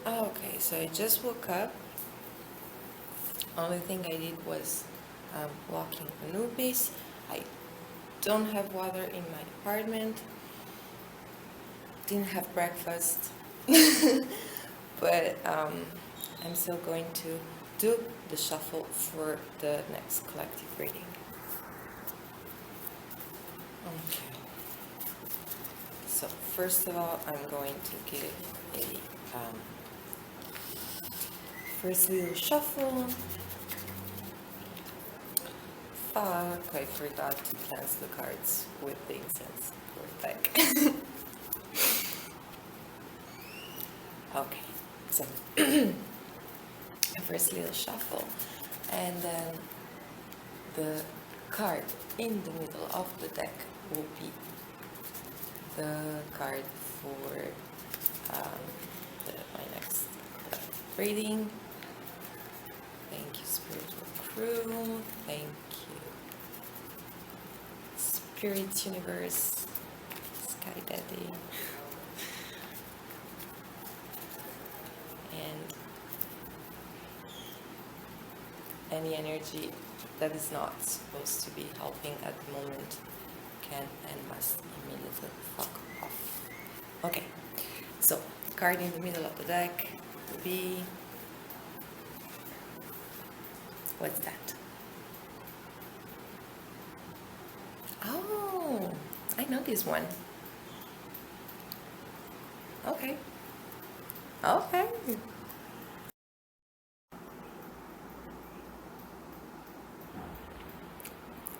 Okay, so I just woke up. Only thing I did was walking Anubis. I don't have water in my apartment. Didn't have breakfast. But I'm still going to do the shuffle for the next collective reading. Okay. So first of all, I'm going to give a first little shuffle. Fuck, I forgot to cleanse the cards with the incense. Poor thing. Okay, so first little shuffle, and then the card in the middle of the deck will be the card for my next reading. Thank you, spiritual crew. Thank you, spirit universe, sky daddy, and any energy that is not supposed to be helping at the moment can and must immediately fuck off. Okay, so card in the middle of the deck will be, what's that? Oh, I know this one. Okay.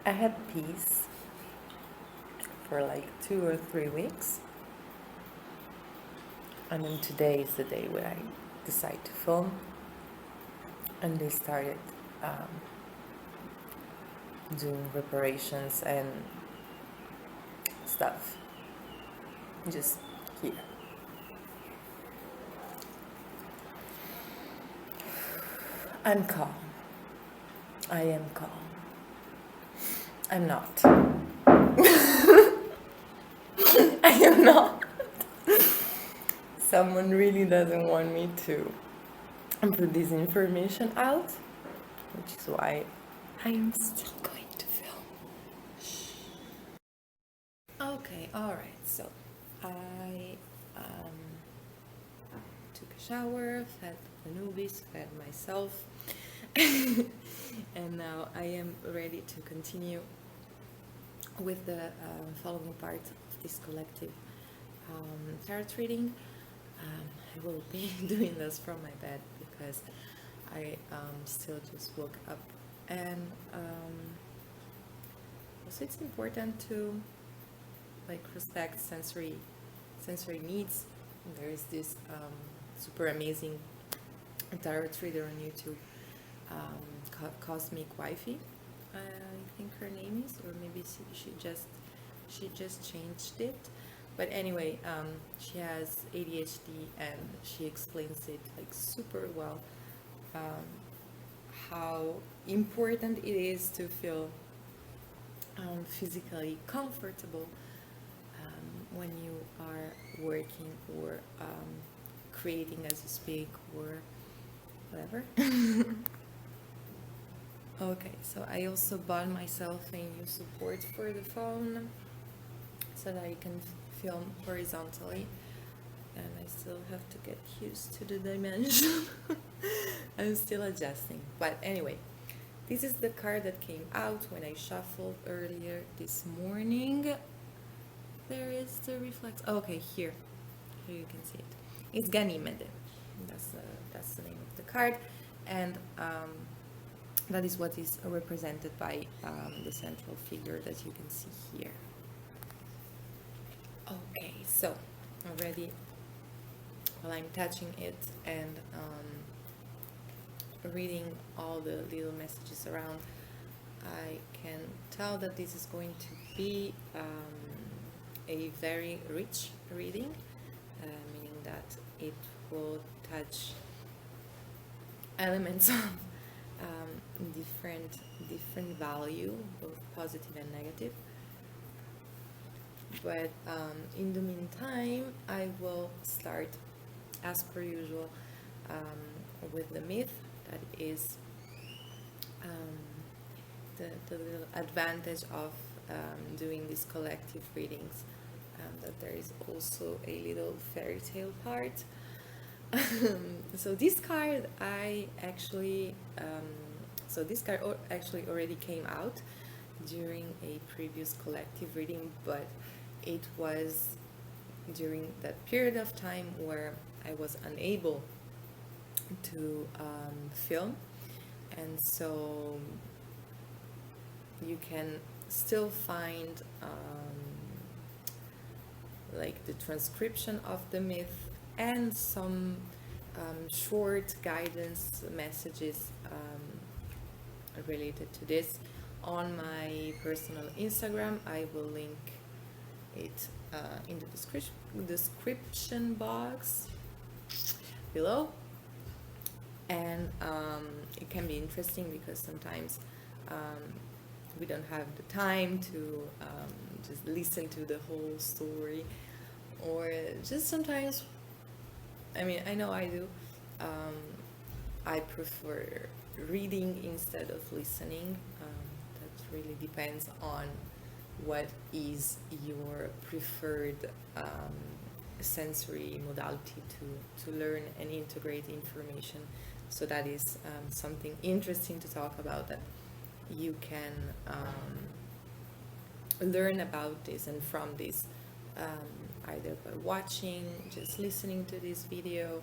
I had peace for like 2 or 3 weeks, and then today is the day where I decide to film, and they started doing reparations and stuff just here. I'm calm. I am calm. I'm not. I am not. Someone really doesn't want me to put this information out, which is why I am still going to film. Okay, alright, so I took a shower, fed Anubis, fed myself, and now I am ready to continue with the following part of this collective tarot reading. I will be doing this from my bed because I still just woke up, and also it's important to like respect sensory needs. There is this super amazing tarot reader on YouTube, Cosmic Wifey, I think her name is, or maybe she just changed it. But anyway, she has ADHD, and she explains it like super well, how important it is to feel physically comfortable when you are working or creating as you speak or whatever. Okay, so I also bought myself a new support for the phone so that I can film horizontally, and I still have to get used to the dimension. I'm still adjusting, but anyway, this is the card that came out when I shuffled earlier this morning. There is the reflex. Okay, here you can see it. It's GANYMEDE. That's the name of the card, and that is what is represented by the central figure that you can see here. Okay, so already while I'm touching it and reading all the little messages around, I can tell that this is going to be a very rich reading, meaning that it will touch elements of different value, both positive and negative. But in the meantime, I will start, as per usual, with the myth. That is the little advantage of doing these collective readings, that there is also a little fairy tale part. So this card actually already came out during a previous collective reading, but it was during that period of time where I was unable to film, and so you can still find like the transcription of the myth and some short guidance messages related to this on my personal Instagram. I will link it in the description box below, and it can be interesting because sometimes we don't have the time to just listen to the whole story, or just sometimes, I mean, I know I do, I prefer reading instead of listening. That really depends on what is your preferred sensory modality to learn and integrate information. So that is something interesting to talk about, that you can learn about this and from this, either by watching, just listening to this video,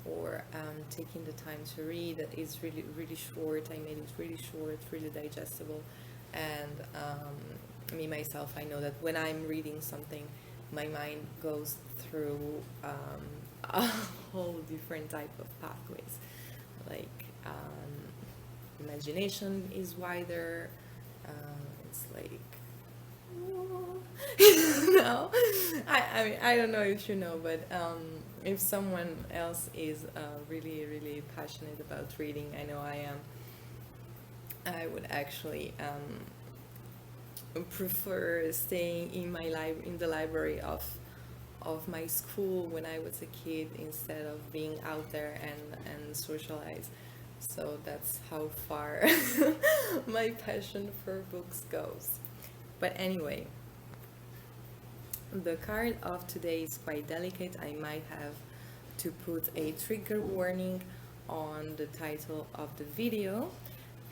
or taking the time to read. That is really, really short. I made it really short, really digestible, and me myself, I know that when I'm reading something, my mind goes through a whole different type of pathways. Like imagination is wider. It's like, you know, I mean, I don't know if you know, but if someone else is really, really passionate about reading, I know I am, I would actually prefer staying in the library of my school when I was a kid, instead of being out there and socialize. So that's how far my passion for books goes. But anyway, the card of today is quite delicate. I might have to put a trigger warning on the title of the video,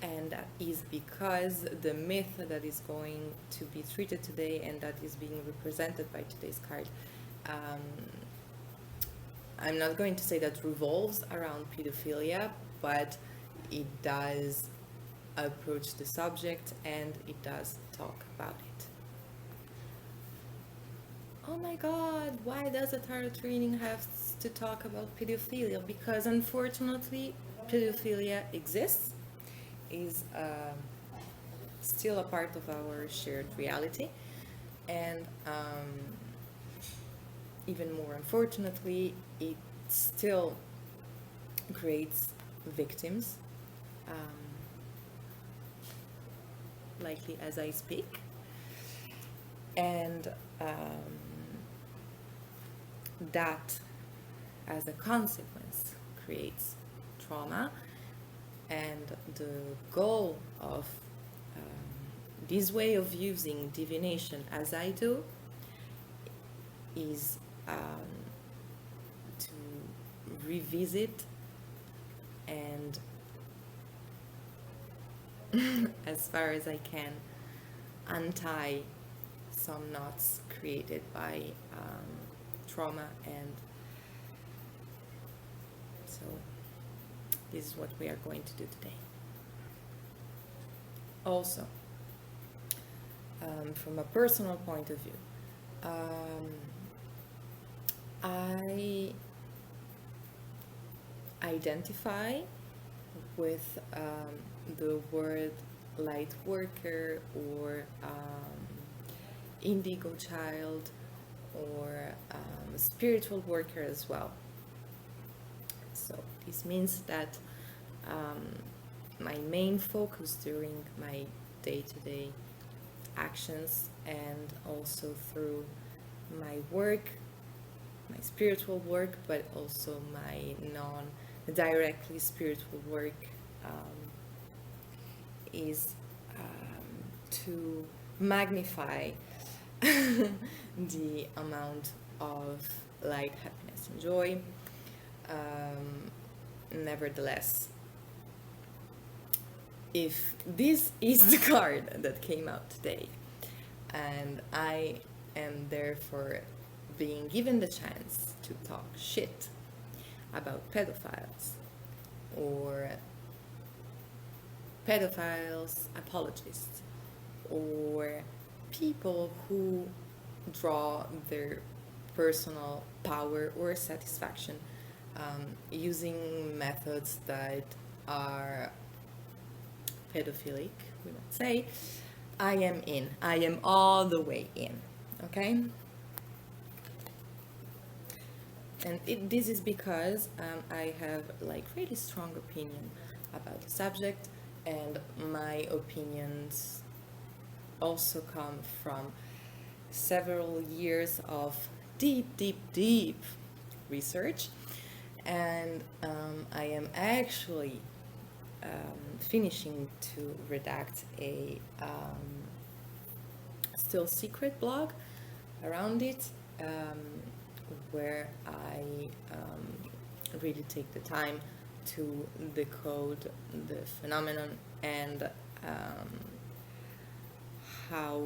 and that is because the myth that is going to be treated today and that is being represented by today's card, I'm not going to say that revolves around pedophilia, but it does approach the subject and it does talk about it. Oh my god, why does a tarot reading have to talk about pedophilia? Because unfortunately, pedophilia exists, is still a part of our shared reality, and even more unfortunately, it still creates victims, likely as I speak, and that as a consequence creates trauma. And the goal of this way of using divination, as I do, is to revisit and as far as I can untie some knots created by trauma. And so this is what we are going to do today. Also, from a personal point of view, I identify with the word light worker, or indigo child, or spiritual worker as well. So this means that my main focus during my day-to-day actions, and also through my work, my spiritual work, but also my directly spiritual work is to magnify the amount of light, happiness, and joy. Nevertheless, if this is the card that came out today, and I am therefore being given the chance to talk shit about pedophiles or pedophiles apologists or people who draw their personal power or satisfaction using methods that are pedophilic, we might say, I am in. I am all the way in. Okay? And this is because I have like really strong opinion about the subject, and my opinions also come from several years of deep research, and I am actually finishing to redact a still secret blog around it, where I really take the time to decode the phenomenon and how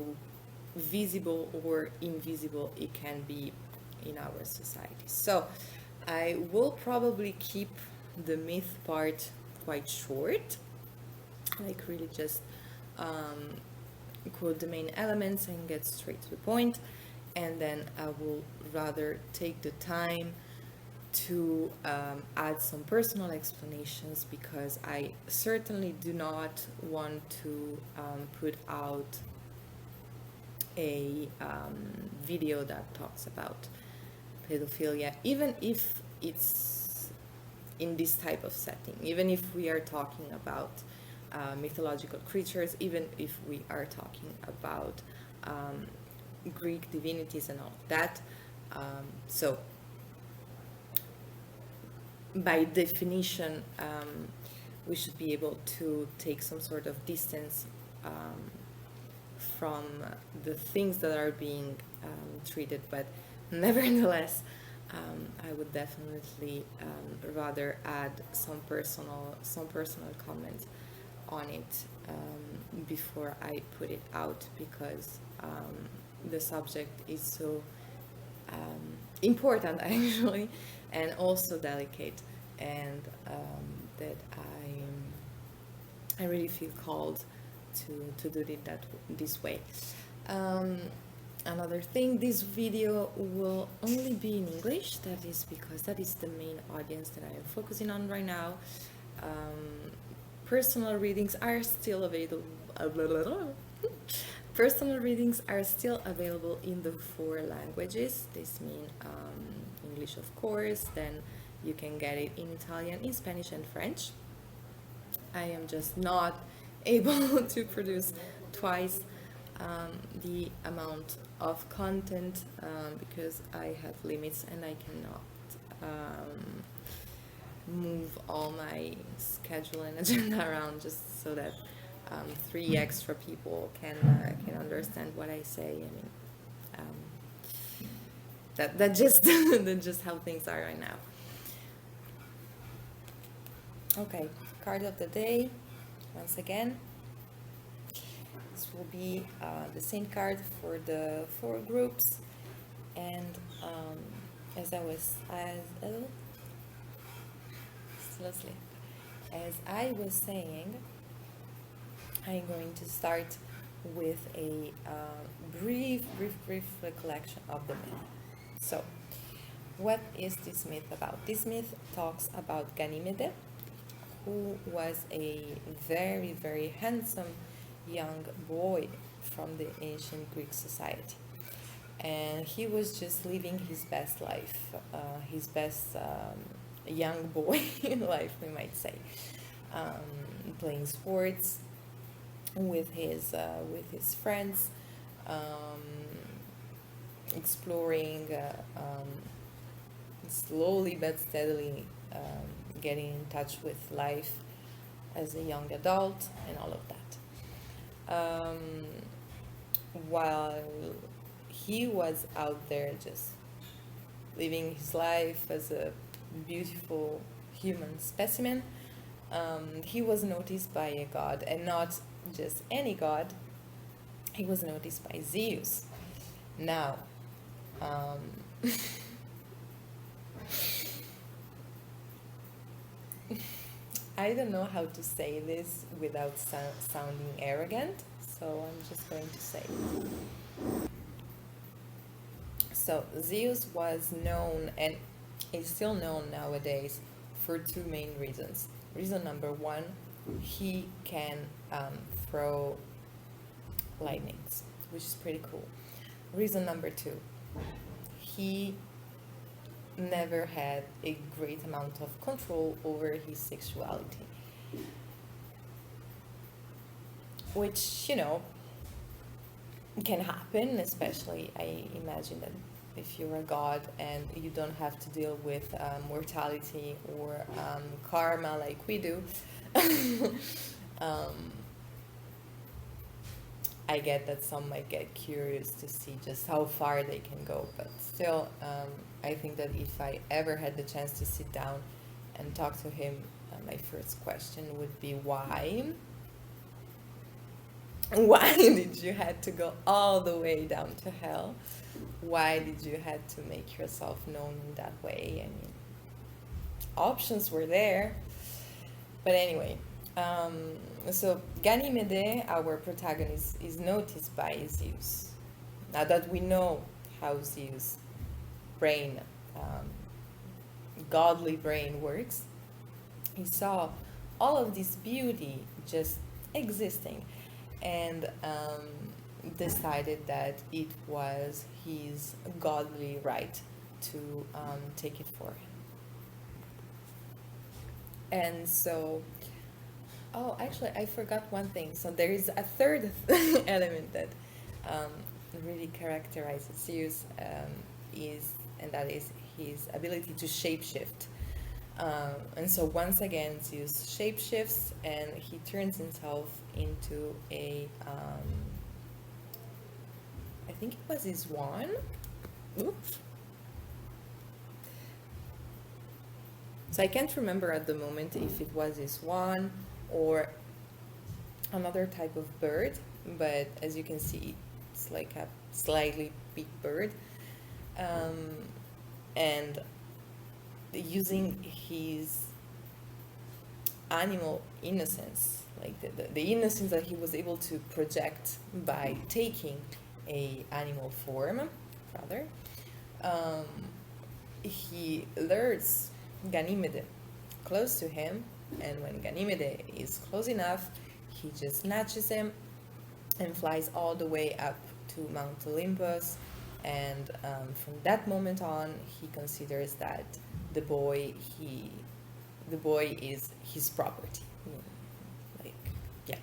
visible or invisible it can be in our society. So I will probably keep the myth part quite short, like really just quote the main elements and get straight to the point, and then I will rather take the time to add some personal explanations, because I certainly do not want to put out a video that talks about pedophilia, even if it's in this type of setting, even if we are talking about mythological creatures, even if we are talking about Greek divinities and all that. So by definition, we should be able to take some sort of distance from the things that are being treated, but nevertheless, I would definitely rather add some personal comments on it before I put it out, because the subject is so important actually, and also delicate, and that I really feel called to do it this way. Another thing, this video will only be in English. That is because that is the main audience that I am focusing on right now. Personal readings are still available. Personal readings are still available in the 4 languages. This means English, of course. Then you can get it in Italian, in Spanish, and French. I am just not able to produce twice the amount of content because I have limits, and I cannot move all my schedule and agenda around just so that 3 extra people can understand what I say. I mean, that just that's just how things are right now. Okay, card of the day. Once again, this will be the same card for the 4 groups, and as I was saying, I'm going to start with a brief recollection of the myth. So, what is this myth about? This myth talks about GANYMEDE, who was a very handsome young boy from the ancient Greek society, and he was just living his best life, his best young boy life, we might say, playing sports with his friends, exploring, slowly but steadily getting in touch with life as a young adult and all of that. While he was out there just living his life as a beautiful human specimen, he was noticed by a god, and not just any god. He was noticed by Zeus. Now, I don't know how to say this without sounding arrogant, so I'm just going to say it. So Zeus was known, and is still known nowadays, for two main reasons. Reason number one, he can throw lightnings, which is pretty cool. Reason number two, he never had a great amount of control over his sexuality, which, you know, can happen, especially, I imagine that if you're a god and you don't have to deal with mortality or karma like we do. I get that some might get curious to see just how far they can go, but still, I think that if I ever had the chance to sit down and talk to him, my first question would be why? Why did you have to go all the way down to hell? Why did you have to make yourself known in that way? I mean, options were there. But anyway, so Ganymede, our protagonist, is noticed by Zeus. Now that we know how Zeus' brain, godly brain works, he saw all of this beauty just existing, and decided that it was his godly right to take it for him. And so, oh, actually, I forgot one thing. So there is a third element that really characterizes Zeus, and that is his ability to shapeshift. And so once again, Zeus shapeshifts, and he turns himself into a, I think it was his swan. Oops. So I can't remember at the moment if it was a swan or another type of bird, but as you can see, it's like a slightly big bird. And using his animal innocence, like the innocence that he was able to project by taking a animal form, rather, he lures Ganymede close to him, and when Ganymede is close enough, he just snatches him and flies all the way up to Mount Olympus, and from that moment on, he considers that the boy is his property. Like, yeah,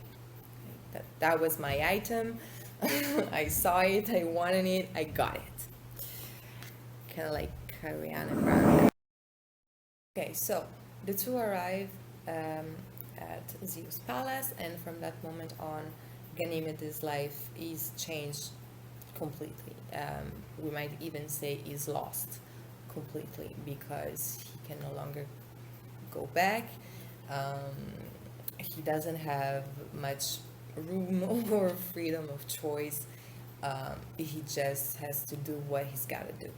that was my item. I saw it, I wanted it, I got it. Kind of like Ariana Grande. Okay, so the two arrive at Zeus' palace, and from that moment on, Ganymede's life is changed completely. We might even say is lost completely, because he can no longer go back. He doesn't have much room or freedom of choice. He just has to do what he's got to do.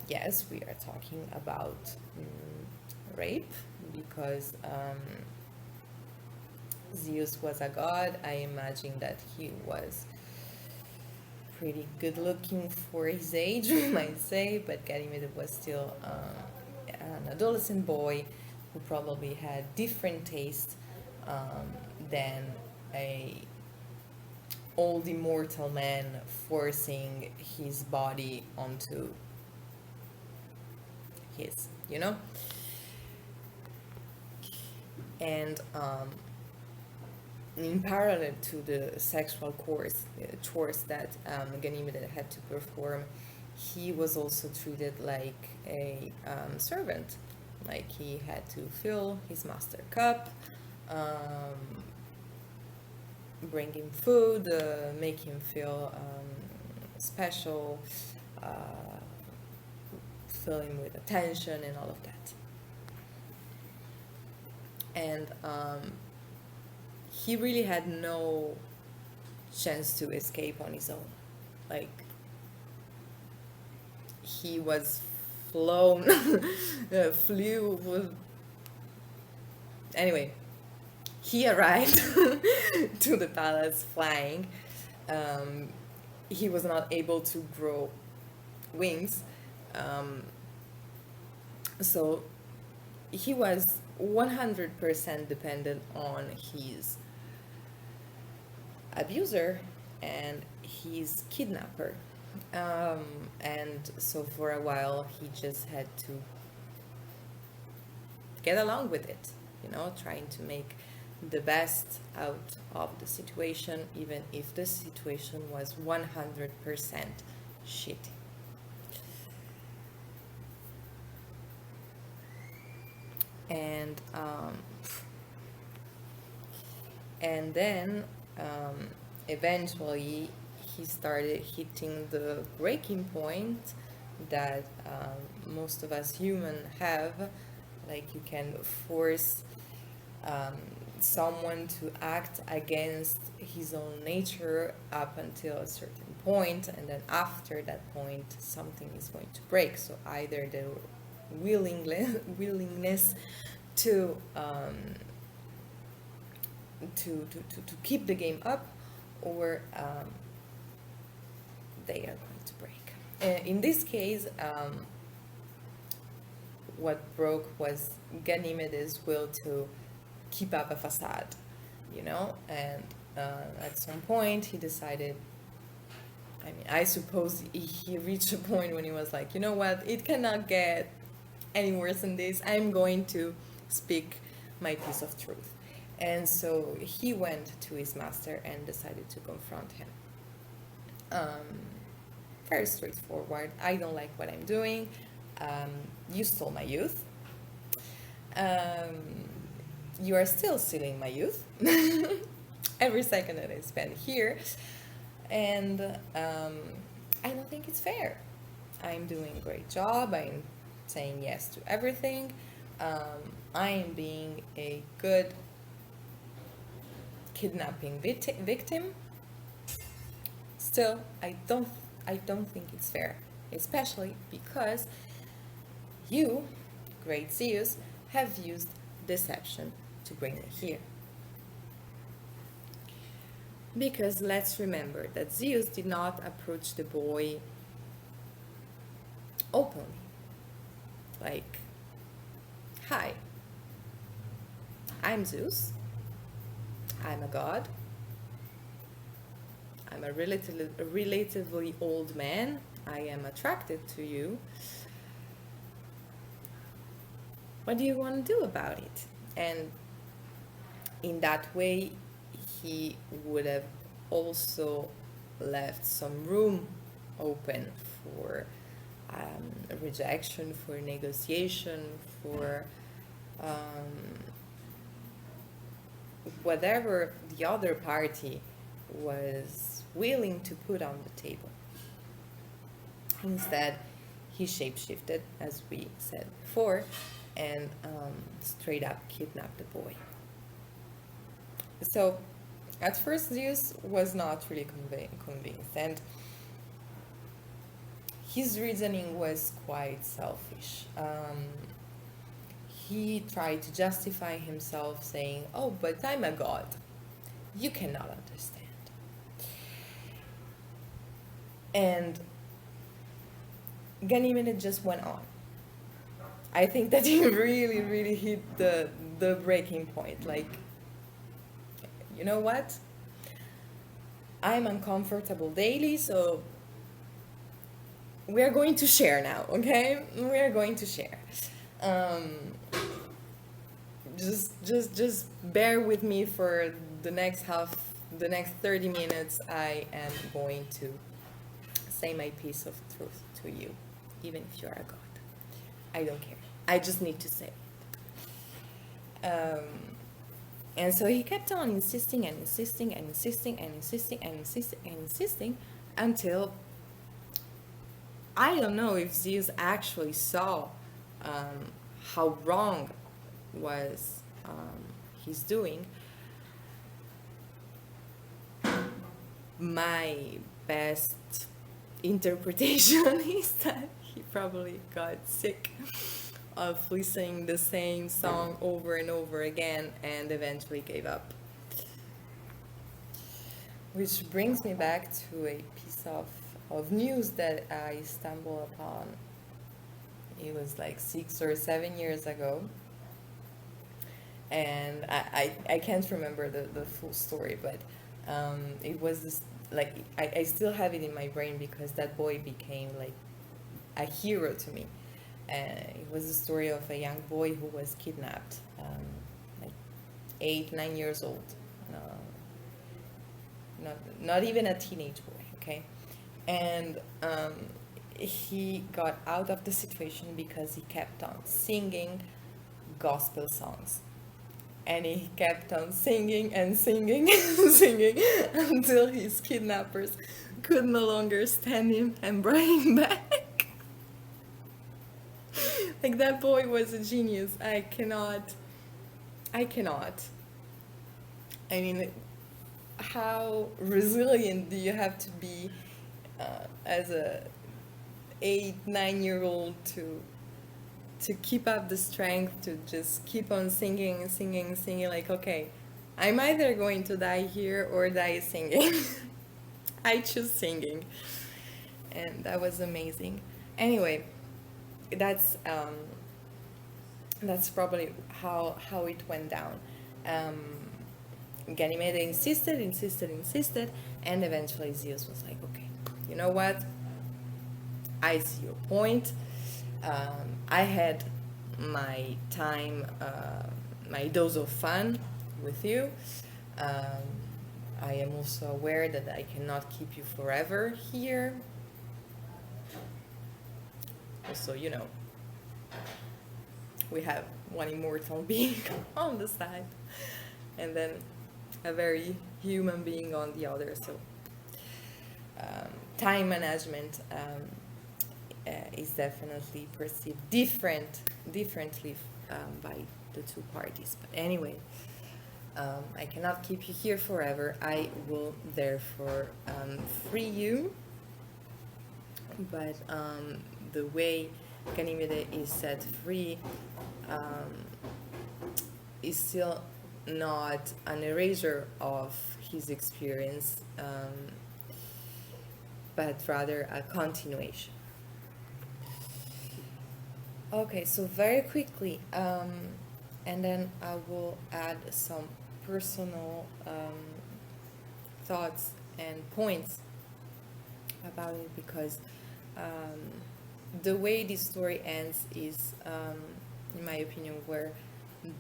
Yes, we are talking about rape, because Zeus was a god. I imagine that he was pretty good looking for his age, we might say, but Ganymede was still an adolescent boy who probably had different tastes than a old immortal man forcing his body onto his, you know? And in parallel to the sexual chores that Ganymede had to perform, he was also treated like a servant. Like he had to fill his master cup, bring him food, make him feel special, uh, fill him with attention and all of that. And he really had no chance to escape on his own. Like, he was flown, anyway, he arrived to the palace flying. He was not able to grow wings, so he was 100% dependent on his abuser and his kidnapper. And so for a while he just had to get along with it, trying to make the best out of the situation, even if the situation was 100% shitty. And then eventually he started hitting the breaking point that most of us humans have. Like, you can force someone to act against his own nature up until a certain point, and then after that point something is going to break. So either the willingness to keep the game up, or they are going to break. In this case, what broke was Ganymede's will to keep up a facade, and at some point he decided, I suppose he reached a point when he was like, you know what, it cannot get any worse than this, I'm going to speak my piece of truth. And so he went to his master and decided to confront him. Very straightforward. I don't like what I'm doing. You stole my youth. You are still stealing my youth every second that I spend here. And I don't think it's fair. I'm doing a great job. I'm saying yes to everything. I am being a good kidnapping victim. Still, I don't think it's fair, especially because you, great Zeus, have used deception to bring me here. Because let's remember that Zeus did not approach the boy openly. Like, hi, I'm Zeus. I'm a god. I'm a relatively old man. I am attracted to you. What do you want to do about it? And in that way, he would have also left some room open for rejection, for negotiation, for whatever the other party was willing to put on the table. Instead, he shapeshifted, as we said before, and straight up kidnapped the boy. So at first Zeus was not really convinced, and his reasoning was quite selfish. He tried to justify himself, saying, oh, but I'm a god. You cannot understand. And Ganymede just went on. I think that he really, really hit the breaking point. Like, you know what? I'm uncomfortable daily, so we're going to share now, okay? We're going to share. Just bear with me for the next 30 minutes. I am going to say my piece of truth to you, even if you're a god. I don't care. I just need to say it. And so he kept on insisting and insisting and insisting and insisting and insisting and insisting until I don't know if Zeus actually saw how wrong was he's doing. My best interpretation is that he probably got sick of listening the same song over and over again and eventually gave up. Which brings me back to a piece of news that I stumbled upon. It was like 6 or 7 years ago. And I can't remember the full story, but it was this, like, I still have it in my brain because that boy became like a hero to me. It was the story of a young boy who was kidnapped, like 8, 9 years old. Not even a teenage boy, okay? And he got out of the situation because he kept on singing gospel songs. And he kept on singing and singing and singing until his kidnappers could no longer stand him and brought him back. Like, that boy was a genius. I cannot. I mean, how resilient do you have to be as a 8, 9-year-old to keep up the strength to just keep on singing and singing and singing, like, okay, I'm either going to die here or die singing. I choose singing. And that was amazing. Anyway, that's probably how it went down. Ganymede insisted, and eventually Zeus was like, okay, you know what? I see your point. I had my time, my dose of fun with you. I am also aware that I cannot keep you forever here. Also, you know, we have one immortal being on the side, and then a very human being on the other. So time management is definitely perceived differently by the two parties. But anyway, I cannot keep you here forever. I will therefore free you. But the way Ganymede is set free is still not an erasure of his experience, but rather a continuation. Okay, so very quickly, and then I will add some personal thoughts and points about it, because the way this story ends is, in my opinion, where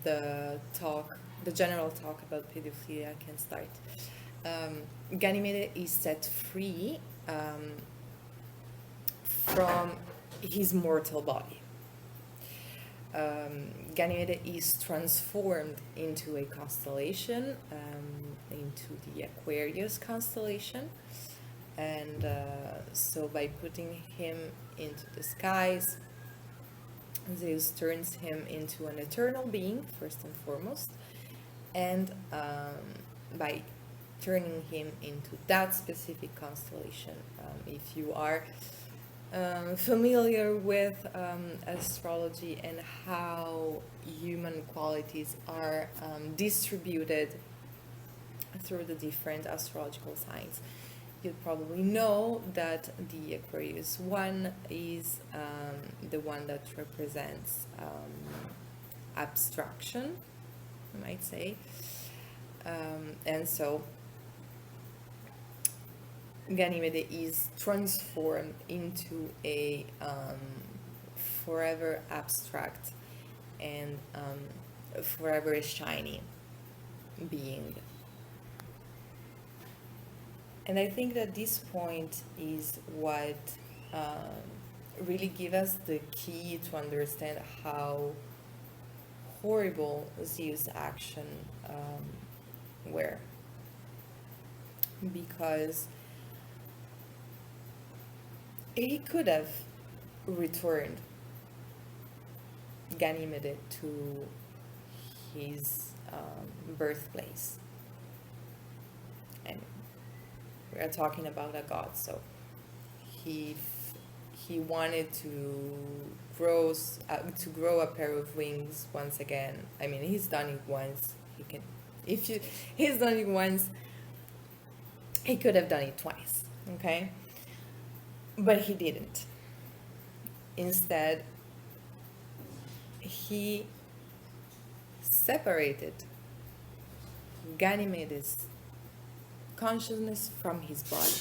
the general talk about pedophilia can start. Ganymede is set free from his mortal body. Ganymede is transformed into a constellation, into the Aquarius constellation, and so by putting him into the skies, Zeus turns him into an eternal being, first and foremost, and by turning him into that specific constellation, if you are familiar with astrology and how human qualities are distributed through the different astrological signs, you probably know that the Aquarius one is the one that represents abstraction, I might say, and so Ganymede is transformed into a forever abstract and forever shiny being. And I think that this point is what really give us the key to understand how horrible Zeus' action were, because he could have returned Ganymede to his birthplace, and we are talking about a god, so he wanted to grow a pair of wings once again. I mean, he's done it once. He's done it once, he could have done it twice, okay? But he didn't. Instead, he separated Ganymede's consciousness from his body.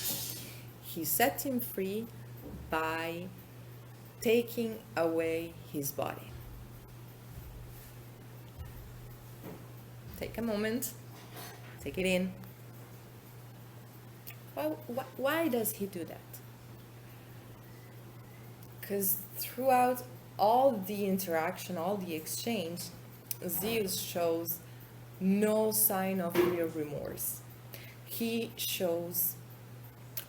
He set him free by taking away his body. Take a moment, take it in. Why does he do that? Because throughout all the interaction, all the exchange, Zeus shows no sign of real remorse. He shows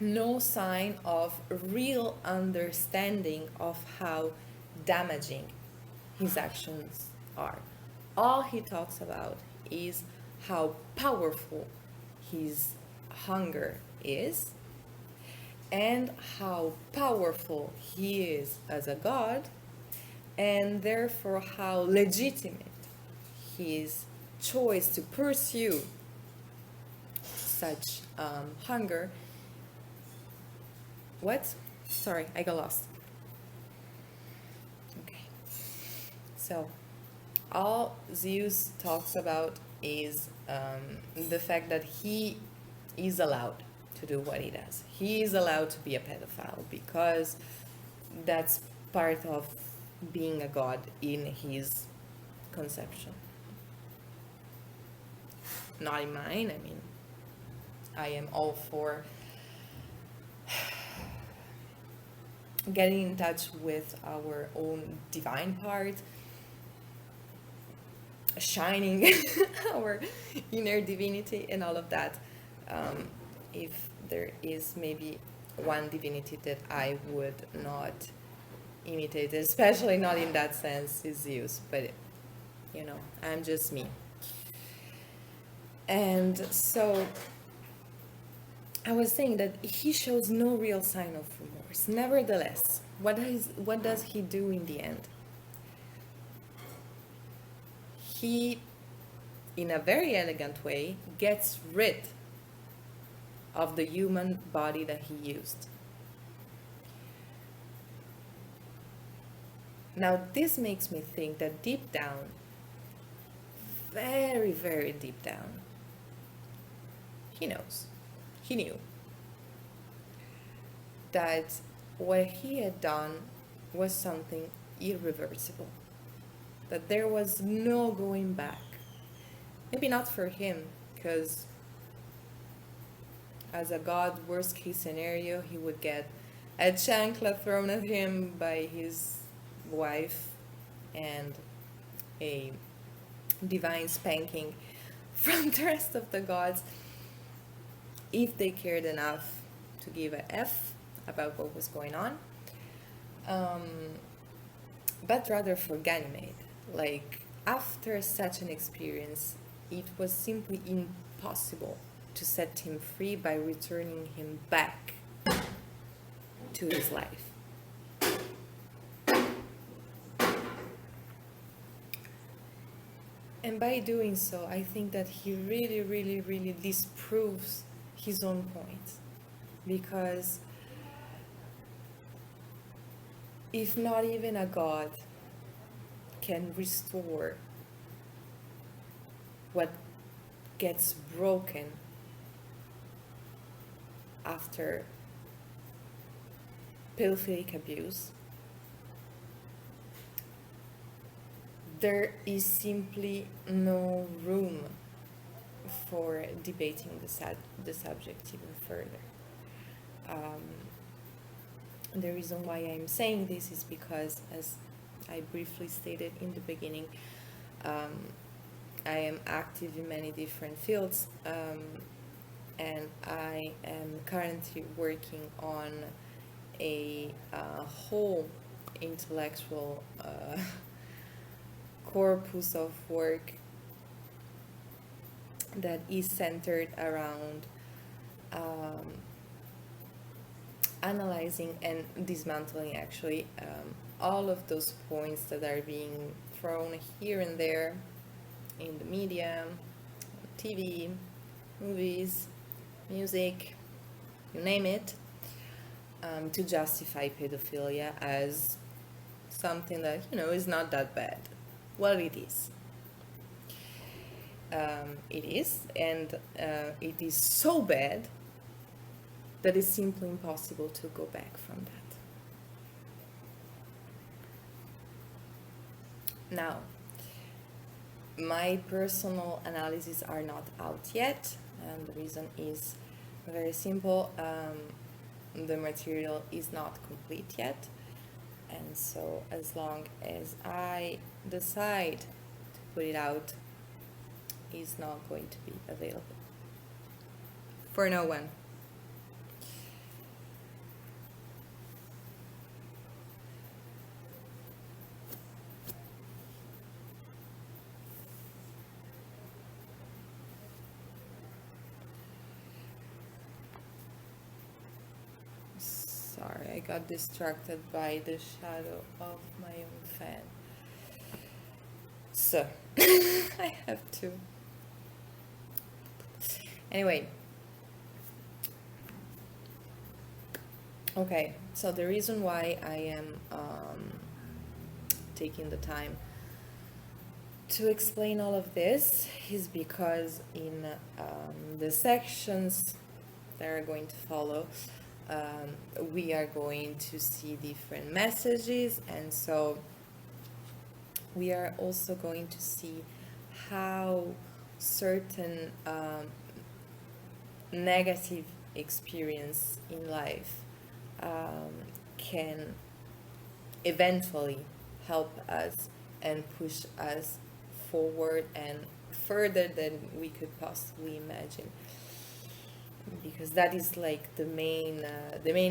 no sign of real understanding of how damaging his actions are. All he talks about is how powerful his hunger is and how powerful he is as a god, and therefore how legitimate his choice to pursue such hunger. What? Sorry, I got lost. Okay. So, all Zeus talks about is the fact that he is allowed to do what he does. He is allowed to be a pedophile because that's part of being a god in his conception. Not in mine. I mean, I am all for getting in touch with our own divine part, shining our inner divinity and all of that. If there is maybe one divinity that I would not imitate, especially not in that sense, is Zeus, but you know, I'm just me. And so I was saying that he shows no real sign of remorse. Nevertheless, what does he do in the end? He, in a very elegant way, gets rid of the human body that he used. Now, this makes me think that deep down, very, very deep down, he knew that what he had done was something irreversible, that there was no going back. Maybe not for him, because as a god, worst case scenario, he would get a chancla thrown at him by his wife and a divine spanking from the rest of the gods, if they cared enough to give a F about what was going on. But rather for Ganymede, like, after such an experience, it was simply impossible to set him free by returning him back to his life. And by doing so, I think that he really, really, really disproves his own point. Because if not even a god can restore what gets broken after pedophilic abuse, there is simply no room for debating the subject even further. the reason why I'm saying this is because, as I briefly stated in the beginning, I am active in many different fields, and I am currently working on a whole intellectual corpus of work that is centered around analyzing and dismantling actually all of those points that are being thrown here and there in the media, TV, movies, music, you name it, to justify pedophilia as something that, is not that bad. Well, it is. It is, and it is so bad that it's simply impossible to go back from that. Now, my personal analyses are not out yet, and the reason is very simple. The material is not complete yet, and so as long as I decide to put it out, it's not going to be available for no one. Sorry, I got distracted by the shadow of my own fan. So, I have to. Anyway. Okay, so the reason why I am taking the time to explain all of this is because in the sections that are going to follow, we are going to see different messages, and so we are also going to see how certain negative experience in life can eventually help us and push us forward and further than we could possibly imagine, because that is like the main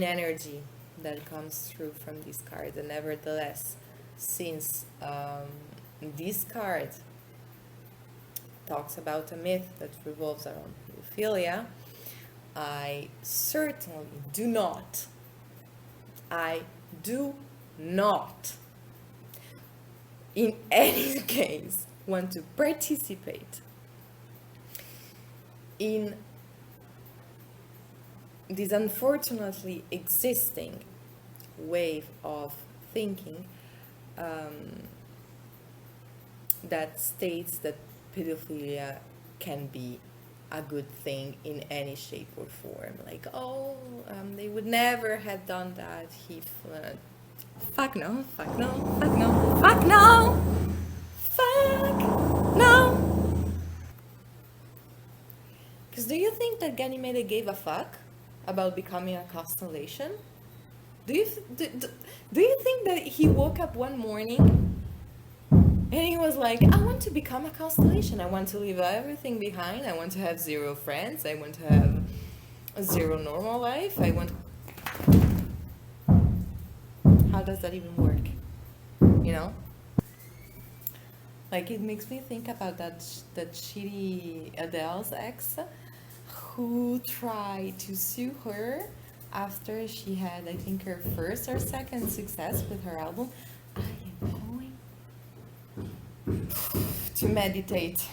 energy that comes through from this card. And nevertheless, since this card talks about a myth that revolves around pedophilia, I certainly do not in any case want to participate in this unfortunately existing wave of thinking that states that pedophilia can be a good thing in any shape or form. Like, they would never have done that if... fuck no, fuck no, fuck no, fuck no, fuck no. Because do you think that GANYMEDE gave a fuck about becoming a constellation? Do you think that he woke up one morning and he was like, I want to become a constellation. I want to leave everything behind. I want to have 0 friends. I want to have a 0 normal life. I want... How does that even work? Like, it makes me think about that shitty Adele's ex who tried to sue her after she had, I think, her first or second success with her album. I am going to meditate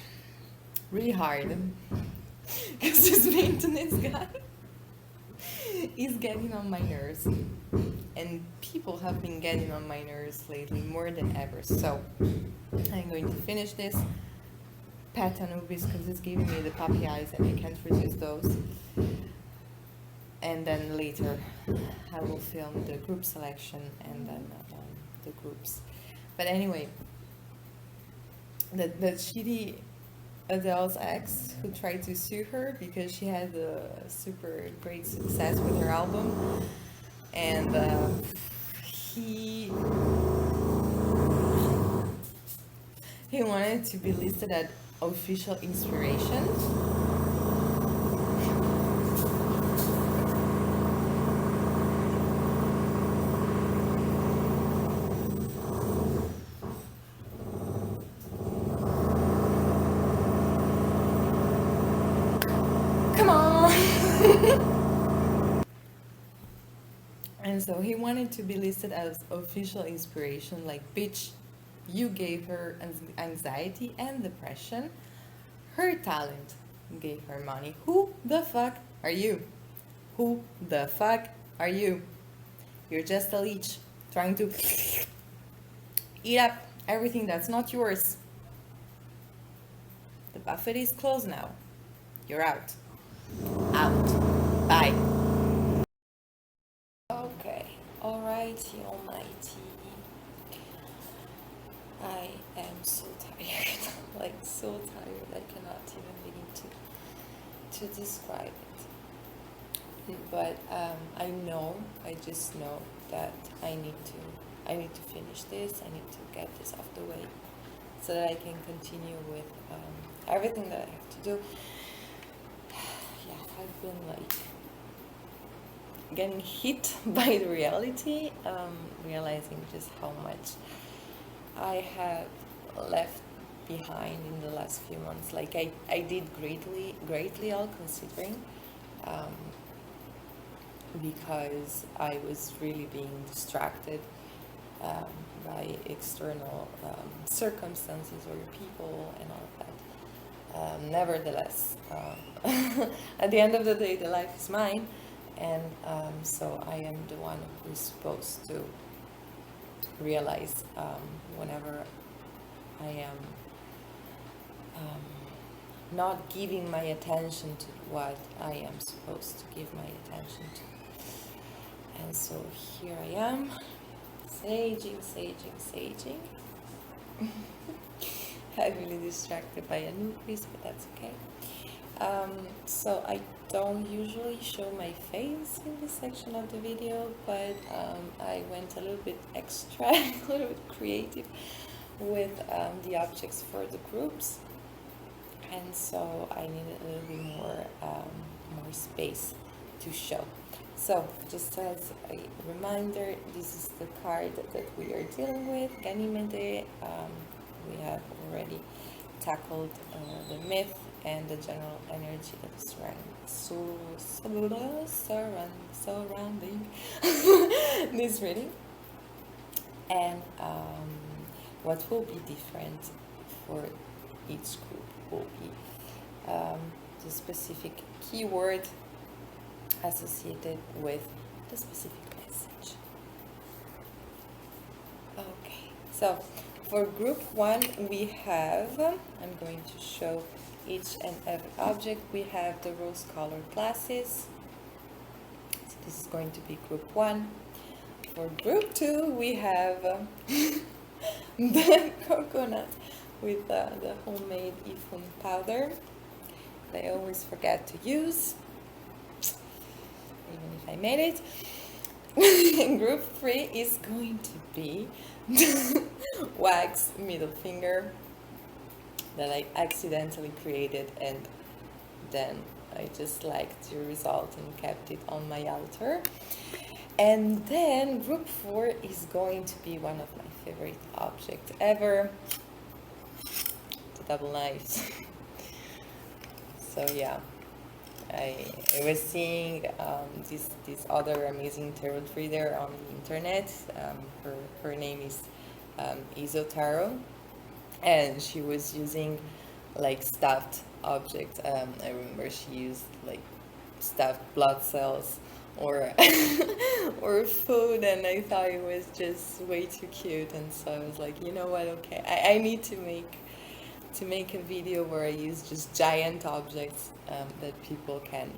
really hard because this maintenance guy is getting on my nerves, and people have been getting on my nerves lately more than ever. So I'm going to finish this pet Anubis because it's giving me the puppy eyes and I can't resist those, and then later I will film the group selection and then the groups. But anyway, the shitty Adele's ex who tried to sue her because she had a super great success with her album, and he wanted to be listed as official inspiration. Come on. And so he wanted to be listed as official inspiration, like, bitch, you gave her anxiety and depression. Her talent gave her money. Who the fuck are you? Who the fuck are you? You're just a leech trying to eat up everything that's not yours. The buffet is closed now. You're out. Out. Bye. Okay. Alrighty, almighty. I am so tired. Like, so tired. I cannot even begin to describe it. But I just know that I need to finish this. I need to get this off the way so that I can continue with everything that I have to do. Yeah, I've been like getting hit by the reality, realizing just how much I have left behind in the last few months. Like I did greatly all considering, because I was really being distracted by external circumstances or people and all of that. Nevertheless, at the end of the day, the life is mine, and so I am the one who's supposed to realize whenever I am not giving my attention to what I am supposed to give my attention to. And so here I am, saging. Heavily distracted by a new quiz, but that's okay. So I don't usually show my face in this section of the video, but I went a little bit extra, a little bit creative with the objects for the groups, and so I needed a little bit more space to show. So just as a reminder, this is the card that we are dealing with, GANYMEDE. We have already tackled the myth and the general energy that is surrounding this reading. And what will be different for each group will be the specific keyword associated with the specific message. Okay, so for group 1 we have, I'm going to show each and every object. We have the rose-colored glasses, so this is going to be group 1. For group 2 we have the coconut with the homemade ifun powder that I always forget to use, even if I made it. Group 3 is going to be wax middle finger that I accidentally created, and then I just liked the result and kept it on my altar. And then group 4 is going to be one of my favorite objects ever, the double knives. So yeah, I was seeing this other amazing tarot reader on the internet. Her name is Tarot, and she was using like stuffed objects. I remember she used like stuffed blood cells or or food, and I thought it was just way too cute. And so I was like, you know what? Okay, I need to make a video where I use just giant objects that people can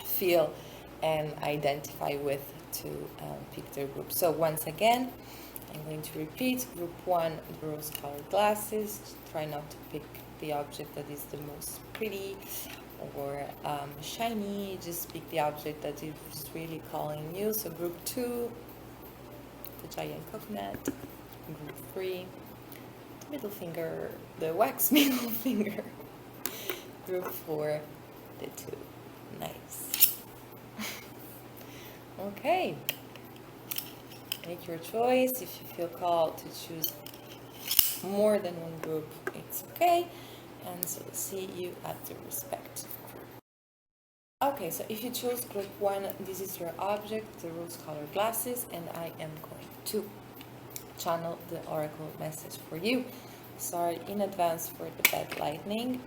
feel and identify with to pick their group. So once again, I'm going to repeat. Group 1, the rose-colored glasses. Try not to pick the object that is the most pretty. or shiny, just pick the object that is really calling you. So group 2, the giant coconut. Group 3, the middle finger, the wax middle finger. Group 4, the 2. Nice. Okay. Make your choice. If you feel called to choose more than one group, it's okay. And so see you at the respective group. Okay, so if you choose group 1, this is your object, the rose-colored glasses, and I am going to channel the oracle message for you. Sorry in advance for the bad lightning.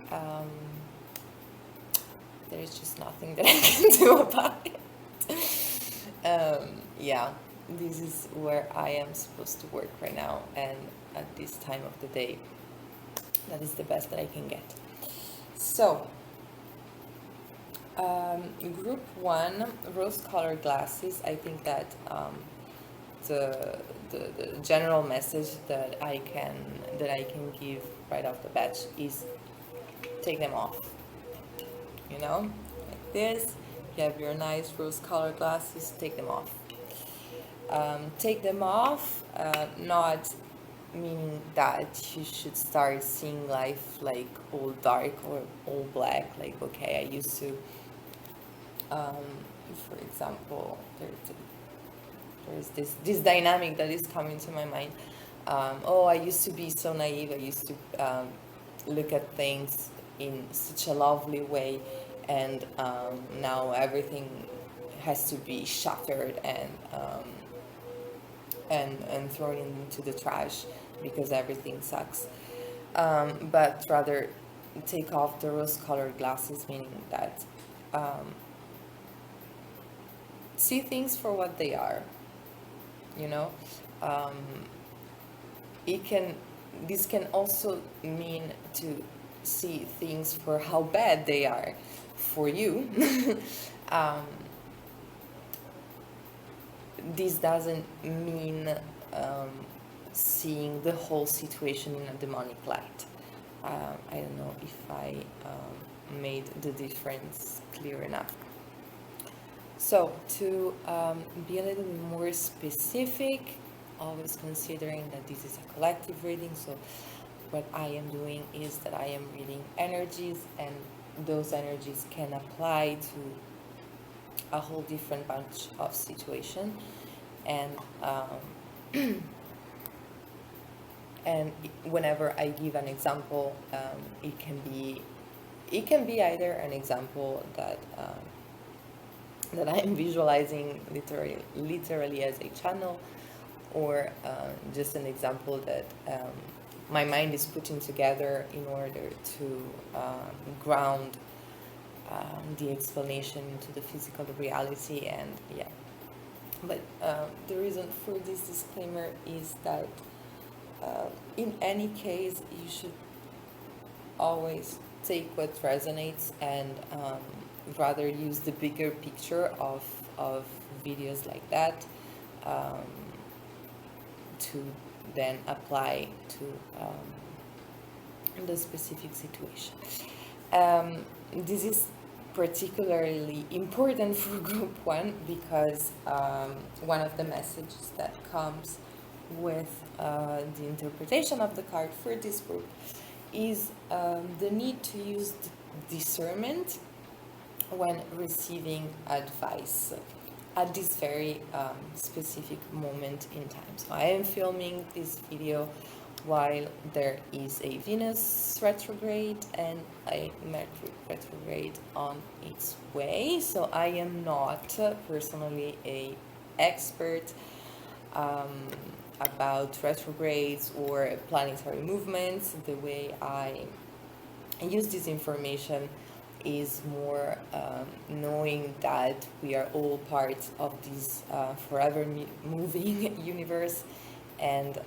There is just nothing that I can do about it. Yeah, this is where I am supposed to work right now, and at this time of the day, that is the best that I can get. So, group 1, rose-colored glasses. I think that the general message that I can give right off the bat is take them off. You know, like this. You have your nice rose-colored glasses. Take them off. Take them off. Not meaning that you should start seeing life like all dark or all black. Like, okay, I used to. For example, there's this dynamic that is coming to my mind. I used to be so naive. I used to look at things in such a lovely way, and now everything has to be shattered and thrown into the trash because everything sucks. But rather take off the rose-colored glasses, meaning that see things for what they are. You know, this can also mean to see things for how bad they are for you. This doesn't mean seeing the whole situation in a demonic light. I don't know if I made the difference clear enough. So to be a little bit more specific, always considering that this is a collective reading, so what I am doing is that I am reading energies, and those energies can apply to a whole different bunch of situations, and and whenever I give an example, it can be either an example that I am visualizing literally as a channel, or just an example that my mind is putting together in order to ground the explanation into the physical reality. And yeah, but the reason for this disclaimer is that in any case, you should always take what resonates, and rather use the bigger picture of videos like that to then apply to the specific situation. This is particularly important for group 1 because one of the messages that comes with the interpretation of the card for this group is the need to use discernment when receiving advice at this very specific moment in time. So I am filming this video while there is a Venus retrograde and a Mercury retrograde on its way. So I am not personally an expert about retrogrades or planetary movements. The way I use this information is more knowing that we are all part of this forever moving universe, and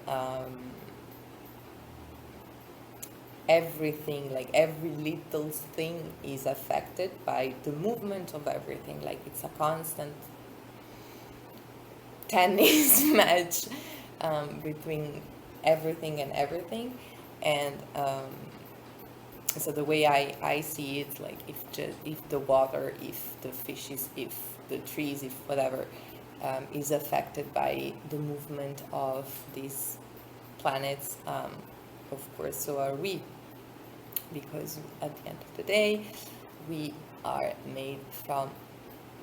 everything, like every little thing, is affected by the movement of everything. Like it's a constant tennis match between everything and everything, and So the way I see it, like if the water, if the fishes, if the trees, if whatever is affected by the movement of these planets, of course, so are we, because at the end of the day, we are made from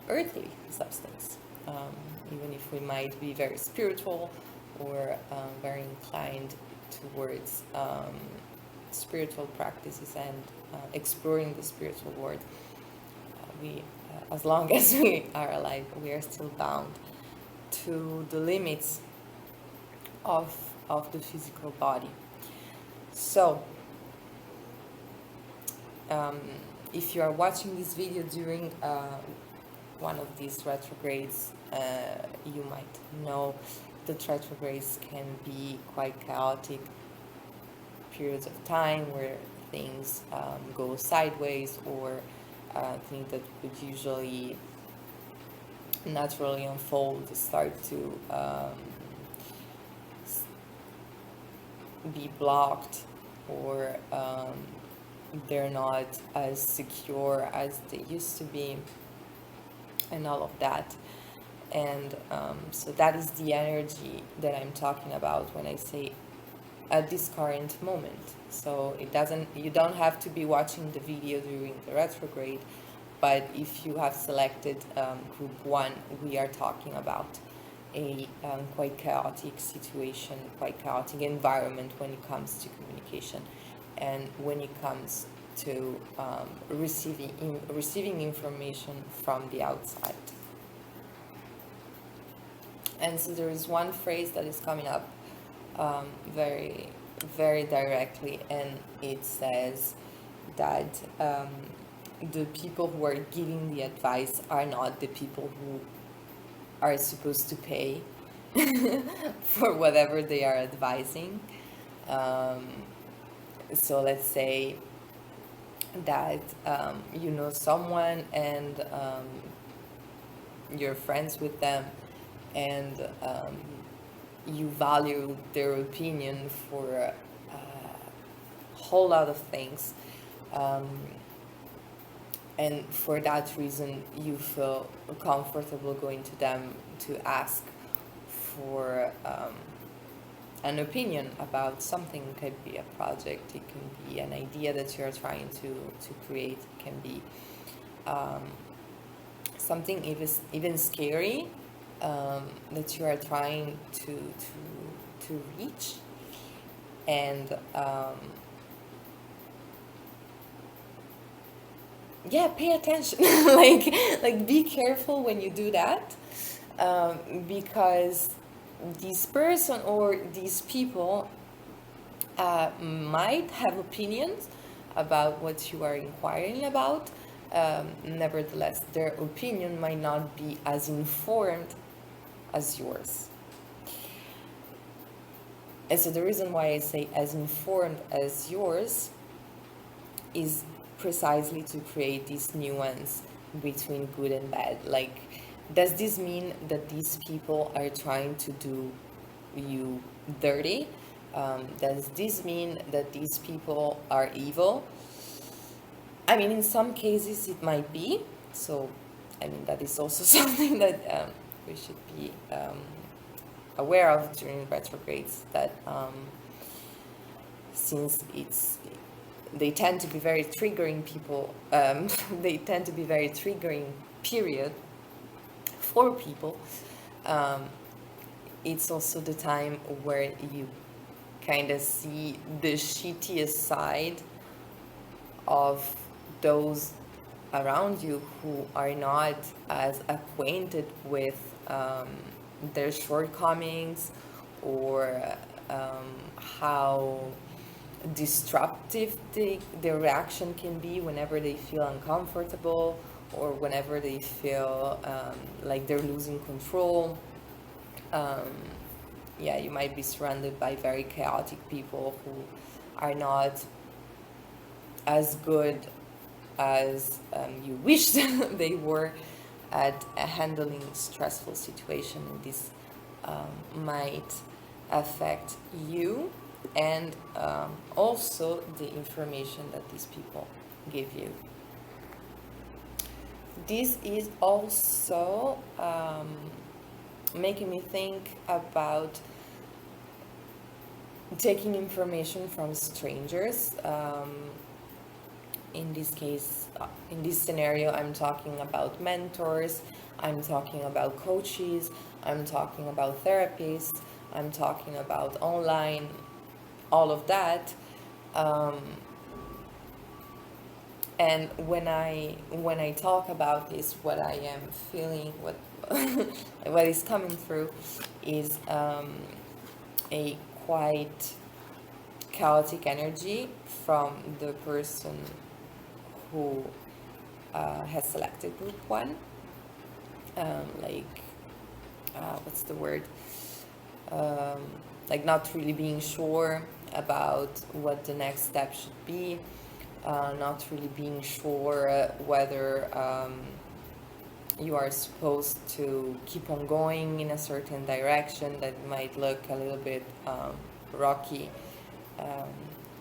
earthly substance. Even if we might be very spiritual or very inclined towards spiritual practices and exploring the spiritual world, we, as long as we are alive, we are still bound to the limits of the physical body. So, if you are watching this video during one of these retrogrades, you might know that retrogrades can be quite chaotic periods of time where things go sideways, or things that would usually naturally unfold start to be blocked, or they're not as secure as they used to be, and all of that. And so that is the energy that I'm talking about when I say at this current moment. So you don't have to be watching the video during the retrograde, but if you have selected group 1, we are talking about a quite chaotic situation, quite chaotic environment when it comes to communication, and when it comes to receiving information from the outside. And so there is one phrase that is coming up very, very directly, and it says that the people who are giving the advice are not the people who are supposed to pay for whatever they are advising. So let's say that you know someone, and you're friends with them, and you value their opinion for a whole lot of things, and for that reason you feel comfortable going to them to ask for an opinion about something. It could be a project, it can be an idea that you're trying to create, it can be something even scary that you are trying to reach. And yeah, pay attention. like be careful when you do that, because this person or these people might have opinions about what you are inquiring about. Nevertheless, their opinion might not be as informed as yours. And so the reason why I say as informed as yours is precisely to create this nuance between good and bad. Like, does this mean that these people are trying to do you dirty? Does this mean that these people are evil? I mean, in some cases it might be. So, I mean, that is also something that we should be aware of during retrogrades, that since they tend to be very triggering people, they tend to be very triggering period for people, it's also the time where you kind of see the shittiest side of those around you who are not as acquainted with their shortcomings, or how disruptive their reaction can be whenever they feel uncomfortable, or whenever they feel like they're losing control. Yeah, you might be surrounded by very chaotic people who are not as good as you wish they were at handling stressful situation, and this might affect you and also the information that these people give you. This is also making me think about taking information from strangers. In this case, in this scenario, I'm talking about mentors, I'm talking about coaches, I'm talking about therapists, I'm talking about online, all of that. And when I talk about this, what I am feeling, what what is coming through, is a quite chaotic energy from the person who has selected group one. What's the word? Like not really being sure about what the next step should be, not really being sure whether you are supposed to keep on going in a certain direction that might look a little bit rocky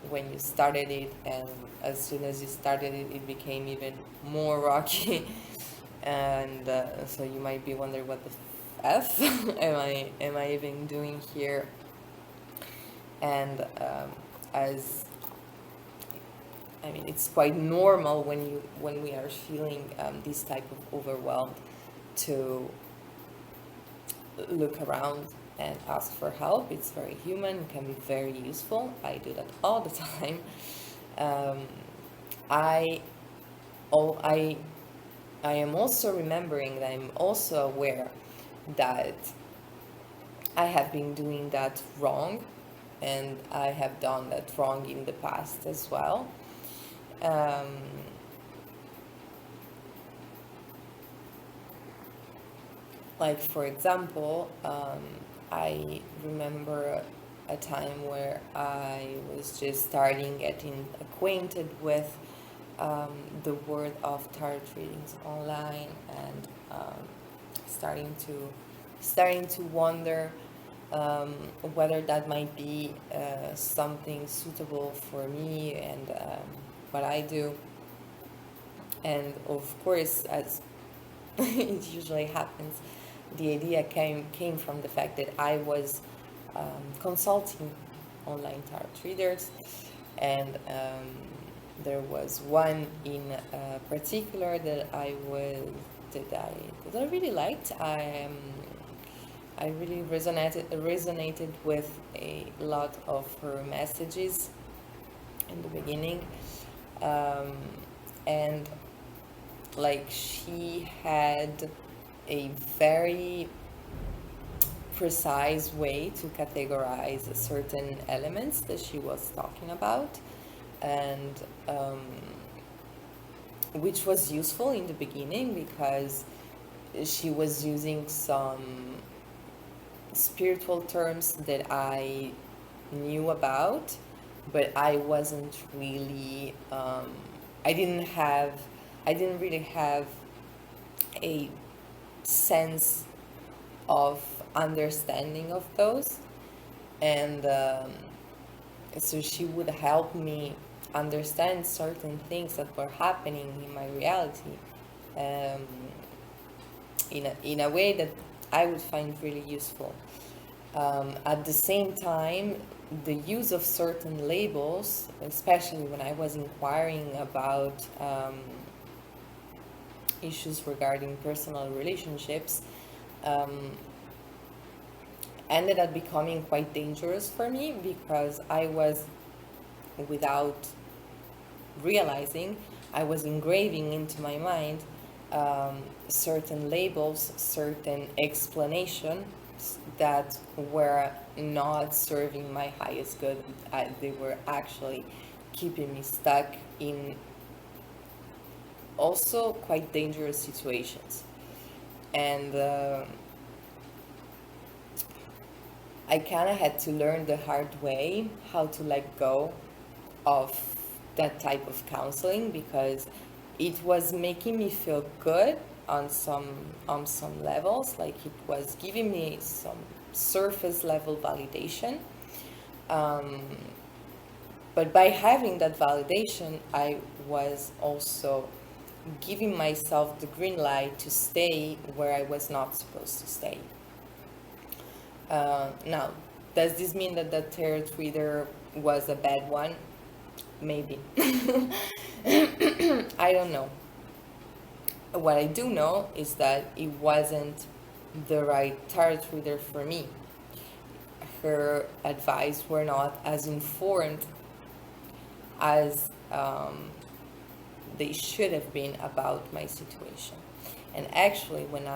when you started it, and as soon as you started it, it became even more rocky. And so you might be wondering, what the F am I even doing here? And as I mean, it's quite normal when we are feeling this type of overwhelm to look around and ask for help. It's very human, it can be very useful. I do that all the time. I am also remembering that I'm also aware that I have been doing that wrong, and I have done that wrong in the past as well. Like, for example, I remember a time where I was just starting getting acquainted with the world of tarot readings online, and starting to wonder whether that might be something suitable for me and what I do. And of course, as it usually happens, the idea came from the fact that I was consulting online tarot readers, and there was one in particular that I really liked. I really resonated with a lot of her messages in the beginning, and like she had a very precise way to categorize certain elements that she was talking about, and which was useful in the beginning because she was using some spiritual terms that I knew about, but I wasn't really I didn't really have a sense of understanding of those, and so she would help me understand certain things that were happening in my reality in a way that I would find really useful. At the same time, the use of certain labels, especially when I was inquiring about issues regarding personal relationships, ended up becoming quite dangerous for me, because I was, without realizing, I was engraving into my mind certain labels, certain explanations that were not serving my highest good. They were actually keeping me stuck in also quite dangerous situations. And I kind of had to learn the hard way how to let go of that type of counseling, because it was making me feel good on some levels, like it was giving me some surface level validation, But by having that validation, I was also giving myself the green light to stay where I was not supposed to stay. Now, does this mean that the tarot reader was a bad one? Maybe. I don't know. What I do know is that it wasn't the right tarot reader for me. Her advice were not as informed as they should have been about my situation. And actually, when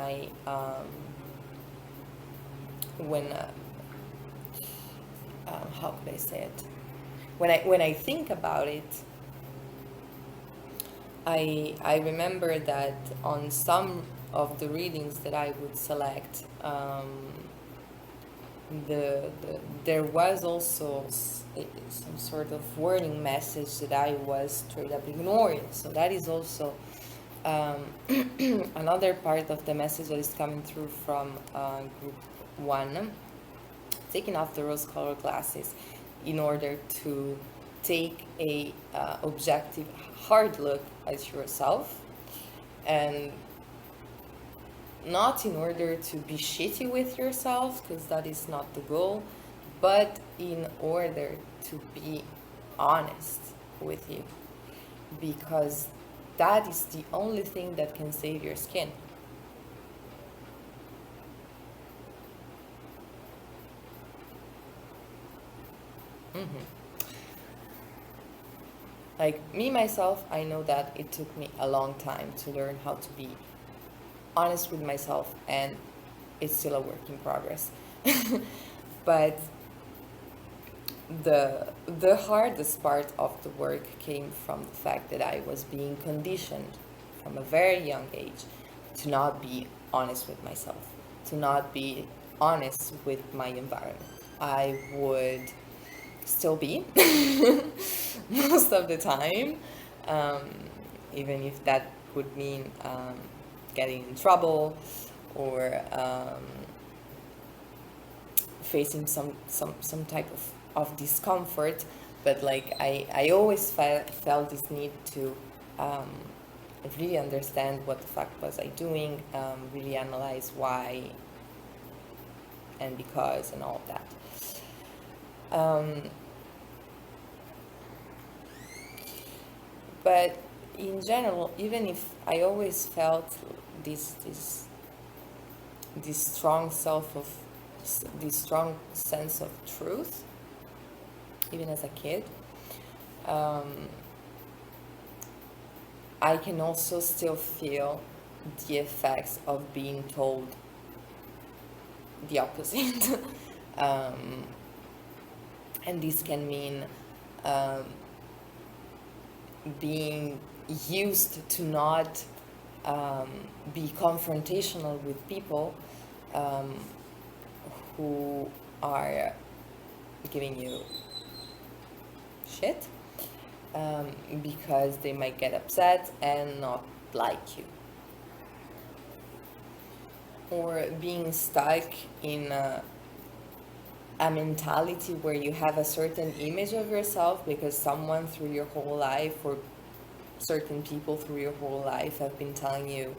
how could I say it? When I think about it, I remember that on some of the readings that I would select, there was also some sort of warning message that I was straight up ignoring. So that is also another part of the message that is coming through from group 1, taking off the rose-colored glasses in order to take a objective, hard look at yourself, and not in order to be shitty with yourself, because that is not the goal, but in order to be honest with you, because that is the only thing that can save your skin. Like me, myself, I know that it took me a long time to learn how to be honest with myself, and it's still a work in progress. But the hardest part of the work came from the fact that I was being conditioned from a very young age to not be honest with myself, to not be honest with my environment. I would still be most of the time, even if that would mean getting in trouble or facing some type of discomfort. But like I always felt this need to really understand what the fuck was I doing, really analyze why and because and all of that. But in general, even if I always felt this strong sense of truth, even as a kid, I can also still feel the effects of being told the opposite. And this can mean being used to not be confrontational with people who are giving you shit, because they might get upset and not like you, or being stuck in a mentality where you have a certain image of yourself because someone through your whole life, or certain people through your whole life, have been telling you,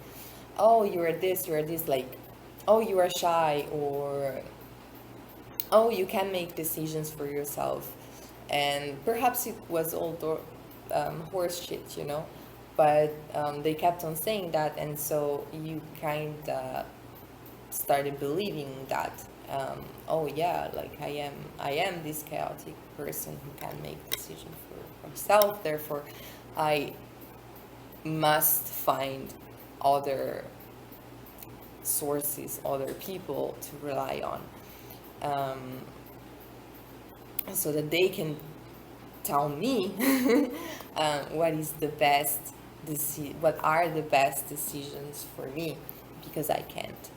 oh, you're this, like, oh, you are shy, or oh, you can make decisions for yourself. And perhaps it was all horse shit, you know, but they kept on saying that, and so you kind of started believing that, oh yeah, like I am this chaotic person who can make decisions for herself, therefore I must find other sources, other people to rely on, so that they can tell me what are the best decisions for me, because I can't.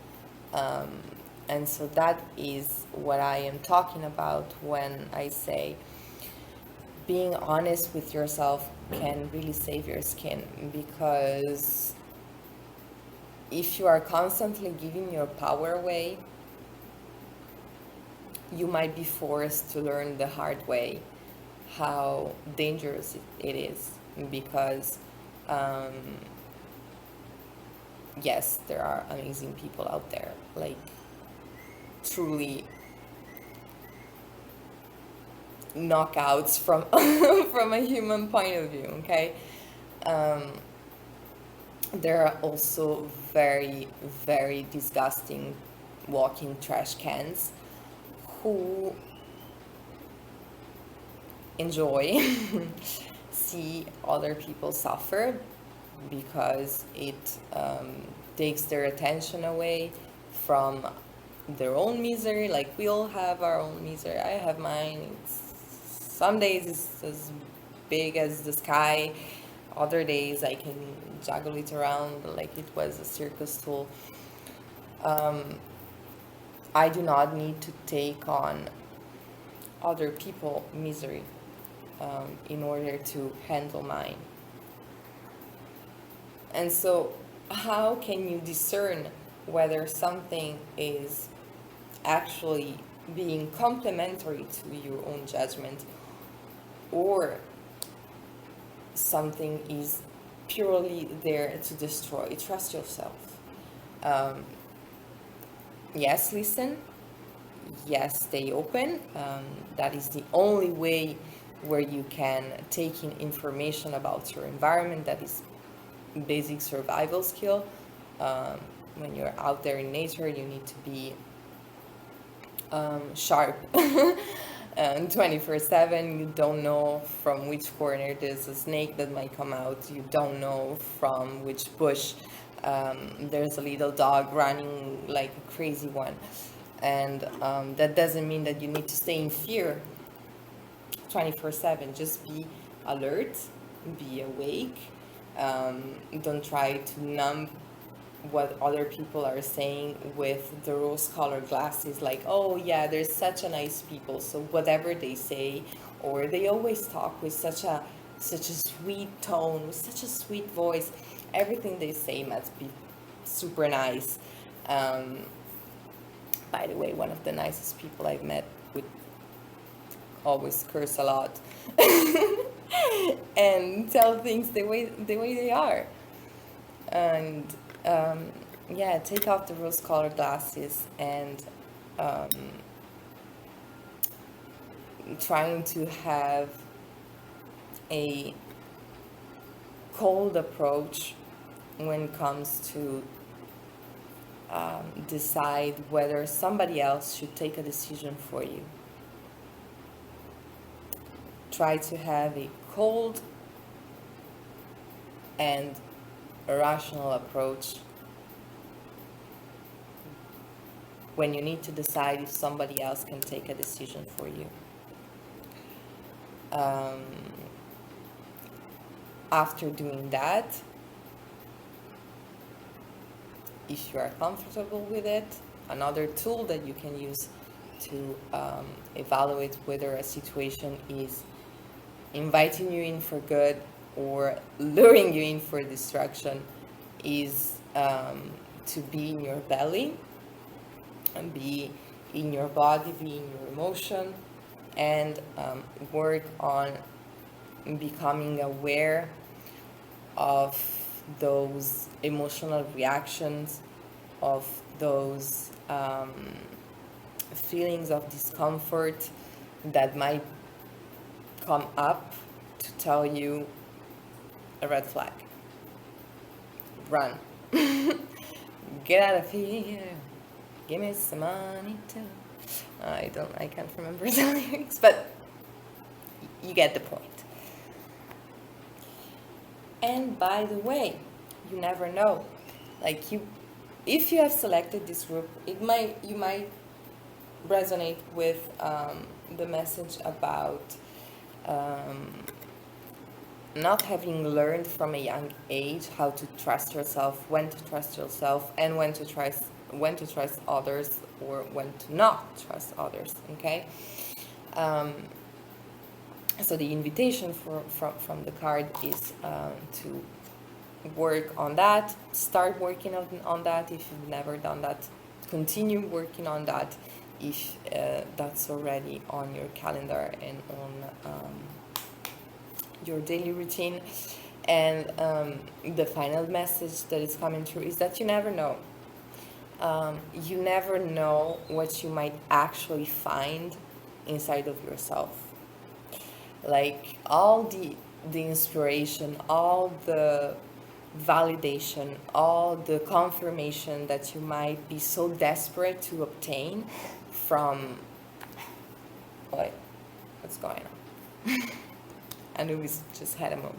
And so that is what I am talking about when I say being honest with yourself can really save your skin, because if you are constantly giving your power away, you might be forced to learn the hard way how dangerous it is, because yes, there are amazing people out there, like truly knockouts from from a human point of view, okay? There are also very, very disgusting walking trash cans who enjoy see other people suffer, because it takes their attention away from their own misery. Like, we all have our own misery. I have mine. Some days it's as big as the sky. Other days I can juggle it around like it was a circus tool. I do not need to take on other people's misery in order to handle mine. And so, how can you discern whether something is actually being complementary to your own judgment, or something is purely there to destroy? Trust yourself. Yes, listen. Yes, stay open. That is the only way where you can take in information about your environment. That is basic survival skill. When you're out there in nature, you need to be sharp. 24/7. You don't know from which corner there's a snake that might come out. You don't know from which bush there's a little dog running like a crazy one. And that doesn't mean that you need to stay in fear 24/7. Just be alert, be awake. Don't try to numb what other people are saying with the rose-colored glasses, like, oh yeah, there's such a nice people, so whatever they say, or they always talk with such a sweet tone, with such a sweet voice, everything they say must be super nice. By the way, one of the nicest people I've met would always curse a lot and tell things the way they are. And yeah, take off the rose-colored glasses and trying to have a cold approach when it comes to decide whether somebody else should take a decision for you. Try to have a cold and a rational approach when you need to decide if somebody else can take a decision for you. After doing that, if you are comfortable with it, another tool that you can use to evaluate whether a situation is inviting you in for good or luring you in for destruction is to be in your belly and be in your body, be in your emotion, and work on becoming aware of those emotional reactions, of those feelings of discomfort that might come up to tell you a red flag. Run. Get out of here. Give me some money too. I can't remember the lyrics, but you get the point. And by the way, you never know. Like, if you have selected this group, you might resonate with the message about not having learned from a young age how to trust yourself, when to trust yourself, and when to trust others, or when to not trust others. Okay. So the invitation from the card is to work on that. Start working on that if you've never done that. Continue working on that. if that's already on your calendar and on your daily routine. And the final message that is coming through is that you never know. You never know what you might actually find inside of yourself. Like all the inspiration, all the validation, all the confirmation that you might be so desperate to obtain from what's going on? Anubis just had a moment.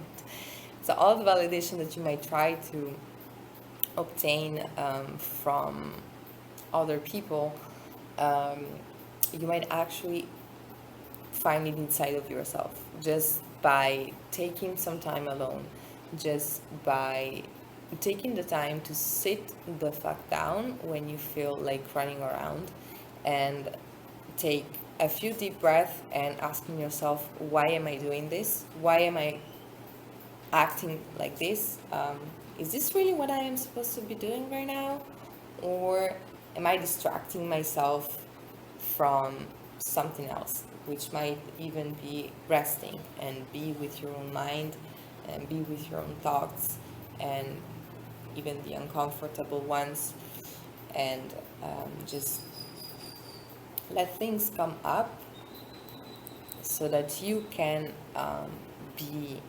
So all the validation that you might try to obtain from other people, you might actually find it inside of yourself just by taking some time alone, just by taking the time to sit the fuck down when you feel like running around and take a few deep breaths and asking yourself, why am I doing this? Why am I acting like this? Is this really what I am supposed to be doing right now? Or am I distracting myself from something else, which might even be resting and be with your own mind and be with your own thoughts and even the uncomfortable ones, and just let things come up so that you can be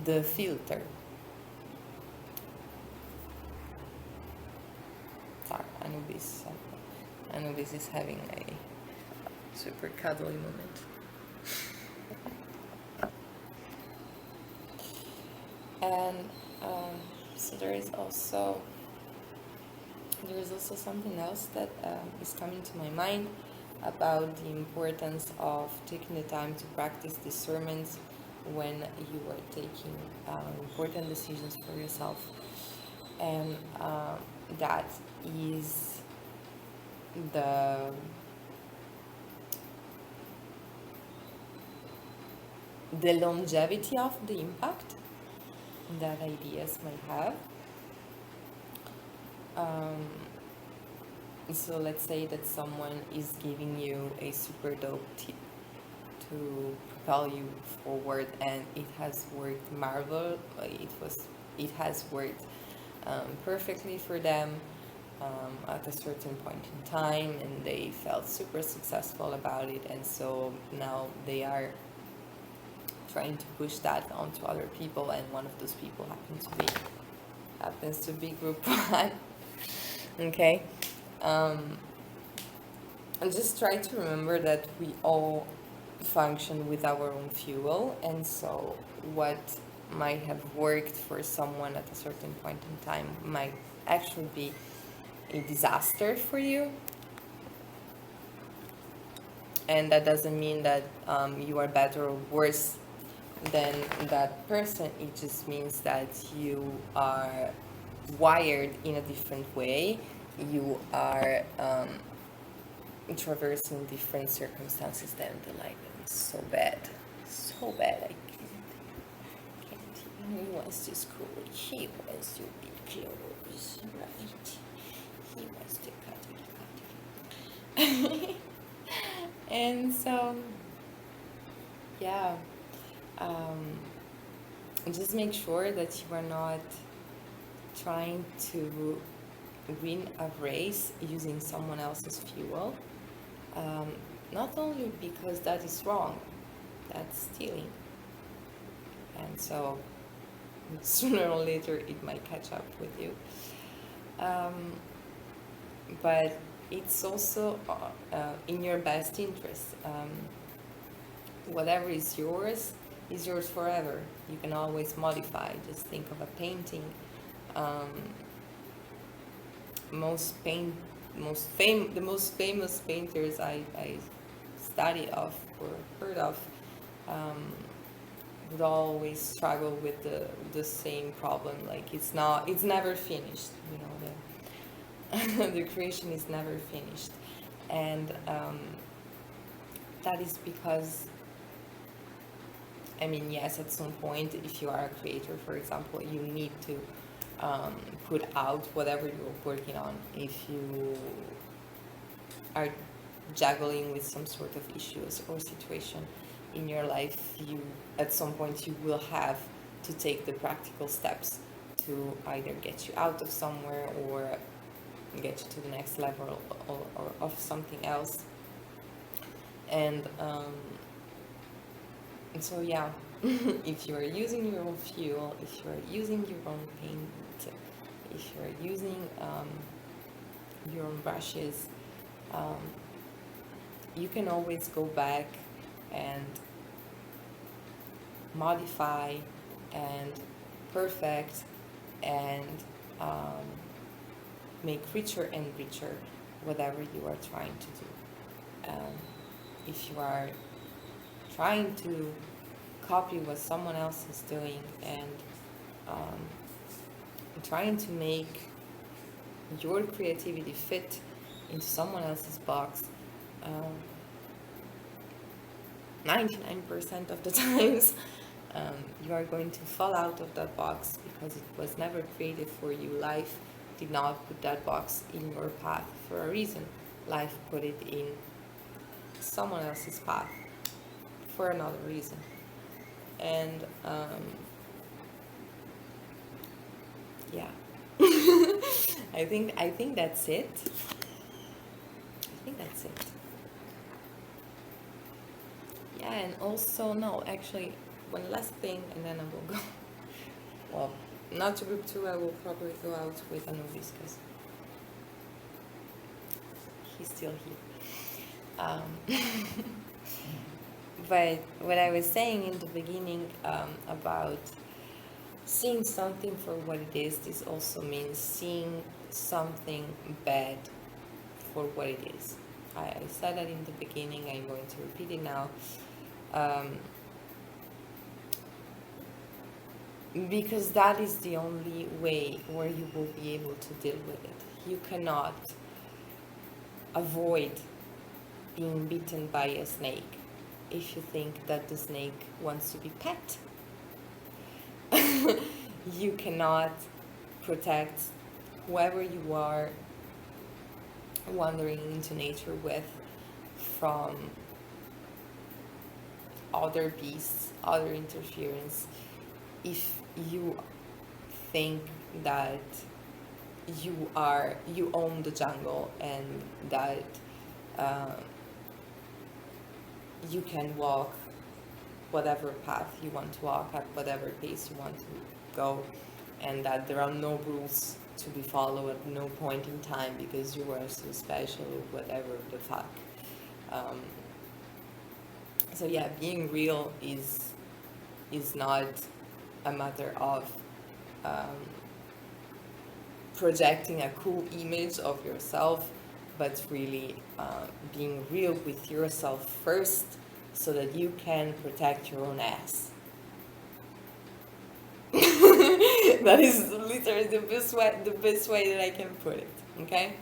the filter. Sorry, Anubis is having a super cuddly moment. And so there is also something else that is coming to my mind about the importance of taking the time to practice discernment when you are taking important decisions for yourself. And that is the longevity of the impact that ideas might have. So let's say that someone is giving you a super dope tip to propel you forward, and it has worked marvelous. It has worked perfectly for them at a certain point in time, and they felt super successful about it, and so now they are trying to push that onto other people, and one of those people happens to be group one. Okay. And just try to remember that we all function with our own fuel, and so what might have worked for someone at a certain point in time might actually be a disaster for you. And that doesn't mean that you are better or worse than that person. It just means that you are wired in a different way. You are traversing different circumstances than the light. So bad, I can't. He wants to school. He wants to be close, right? He wants to cut it. And so, yeah, just make sure that you are not trying to win a race using someone else's fuel. Not only because that is wrong, that's stealing. And so sooner or later it might catch up with you. But it's also in your best interest. Whatever is yours forever. You can always modify. Just think of a painting. The most famous painters I studied of or heard of would always struggle with the same problem. Like it's never finished. You know, the creation is never finished, and that is because, I mean, yes, at some point, if you are a creator, for example, you need to put out whatever you're working on. If you are juggling with some sort of issues or situation in your life, you at some point you will have to take the practical steps to either get you out of somewhere or get you to the next level or of something else. And so yeah, if you are using your own fuel, if you are using your own paint, if you are using your own brushes, you can always go back and modify and perfect and make richer and richer whatever you are trying to do. If you are trying to copy what someone else is doing and trying to make your creativity fit into someone else's box, 99% of the times you are going to fall out of that box because it was never created for you. Life did not put that box in your path for a reason. Life put it in someone else's path for another reason. And yeah. I think that's it. I think that's it. Yeah, and also, no, actually, one last thing, and then I will go. Well, not to group 2, I will probably go out with Anubis because he's still here. But what I was saying in the beginning about seeing something for what it is, this also means seeing something bad for what it is. I said that in the beginning, I'm going to repeat it now. Because that is the only way where you will be able to deal with it. You cannot avoid being bitten by a snake if you think that the snake wants to be pet. You cannot protect whoever you are wandering into nature with from other beasts, other interference, if you think that you own the jungle and that you can walk whatever path you want to walk at whatever pace you want to go, and that there are no rules to be followed at no point in time because you are so special, whatever the fuck. So yeah, being real is not a matter of projecting a cool image of yourself, but really being real with yourself first so that you can protect your own ass. That is literally the best way that I can put it, okay?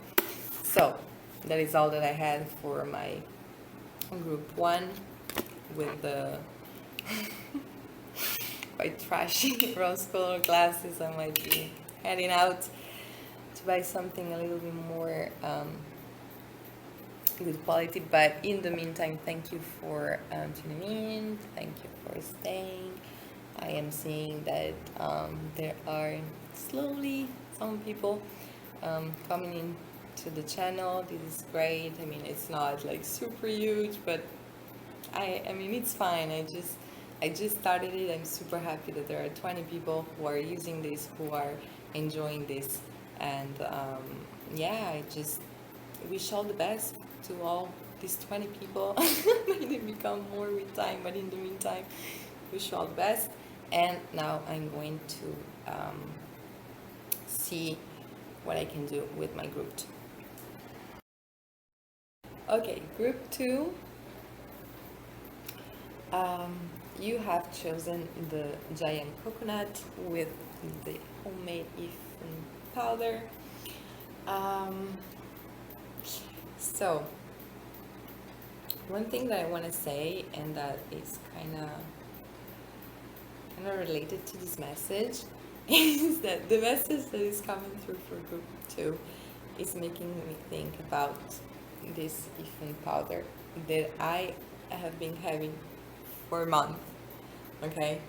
So that is all that I had for my group 1 with the quite trashy rose-colored glasses. I might be heading out to buy something a little bit more good quality, but in the meantime, thank you for tuning in, thank you for staying. I am seeing that there are slowly some people coming in to the channel. This is great. I mean, it's not like super huge, but I mean, it's fine. I just started it. I'm super happy that there are 20 people who are using this, who are enjoying this, and yeah, I just wish all the best to all these 20 people. Maybe become more with time, but in the meantime, wish you all the best. And now I'm going to see what I can do with my group 2. Okay, group 2. You have chosen the giant coconut with the homemade Ethan powder. So one thing that I want to say, and that is kind of related to this message, is that the message that is coming through for group 2 is making me think about this Ethan powder that I have been having for months, okay?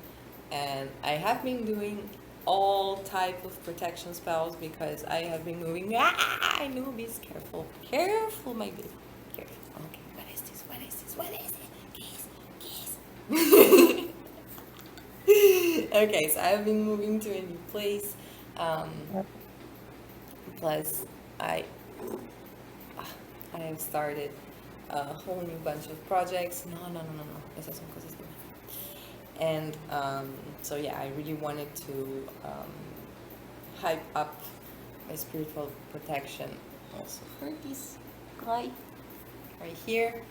And I have been doing all type of protection spells because I have been moving. I know, be careful. Careful, my baby. Careful. Okay, what is this? What is this? What is it? Kiss. Okay, so I've been moving to a new place. Plus, I have started a whole new bunch of projects. No. Essas são coisas demais. And so yeah, I really wanted to hype up my spiritual protection also for this guy right here.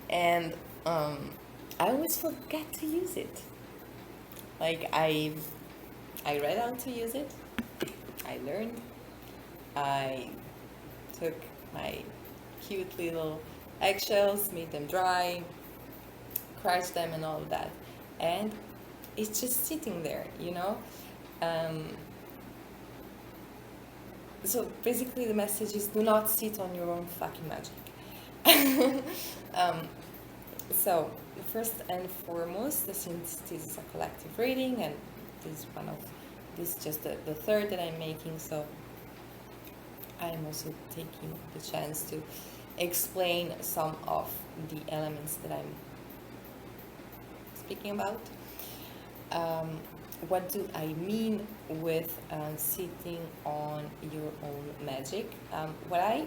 And I always forget to use it. Like I read how to use it. I learned. I took my cute little eggshells, made them dry, crushed them and all of that. And it's just sitting there, you know? So basically the message is do not sit on your own fucking magic. So first and foremost, since this is a collective reading and this is just the third that I'm making, so I'm also taking the chance to explain some of the elements that I'm speaking about. What do I mean with sitting on your own magic? What I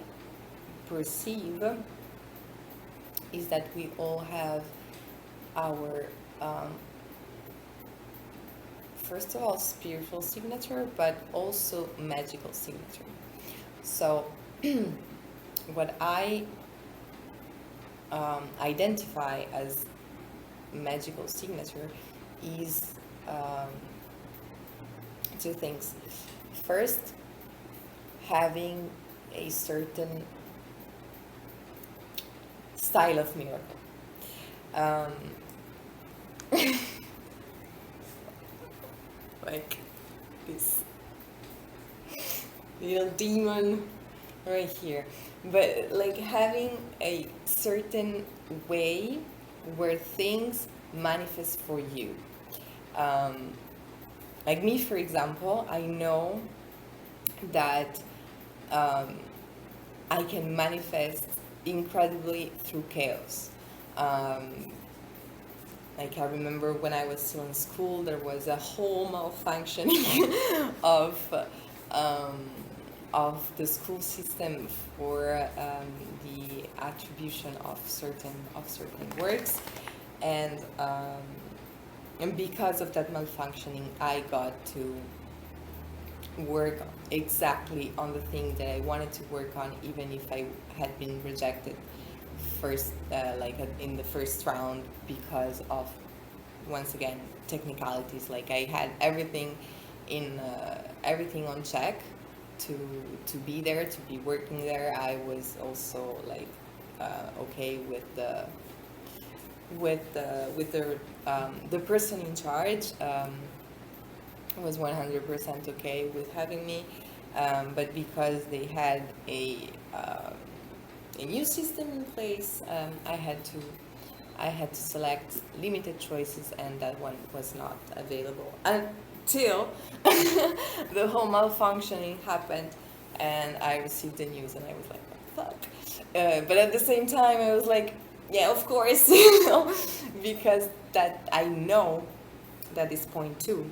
perceive is that we all have our first of all spiritual signature, but also magical signature. So what I identify as magical signature is two things. First, having a certain style of miracle. Like this little demon right here, but like having a certain way where things manifest for you. Like me, for example, I know that I can manifest incredibly through chaos. Like I remember when I was still in school, there was a whole malfunctioning of the school system for the attribution of certain works, and because of that malfunctioning, I got to work exactly on the thing that I wanted to work on, even if I had been rejected first, in the first round, because of, once again, technicalities. Like I had everything on check to be there, to be working there. I was also like okay with the person in charge. Was 100% okay with having me, but because they had a new system in place, I had to select limited choices, and that one was not available until the whole malfunctioning happened, and I received the news, and I was like, what the fuck? But at the same time, I was like, yeah, of course, you know, because that I know that is point two.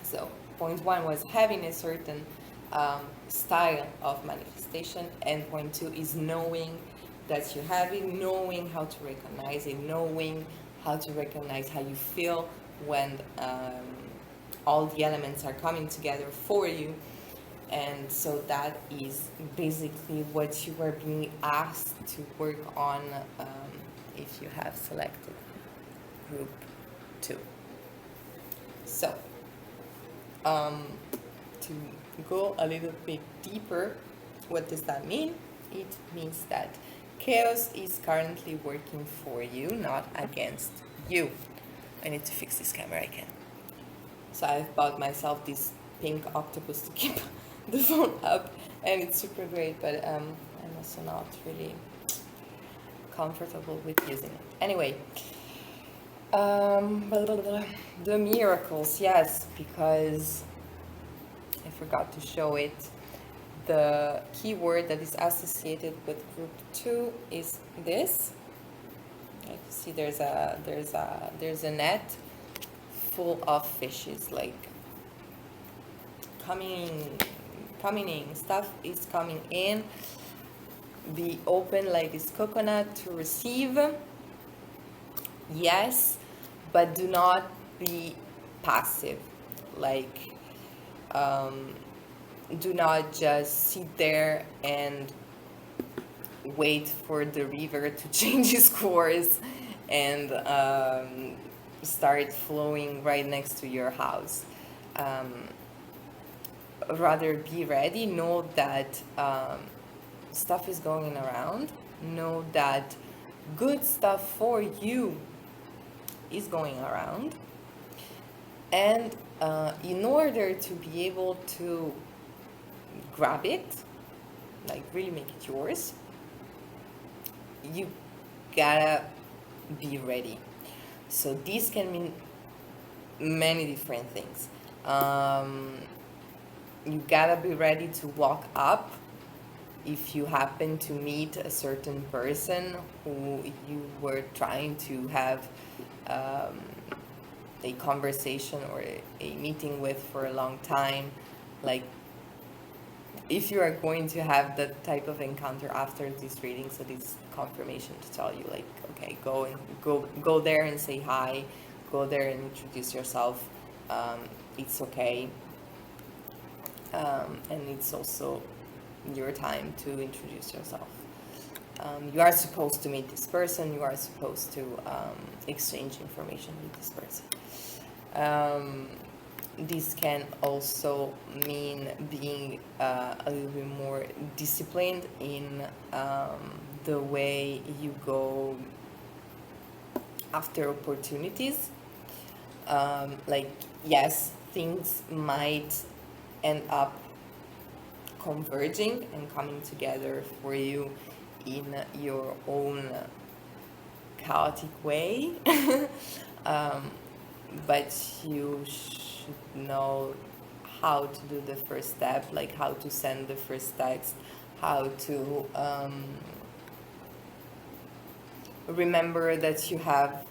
So point one was having a certain style of manifestation, and point two is knowing that you have it, knowing how to recognize it, knowing how to recognize how you feel when all the elements are coming together for you. And so that is basically what you are being asked to work on if you have selected group 2. So to go a little bit deeper, what does that mean? It means that chaos is currently working for you, not against you. I need to fix this camera, I can. So I've bought myself this pink octopus to keep the phone up, and it's super great, but I'm also not really comfortable with using it. Anyway, the miracles, yes, because I forgot to show it. The keyword that is associated with group 2 is this. Like you see, there's a net full of fishes, like coming in. Stuff is coming in. Be open like this coconut to receive. Yes, but do not be passive. Like, do not just sit there and wait for the river to change its course and start flowing right next to your house. Rather be ready. Know that stuff is going around. Know that good stuff for you is going around. And in order to be able to grab it, like really make it yours, you gotta be ready. So this can mean many different things. You gotta be ready to walk up if you happen to meet a certain person who you were trying to have a conversation or a meeting with for a long time. Like, if you are going to have that type of encounter after this reading, so this confirmation to tell you, like, okay, go there and say hi, go there and introduce yourself. It's okay, and it's also your time to introduce yourself. You are supposed to meet this person. You are supposed to exchange information with this person. This can also mean being a little bit more disciplined in the way you go after opportunities. Like, yes, things might end up converging and coming together for you in your own chaotic way. But you should know how to do the first step, like how to send the first text, how to remember that you have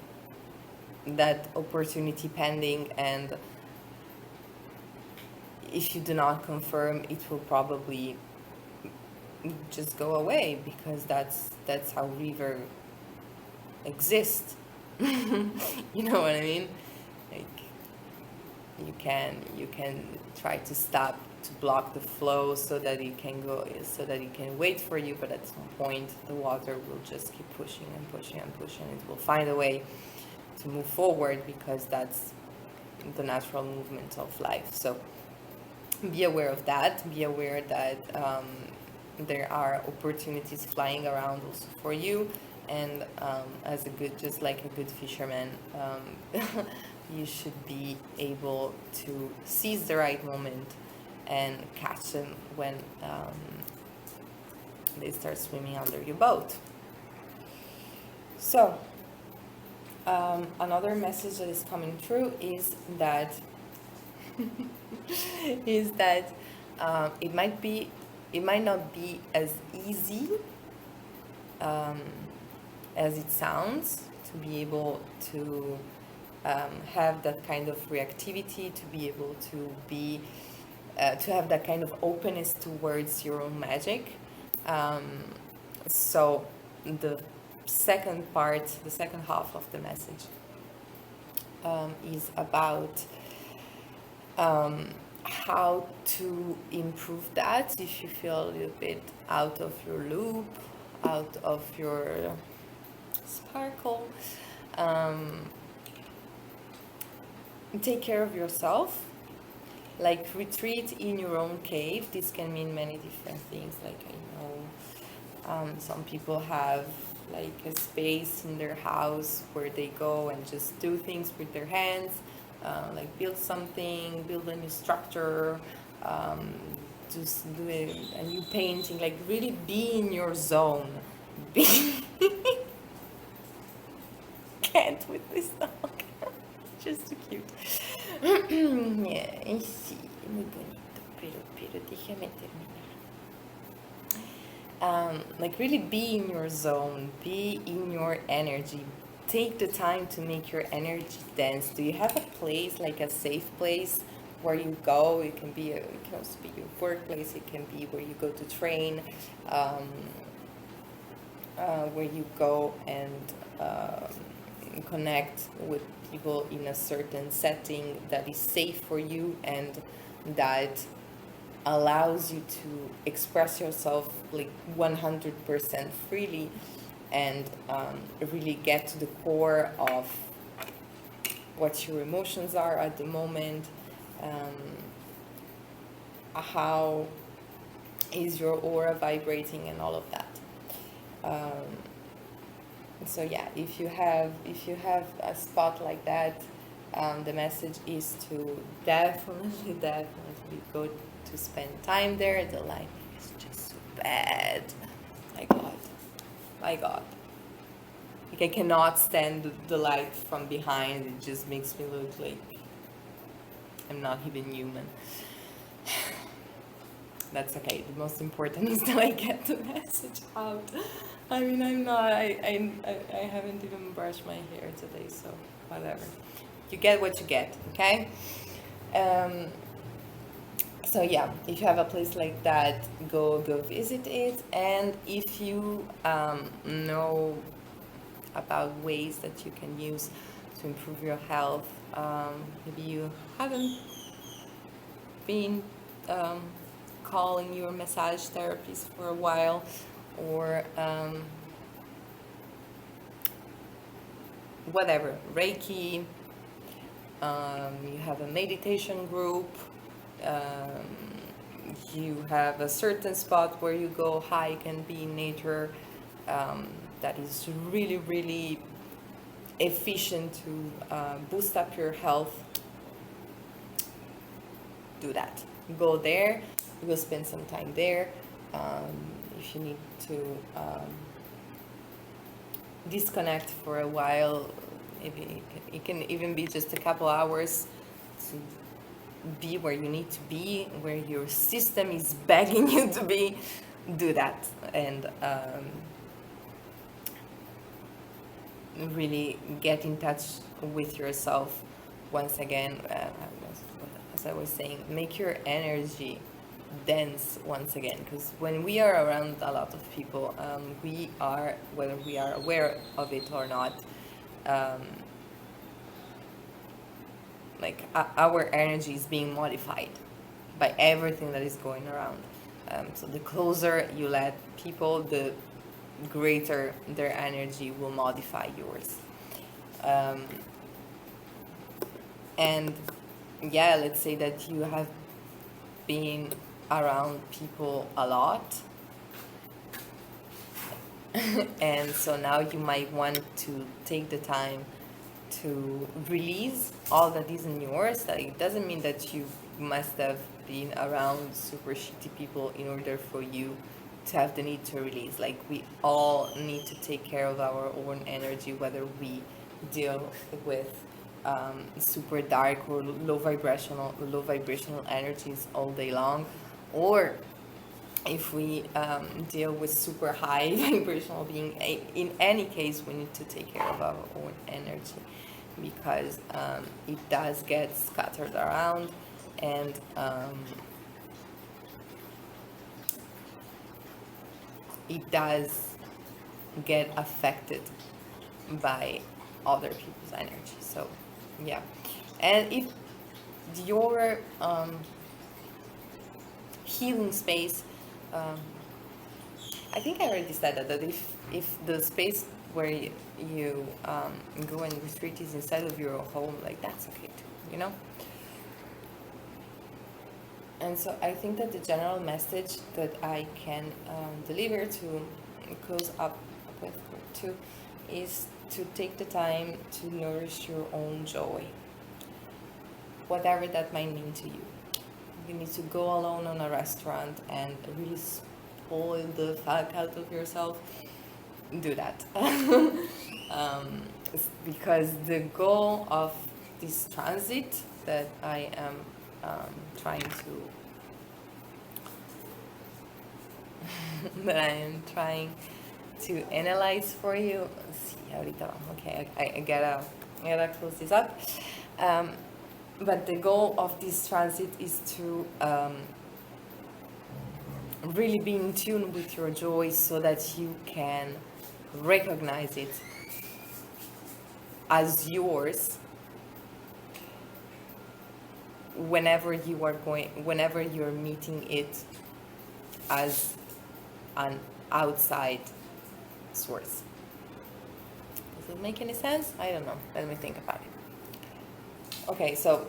that opportunity pending, and if you do not confirm, it will probably just go away, because that's how river exists. You know what I mean? Like, you can try to stop, to block the flow so that it can go, so that it can wait for you, but at some point the water will just keep pushing and pushing and pushing. It will find a way to move forward, because that's the natural movement of life. So be aware of that. Be aware that there are opportunities flying around also for you, and as a good, just like a good fisherman, you should be able to seize the right moment and catch them when they start swimming under your boat. So another message that is coming through is that it might not be as easy as it sounds to be able to have that kind of reactivity, to be able to be to have that kind of openness towards your own magic. So the second half of the message is about how to improve that if you feel a little bit out of your loop, out of your sparkle. Take care of yourself, like retreat in your own cave. This can mean many different things. Like, I know some people have like a space in their house where they go and just do things with their hands, like build something, build a new structure, do a new painting, like really be in your zone. Be can't with this dog. Just too cute. Yeah, sí, muy bonito, pero déjame terminar. Like really be in your zone, be in your energy. Take the time to make your energy dance. Do you have a place, like a safe place where you go? It can be, it can also be your workplace. It can be where you go to train, where you go and connect with people in a certain setting that is safe for you and that allows you to express yourself like 100% freely and really get to the core of what your emotions are at the moment, how is your aura vibrating and all of that. So yeah, if you have a spot like that, the message is to definitely go to spend time there. The lighting is just so bad. My God. Like I cannot stand the light from behind. It just makes me look like I'm not even human. That's okay. The most important is that I get the message out. I mean, I haven't even brushed my hair today, so whatever. You get what you get, okay? So yeah, if you have a place like that, go visit it. And if you know about ways that you can use to improve your health, maybe you haven't been calling your massage therapist for a while, or whatever, Reiki, you have a meditation group, you have a certain spot where you go hike and be in nature, that is really efficient to boost up your health. Do that. Go there, go spend some time there. If you need to disconnect for a while, maybe it can even be just a couple hours to be where you need to be, where your system is begging you to be. Do that and really get in touch with yourself once again. As I was saying, make your energy dance once again, because when we are around a lot of people, we are, whether we are aware of it or not, like our energy is being modified by everything that is going around. So the closer you let people, the greater their energy will modify yours. And yeah, let's say that you have been around people a lot, and so now you might want to take the time to release all that isn't yours. Like, it doesn't mean that you must have been around super shitty people in order for you to have the need to release. Like, we all need to take care of our own energy, whether we deal with super dark or low vibrational energies all day long, or if we deal with super high vibrational being. In any case, we need to take care of our own energy, because it does get scattered around, and it does get affected by other people's energy. So yeah, and if your healing space, I think I already said that if the space where you go and retreat is inside of your home, like, that's okay too, you know. And so I think that the general message that I can deliver to close up with too is to take the time to nourish your own joy, whatever that might mean to you. you need to go alone on a restaurant and really spoil the fuck out of yourself, do that. Because the goal of this transit that I am trying to that I am trying to analyze for you. Sí, ahorita, okay, I gotta close this up. But the goal of this transit is to really be in tune with your joy so that you can recognize it as yours whenever you're meeting it as an outside source. Does it make any sense? I don't know. Let me think about it. Okay, so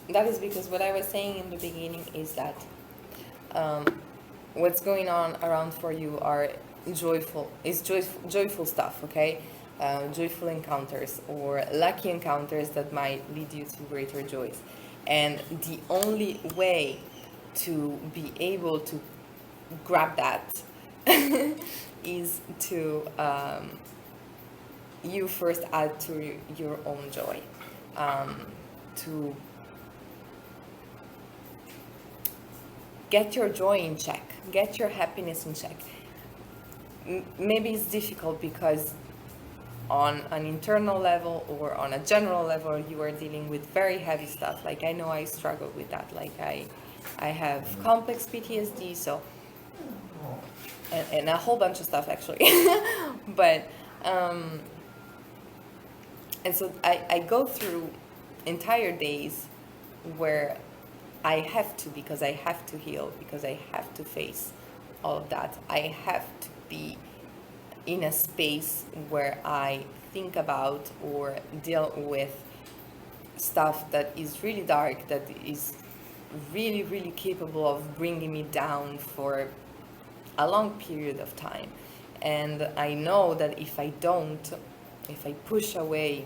that is because what I was saying in the beginning is that what's going on around for you are joyful stuff, okay? Joyful encounters or lucky encounters that might lead you to greater joys. And the only way to be able to grab that is to you first add to your own joy, to get your joy in check, get your happiness in check. Maybe it's difficult because on an internal level or on a general level you are dealing with very heavy stuff. Like I know I struggle with that. Like I have complex PTSD, so and a whole bunch of stuff actually. But and so I go through entire days where I have to, because I have to heal, because I have to face all of that. I have to be in a space where I think about or deal with stuff that is really dark, that is really, really capable of bringing me down for a long period of time. And I know that if I push away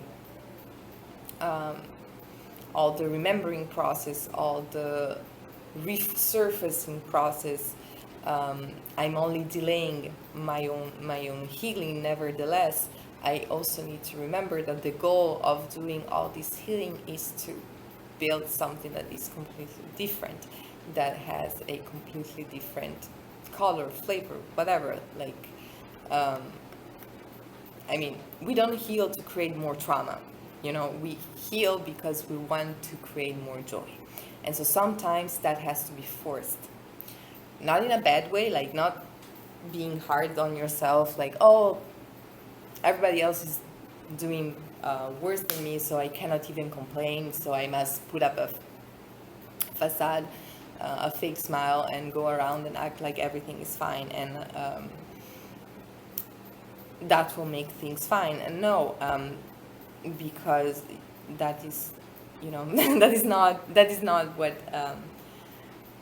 all the remembering process, all the resurfacing process, I'm only delaying my own healing. Nevertheless, I also need to remember that the goal of doing all this healing is to build something that is completely different, that has a completely different color, flavor, whatever. Like, I mean, we don't heal to create more trauma. You know, we heal because we want to create more joy. And so sometimes that has to be forced. Not in a bad way, like not being hard on yourself, like, oh, everybody else is doing worse than me, so I cannot even complain, so I must put up a facade, a fake smile, and go around and act like everything is fine, and that will make things fine. And no, because that is, you know, that is not what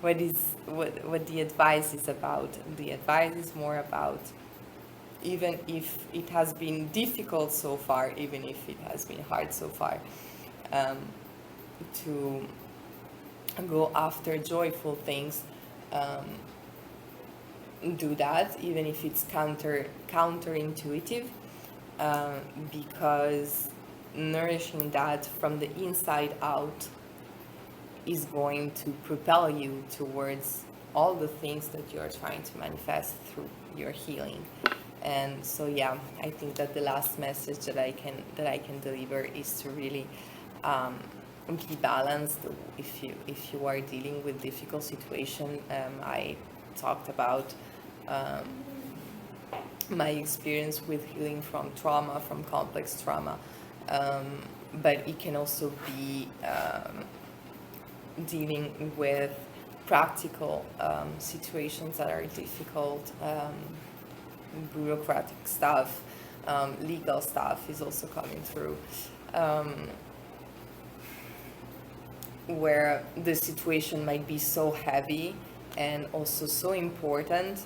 the advice is about. The advice is more about, even if it has been difficult so far, even if it has been hard so far, to go after joyful things, do that, even if it's counterintuitive, because nourishing that from the inside out is going to propel you towards all the things that you're trying to manifest through your healing. And so yeah, I think that the last message that I can deliver is to really be balanced. If you are dealing with difficult situation, I talked about my experience with healing from trauma, from complex trauma, but it can also be dealing with practical situations that are difficult, bureaucratic stuff, legal stuff is also coming through, where the situation might be so heavy and also so important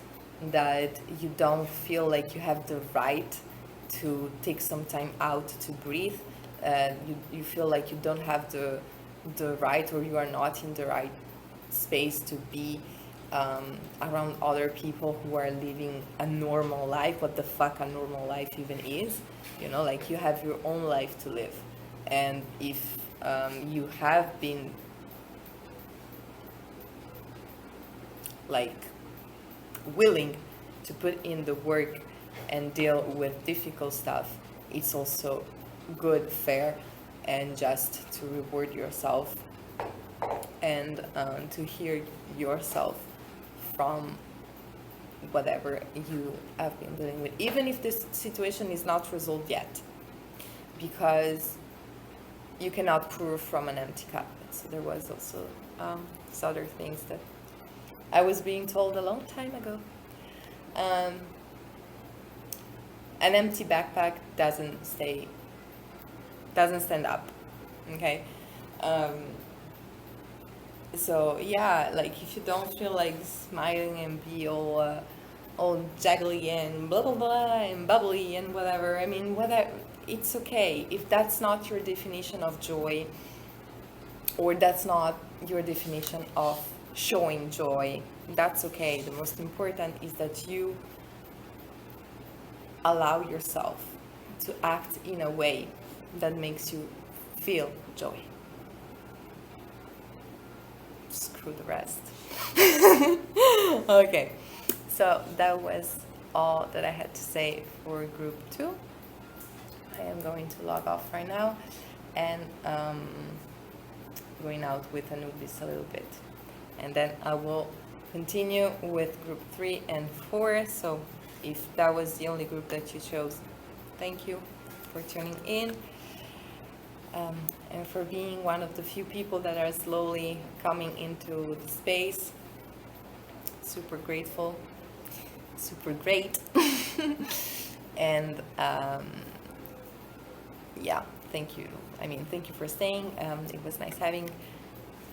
that you don't feel like you have the right to take some time out to breathe. You feel like you don't have the right, or you are not in the right space to be around other people who are living a normal life. What the fuck a normal life even is, you know, like you have your own life to live. And if you have been like willing to put in the work and deal with difficult stuff, it's also good, fair, and just to reward yourself and to hear yourself from whatever you have been dealing with, even if this situation is not resolved yet, because you cannot pour from an empty cup. So there was also these other things that I was being told a long time ago. An empty backpack doesn't stand up, okay? So yeah, like if you don't feel like smiling and be all juggly and blah blah blah and bubbly and whatever, I mean, whatever, it's okay. If that's not your definition of joy, or that's not your definition of showing joy, that's okay. The most important is that you allow yourself to act in a way that makes you feel joy. Screw the rest. Okay, so that was all that I had to say for group 2. I am going to log off right now and going out with Anubis a little bit, and then I will continue with group 3 and 4. So if that was the only group that you chose, thank you for tuning in. And for being one of the few people that are slowly coming into the space. Super grateful, super great. And yeah, thank you. I mean, thank you for staying. It was nice having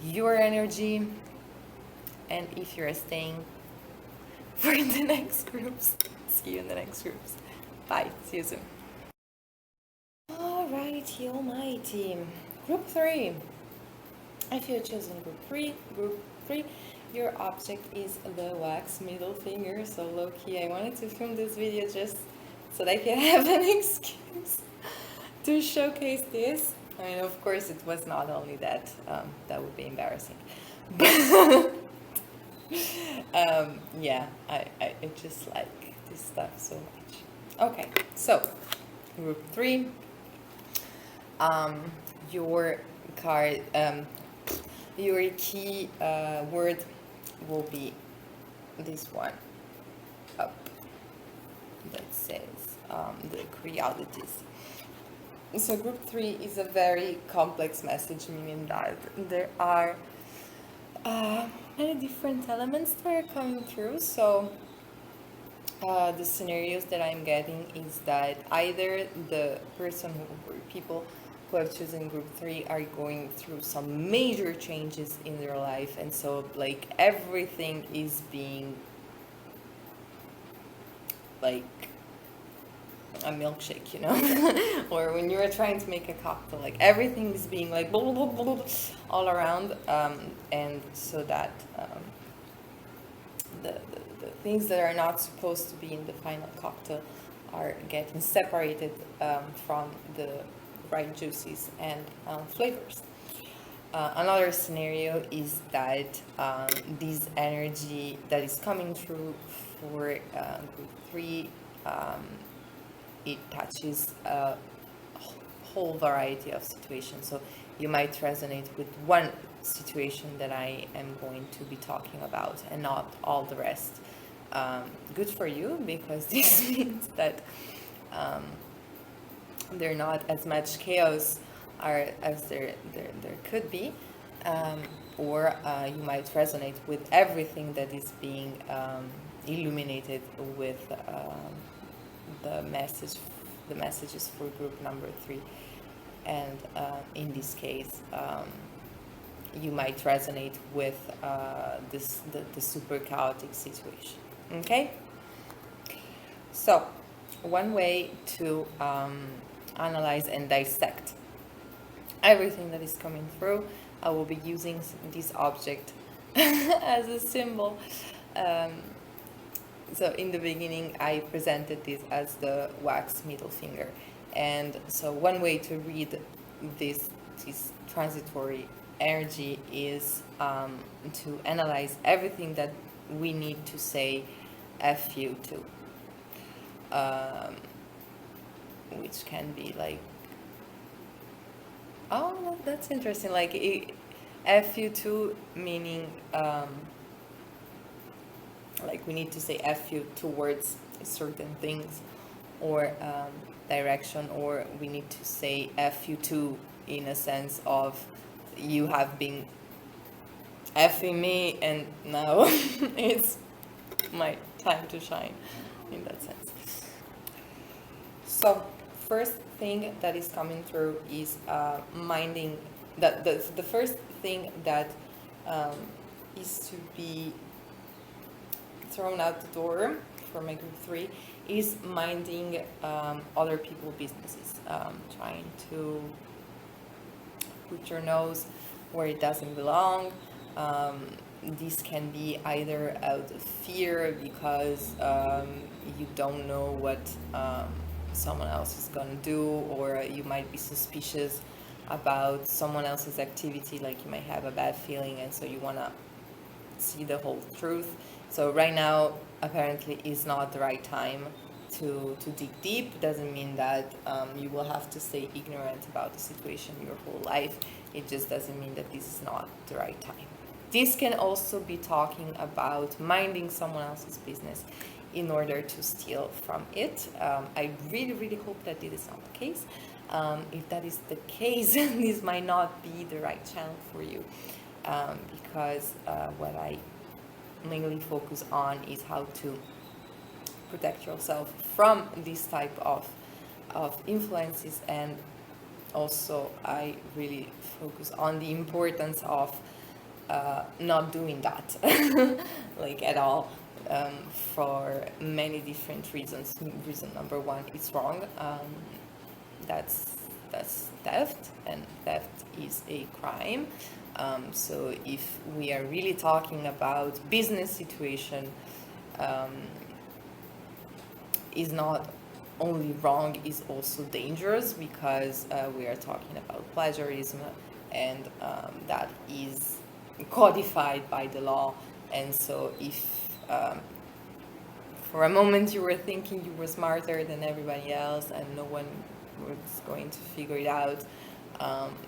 your energy. And if you're staying for the next groups, see you in the next groups. Bye, see you soon. Alrighty, almighty. Group 3. If you've chosen group 3, your object is the wax middle finger. So low-key, I wanted to film this video just so that I can have an excuse to showcase this. I mean, of course, it was not only that. That would be embarrassing. But yeah, I just like this stuff so much. Okay, so group 3. Your card, your key word will be this one up that says the realities. So group 3 is a very complex message, meaning that there are many different elements that are coming through. So the scenarios that I'm getting is that either the person or people who have chosen group 3 are going through some major changes in their life, and so like everything is being like a milkshake, you know, or when you're trying to make a cocktail, like everything is being like blah, blah, blah, blah, all around, and so that the things that are not supposed to be in the final cocktail are getting separated from the right juices and flavors. Another scenario is that this energy that is coming through for group 3, it touches a whole variety of situations. So you might resonate with one situation that I am going to be talking about and not all the rest. Good for you, because this means that there not as much chaos as there could be, or you might resonate with everything that is being illuminated with the messages for group number 3, and in this case you might resonate with the super chaotic situation. Okay, so one way to analyze and dissect everything that is coming through, I will be using this object as a symbol. Um, so in the beginning, I presented this as the wax middle finger, and so one way to read this transitory energy is to analyze everything that we need to say "f you" to, which can be like, oh, that's interesting. Like "f you" to meaning. Like we need to say "f you" towards certain things or direction, or we need to say "f you" to in a sense of you have been effing me and now it's my time to shine, in that sense. So first thing that is coming through is minding that the first thing that is to be thrown out the door for my group 3 is minding other people's businesses, trying to put your nose where it doesn't belong. This can be either out of fear because you don't know what someone else is going to do, or you might be suspicious about someone else's activity, like you might have a bad feeling and so you want to see the whole truth. So right now apparently is not the right time to dig deep. Doesn't mean that you will have to stay ignorant about the situation your whole life. It just doesn't mean that this is not the right time. This can also be talking about minding someone else's business in order to steal from it. I really hope that this is not the case. If that is the case, this might not be the right channel for you, because what I mainly focus on is how to protect yourself from this type of influences, and also I really focus on the importance of not doing that like at all, for many different reasons. Reason number one, it's wrong. That's theft, and theft is a crime. So if we are really talking about business situation, is not only wrong, is also dangerous, because we are talking about plagiarism, and that is codified by the law. And so if for a moment you were thinking you were smarter than everybody else and no one was going to figure it out,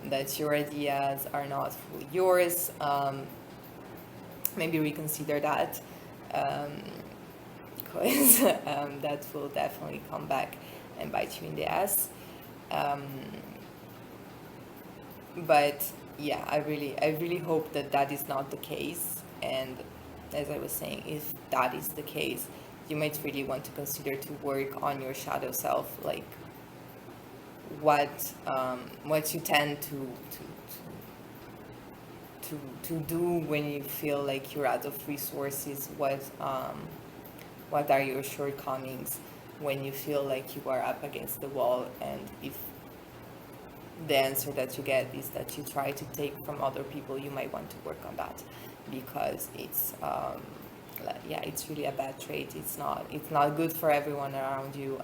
that your ideas are not fully yours, maybe reconsider that, because that will definitely come back and bite you in the ass. But yeah, I really hope that that is not the case. And as I was saying, if that is the case, you might really want to consider to work on your shadow self, like what you tend to do when you feel like you're out of resources. What are your shortcomings when you feel like you are up against the wall, and if the answer that you get is that you try to take from other people, you might want to work on that, because it's it's really a bad trait. It's not good for everyone around you.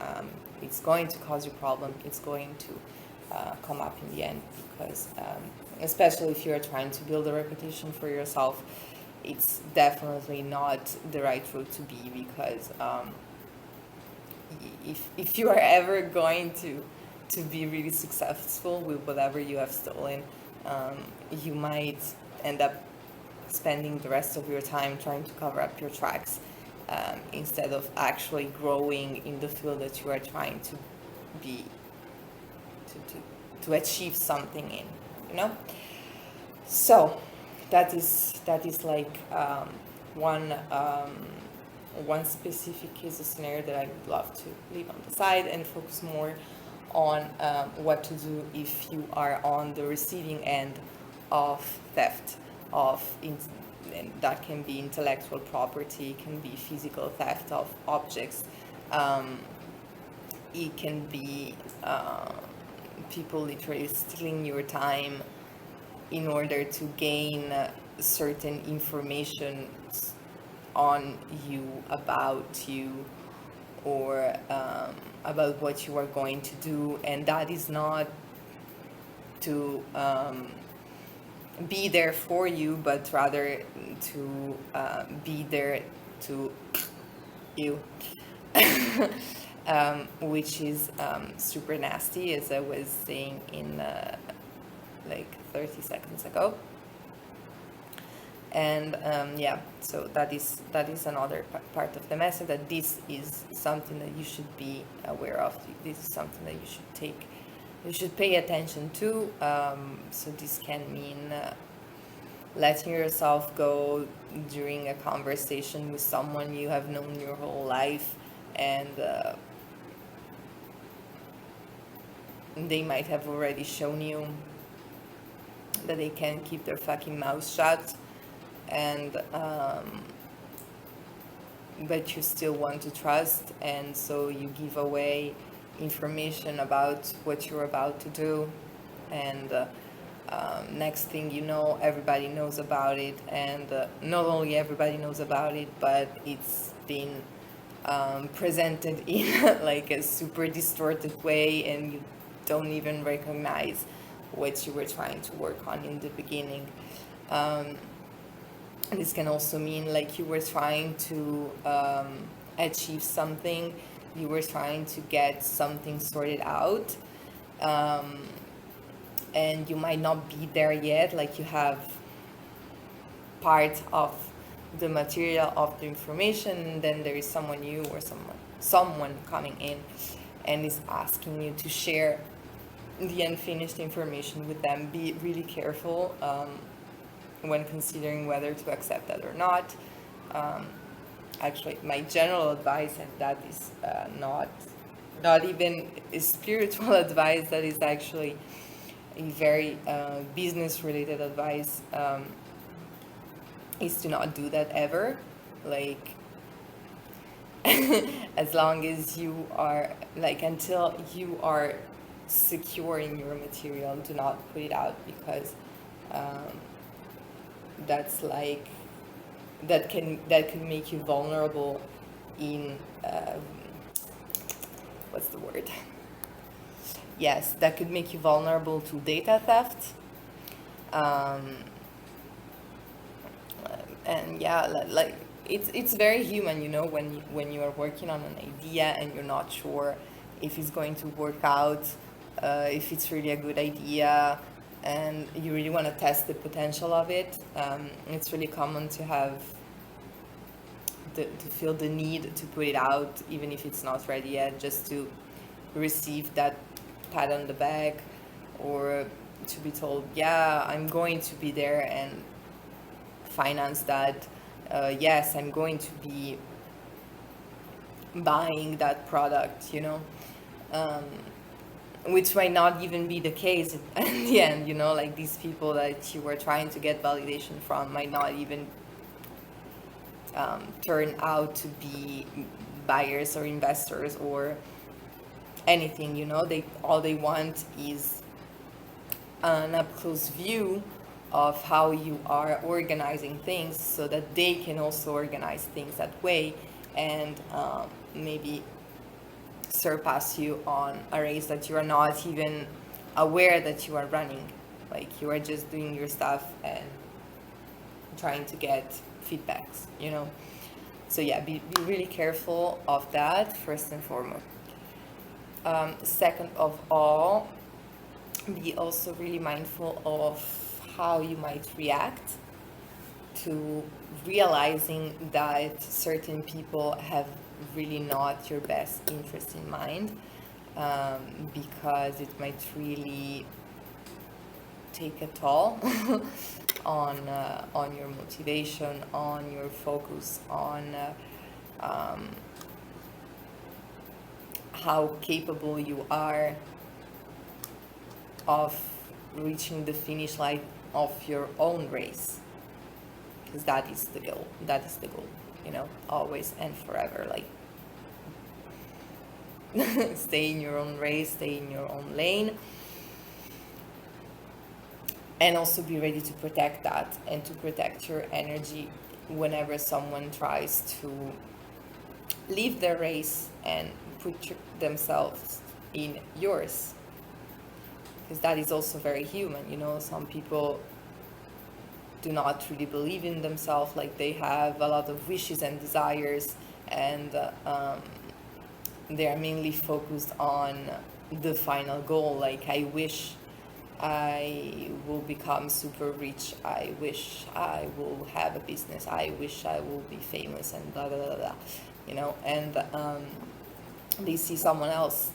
It's going to cause you problem. It's going to come up in the end, because especially if you're trying to build a reputation for yourself, it's definitely not the right route to be, because if you are ever going to be really successful with whatever you have stolen, you might end up spending the rest of your time trying to cover up your tracks, instead of actually growing in the field that you are trying to be to achieve something in, you know. So that is like one specific case of scenario that I would love to leave on the side and focus more on what to do if you are on the receiving end of theft, and that can be intellectual property, can be physical theft of objects, it can be people literally stealing your time in order to gain certain information on you, about you, or about what you are going to do, and that is not to be there for you, but rather to be there to you, which is super nasty, as I was saying in like 30 seconds ago. And yeah, so that is another part of the message, that this is something that you should be aware of. This is something that you should pay attention to. So this can mean letting yourself go during a conversation with someone you have known your whole life, and they might have already shown you that they can't keep their fucking mouth shut, and but you still want to trust, and so you give away information about what you're about to do, and next thing you know, everybody knows about it, and not only everybody knows about it, but it's been presented in like a super distorted way, and you don't even recognize what you were trying to work on in the beginning. This can also mean like you were trying to achieve something, you were trying to get something sorted out, and you might not be there yet, like you have part of the material of the information, and then there is someone new or someone coming in and is asking you to share the unfinished information with them. Be really careful when considering whether to accept that or not. Actually, my general advice, and that is not even a spiritual advice, that is actually a very business-related advice, is to not do that ever. Like, as long as you are, like, until you are secure in your material, do not put it out, because that's like, that can make you vulnerable in what's the word? Yes, that could make you vulnerable to data theft. And yeah, like it's very human, you know, when you are working on an idea and you're not sure if it's going to work out, if it's really a good idea, and you really want to test the potential of it. It's really common to have to feel the need to put it out, even if it's not ready yet, just to receive that pat on the back, or to be told, yeah, I'm going to be there and finance that. Yes, I'm going to be buying that product, you know, which might not even be the case at the end, you know, like these people that you were trying to get validation from might not even turn out to be buyers or investors or anything, you know. All they want is an up-close view of how you are organizing things, so that they can also organize things that way, and maybe surpass you on a race that you are not even aware that you are running. Like, you are just doing your stuff and trying to get feedbacks, you know. So yeah, be really careful of that, first and foremost. Second of all, be also really mindful of how you might react to realizing that certain people have really not your best interest in mind, because it might really take a toll on your motivation, on your focus, on how capable you are of reaching the finish line of your own race, because that is the goal, you know, always and forever. Like, stay in your own race, stay in your own lane. and also be ready to protect that and to protect your energy whenever someone tries to leave their race and put themselves in yours, because that is also very human. You know, some people do not really believe in themselves, like they have a lot of wishes and desires, and they are mainly focused on the final goal. Like, I wish I will become super rich, I wish I will have a business, I wish I will be famous, and blah blah blah, blah. You know, and they see someone else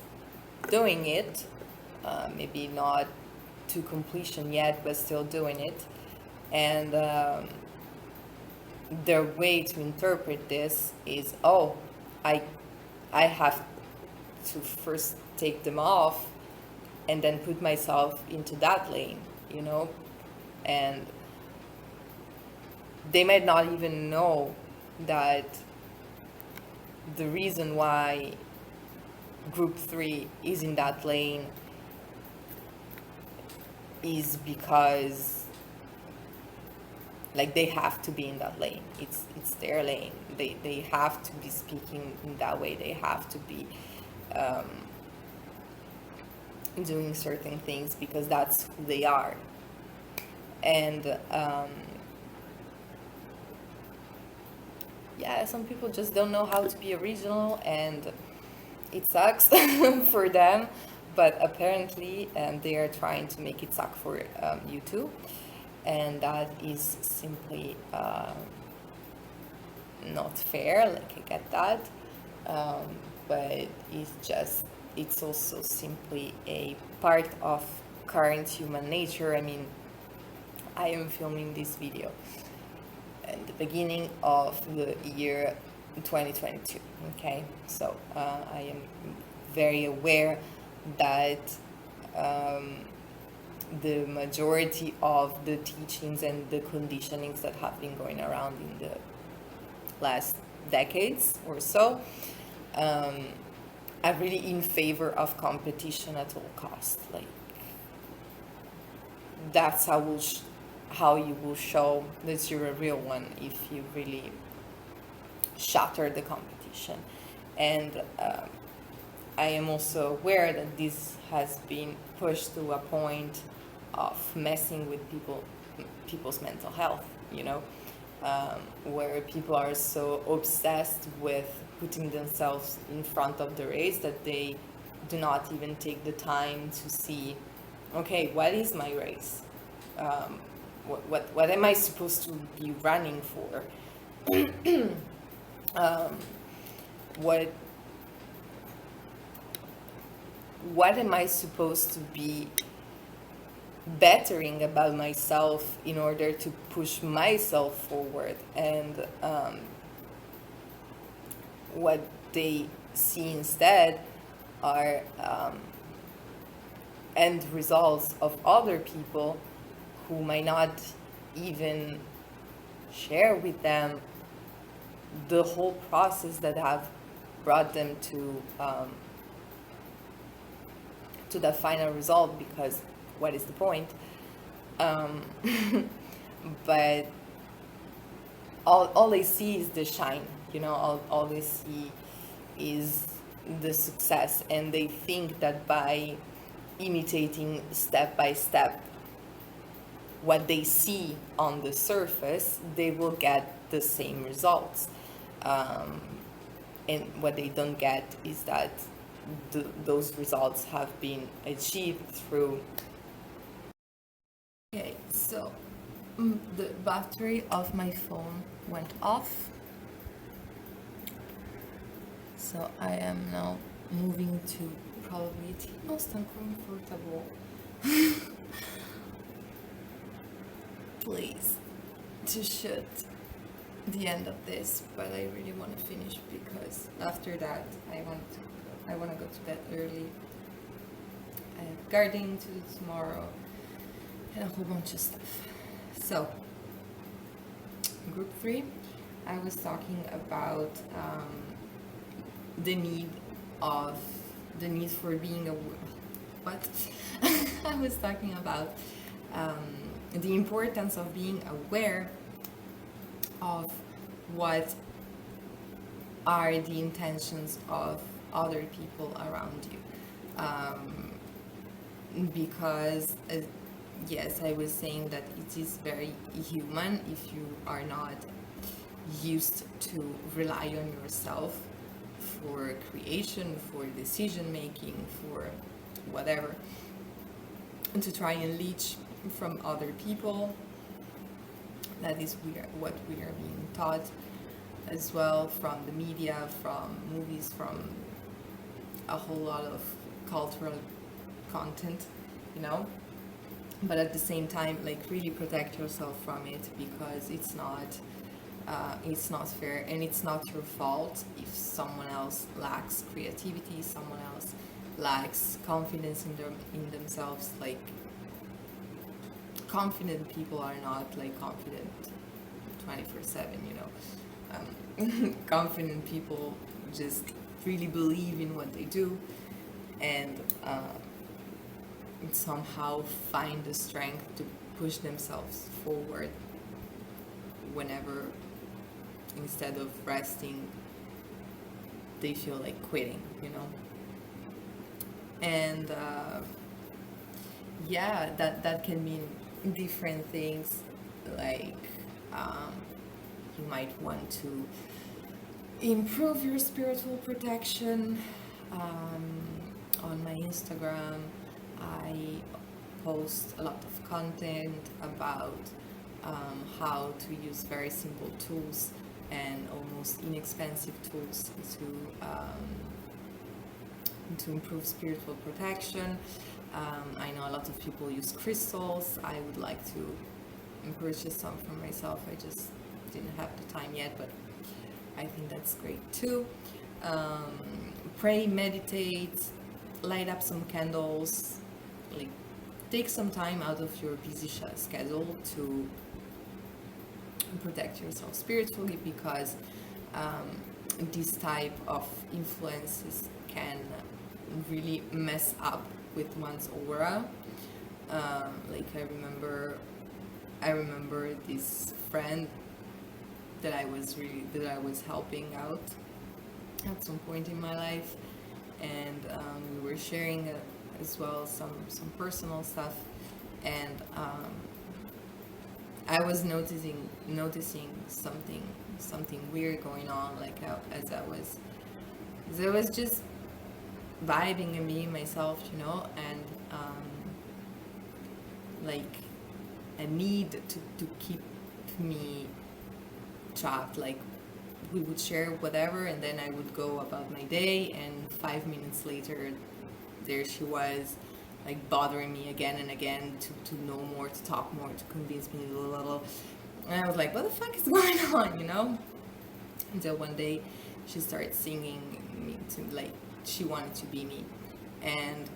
doing it, maybe not to completion yet, but still doing it, and their way to interpret this is, oh, I have to first take them off and then put myself into that lane, you know, and they might not even know that the reason why group 3 is in that lane is because, like, they have to be in that lane. It's their lane. They have to be speaking in that way. They have to be doing certain things because that's who they are. And yeah, some people just don't know how to be original, and it sucks for them, but apparently they are trying to make it suck for you too, and that is simply not fair. Like, I get that, but it's also simply a part of current human nature. I mean, I am filming this video at the beginning of the year 2022, okay? So I am very aware that the majority of the teachings and the conditionings that have been going around in the last decades or so are really in favor of competition at all costs. Like, that's how you will show that you're a real one, if you really shatter the competition. And I am also aware that this has been pushed to a point of messing with people's mental health, you know, where people are so obsessed with putting themselves in front of the race that they do not even take the time to see, okay, what is my race? What am I supposed to be running for? What am I supposed to be bettering about myself in order to push myself forward? And what they see instead are end results of other people who might not even share with them the whole process that have brought them to the final result, because what is the point? But all they see is the shine, you know, all they see is the success, and they think that by imitating step by step what they see on the surface, they will get the same results. And what they don't get is that those results have been achieved through... Okay, so the battery of my phone went off. So I am now moving to probably the most uncomfortable place to shoot the end of this, but I really want to finish because after that I want to go to bed early. I have gardening to do tomorrow and a whole bunch of stuff. So group 3, I was talking about the need for being a... What? I was talking about the importance of being aware of what are the intentions of other people around you. Because yes, I was saying that it is very human if you are not used to rely on yourself for creation, for decision making, for whatever, and to try and leech from other people. That is what we are being taught as well, from the media, from movies, from a whole lot of cultural content, you know. But at the same time, like, really protect yourself from it, because it's not fair, and it's not your fault if someone else lacks creativity, someone else lacks confidence in themselves. Like, confident people are not like confident 24/7, you know. Confident people just really believe in what they do, and somehow find the strength to push themselves forward whenever, instead of resting, they feel like quitting, you know. And yeah, that can mean different things. Like, you might want to improve your spiritual protection. On my Instagram, I post a lot of content about how to use very simple tools and almost inexpensive tools to improve spiritual protection. I know a lot of people use crystals. I would like to purchase some for myself. I just didn't have the time yet, but I think that's great too. Pray, meditate, light up some candles, like, take some time out of your busy schedule to protect yourself spiritually, because this type of influences can really mess up with one's aura. Like, I remember this friend that I was helping out at some point in my life, and we were sharing as well some personal stuff, and I was noticing something weird going on, like, as I was just vibing and being myself, you know, and like, a need to keep me trapped. Like, we would share whatever, and then I would go about my day, and 5 minutes later there she was, like, bothering me again and again to know more, to talk more, to convince me, blah, blah, blah. And I was like, what the fuck is going on, you know? Until one day she started singing me to, like, she wanted to be me, and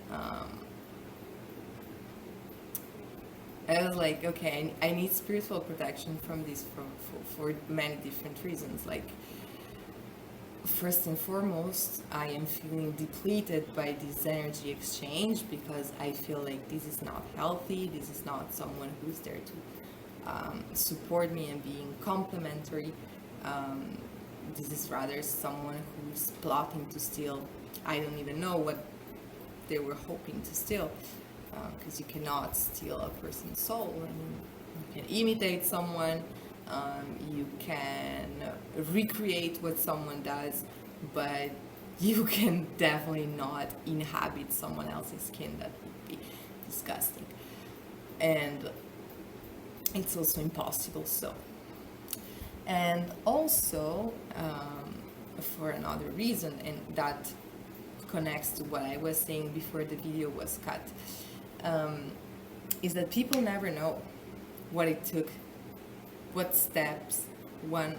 I was like, okay, I need spiritual protection from this for many different reasons. Like, first and foremost, I am feeling depleted by this energy exchange, because I feel like this is not healthy. This is not someone who's there to support me and being complimentary. This is rather someone who's plotting to steal. I don't even know what they were hoping to steal, because you cannot steal a person's soul. I mean, you can imitate someone, you can recreate what someone does, but you can definitely not inhabit someone else's skin. That would be disgusting, and it's also impossible. So, and also for another reason, and that connects to what I was saying before the video was cut, is that people never know what it took, what steps one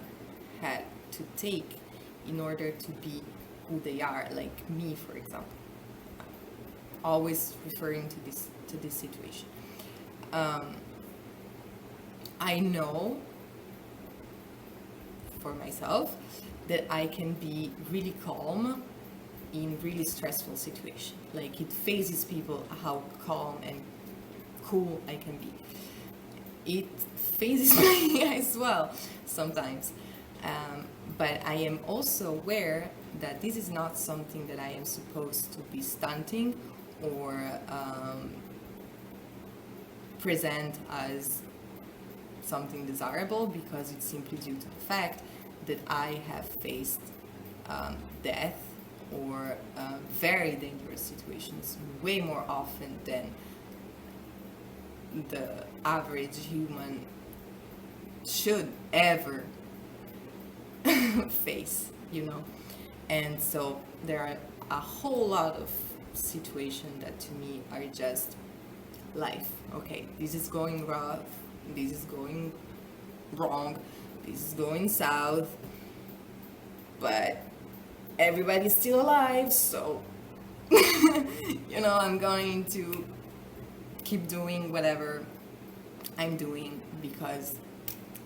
had to take in order to be who they are. Like me, for example, always referring to this situation. I know for myself that I can be really calm in really stressful situations. Like, it phases people how calm and cool I can be. it phases me as well sometimes. But I am also aware that this is not something that I am supposed to be stunting or present as something desirable, because it's simply due to the fact that I have faced death or very dangerous situations way more often than the average human should ever face, And so there are a whole lot of situations that to me are just life. Okay, this is going rough, this is going wrong, this is going south, but everybody's still alive, so I'm going to keep doing whatever I'm doing because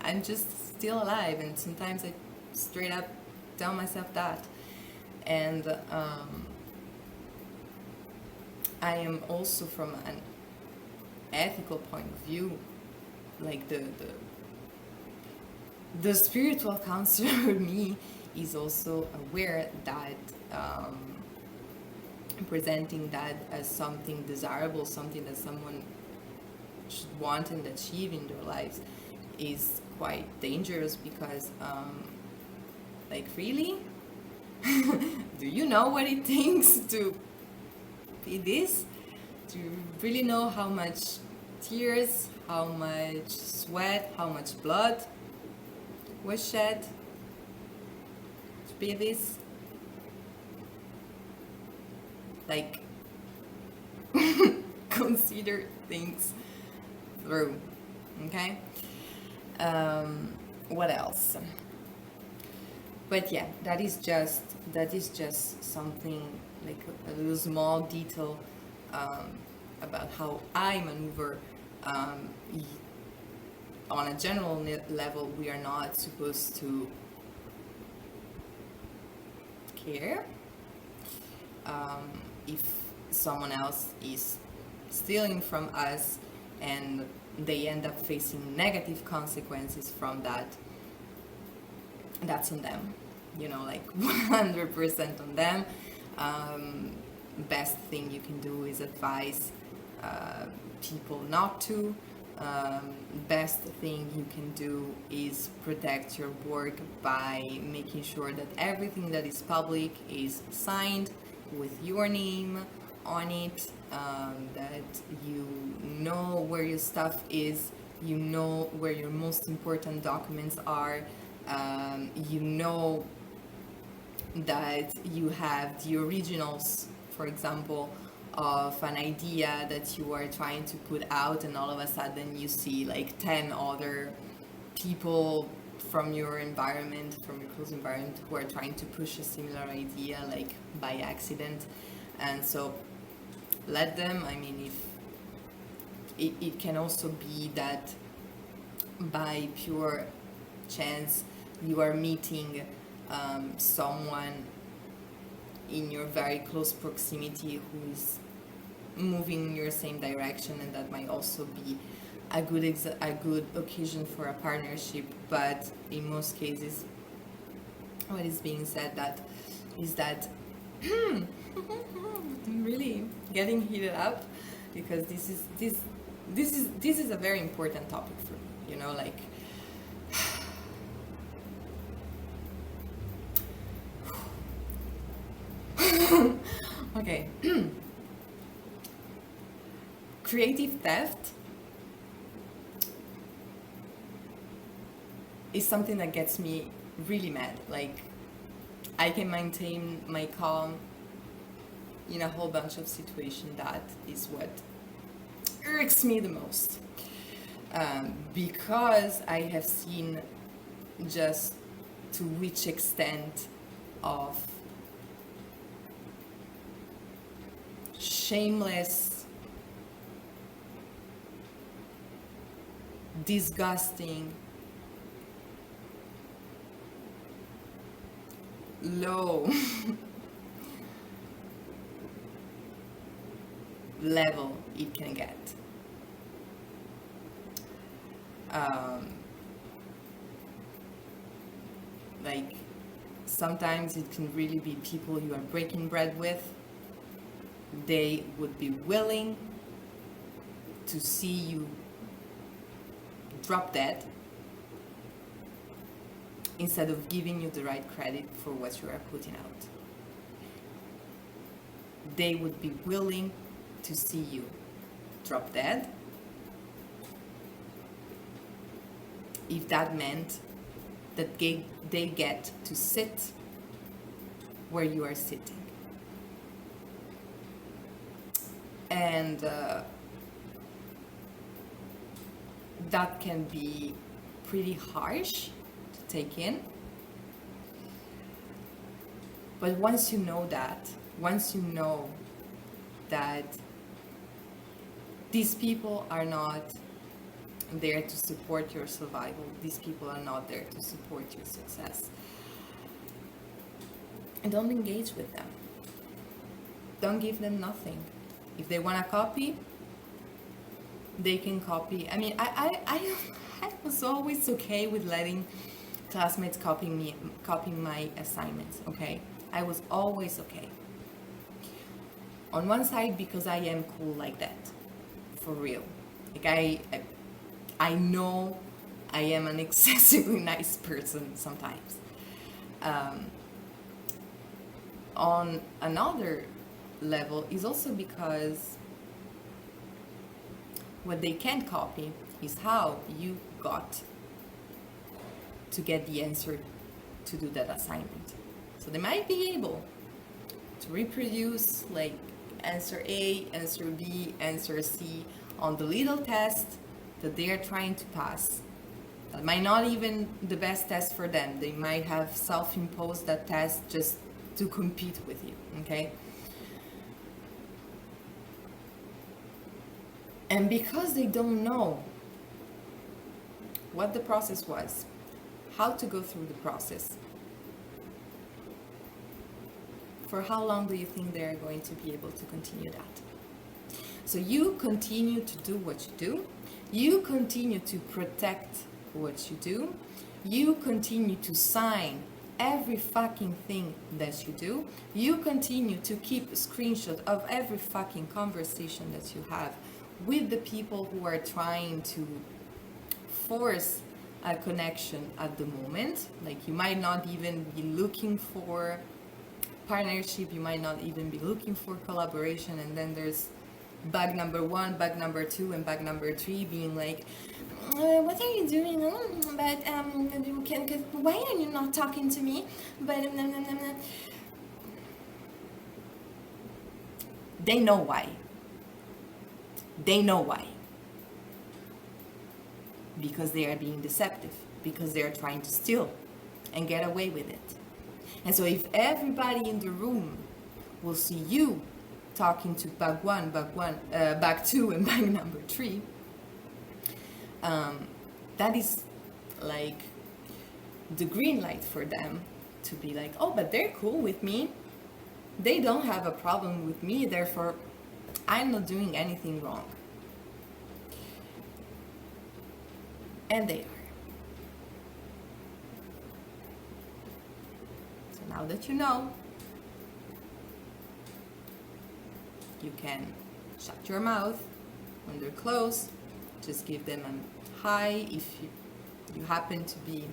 I'm just still alive. And sometimes I straight up tell myself that. And I am also, from an ethical point of view, like the spiritual counselor me is also aware that presenting that as something desirable, something that someone should want and achieve in their lives, is quite dangerous, because really do you know what it takes to be this? Do you really know how much tears, how much sweat, how much blood was shed to be this? Consider things through. Okay. What else? But yeah, that is just something, like a little small detail about how I maneuver. On a general level, we are not supposed to care if someone else is stealing from us and they end up facing negative consequences from that. That's on them, 100% on them. Best thing you can do is advise people not to. Best thing you can do is protect your work by making sure that everything that is public is signed with your name on it, that you know where your stuff is, you know where your most important documents are, you know that you have the originals, for example, of an idea that you are trying to put out, and all of a sudden you see 10 other people from your environment, from your close environment, who are trying to push a similar idea by accident. And so let them. If it can also be that by pure chance you are meeting someone in your very close proximity who is moving in your same direction, and that might also be a good occasion for a partnership. But in most cases, what is being said is that I'm really getting heated up, because this is a very important topic for me. Okay. Creative theft is something that gets me really mad. I can maintain my calm in a whole bunch of situations. That is what irks me the most, because I have seen just to which extent of shameless, disgusting, low level it can get. Um, like sometimes it can really be people you are breaking bread with. They would be willing to see you drop dead instead of giving you the right credit for what you are putting out. They would be willing to see you drop dead if that meant that they get to sit where you are sitting. And that can be pretty harsh to take in. But once you know that these people are not there to support your survival, these people are not there to support your success, and don't engage with them. Don't give them nothing. If they want to copy, they can copy. I mean, I was always okay with letting classmates copying my assignments, okay? I was always okay. On one side, because I am cool like that, for real. Like I know I am an excessively nice person sometimes. On another level is also because what they can't copy is how you got to get the answer to do that assignment. So they might be able to reproduce like answer A, answer B, answer C on the little test that they are trying to pass. That might not even the best test for them. They might have self-imposed that test just to compete with you, okay? And because they don't know what the process was, how to go through the process, for how long do you think they're going to be able to continue that? So you continue to do what you do, you continue to protect what you do, you continue to sign every fucking thing that you do, you continue to keep a screenshot of every fucking conversation that you have with the people who are trying to force a connection at the moment. Like you might not even be looking for partnership, you might not even be looking for collaboration, and then there's bug number 1, bug number 2, and bug number 3 being like, what are you doing? But why are you not talking to me? But they know why. They know why. Because they are being deceptive. Because they are trying to steal and get away with it. And so if everybody in the room will see you talking to bug 1, bug 2, and bug number 3, that is like the green light for them to be like, oh, but they're cool with me. They don't have a problem with me, therefore I'm not doing anything wrong. And they are. So now that you know, you can shut your mouth when they're close. Just give them a hi if you happen to be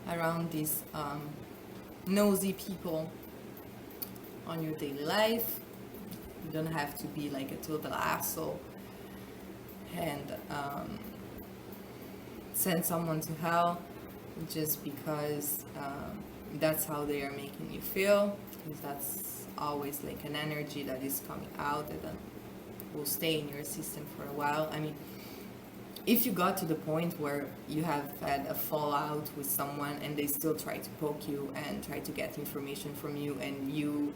around these nosy people on your daily life. You don't have to be like a total asshole and send someone to hell just because that's how they are making you feel, because that's always like an energy that is coming out and then will stay in your system for a while. I mean, if you got to the point where you have had a fallout with someone and they still try to poke you and try to get information from you, and you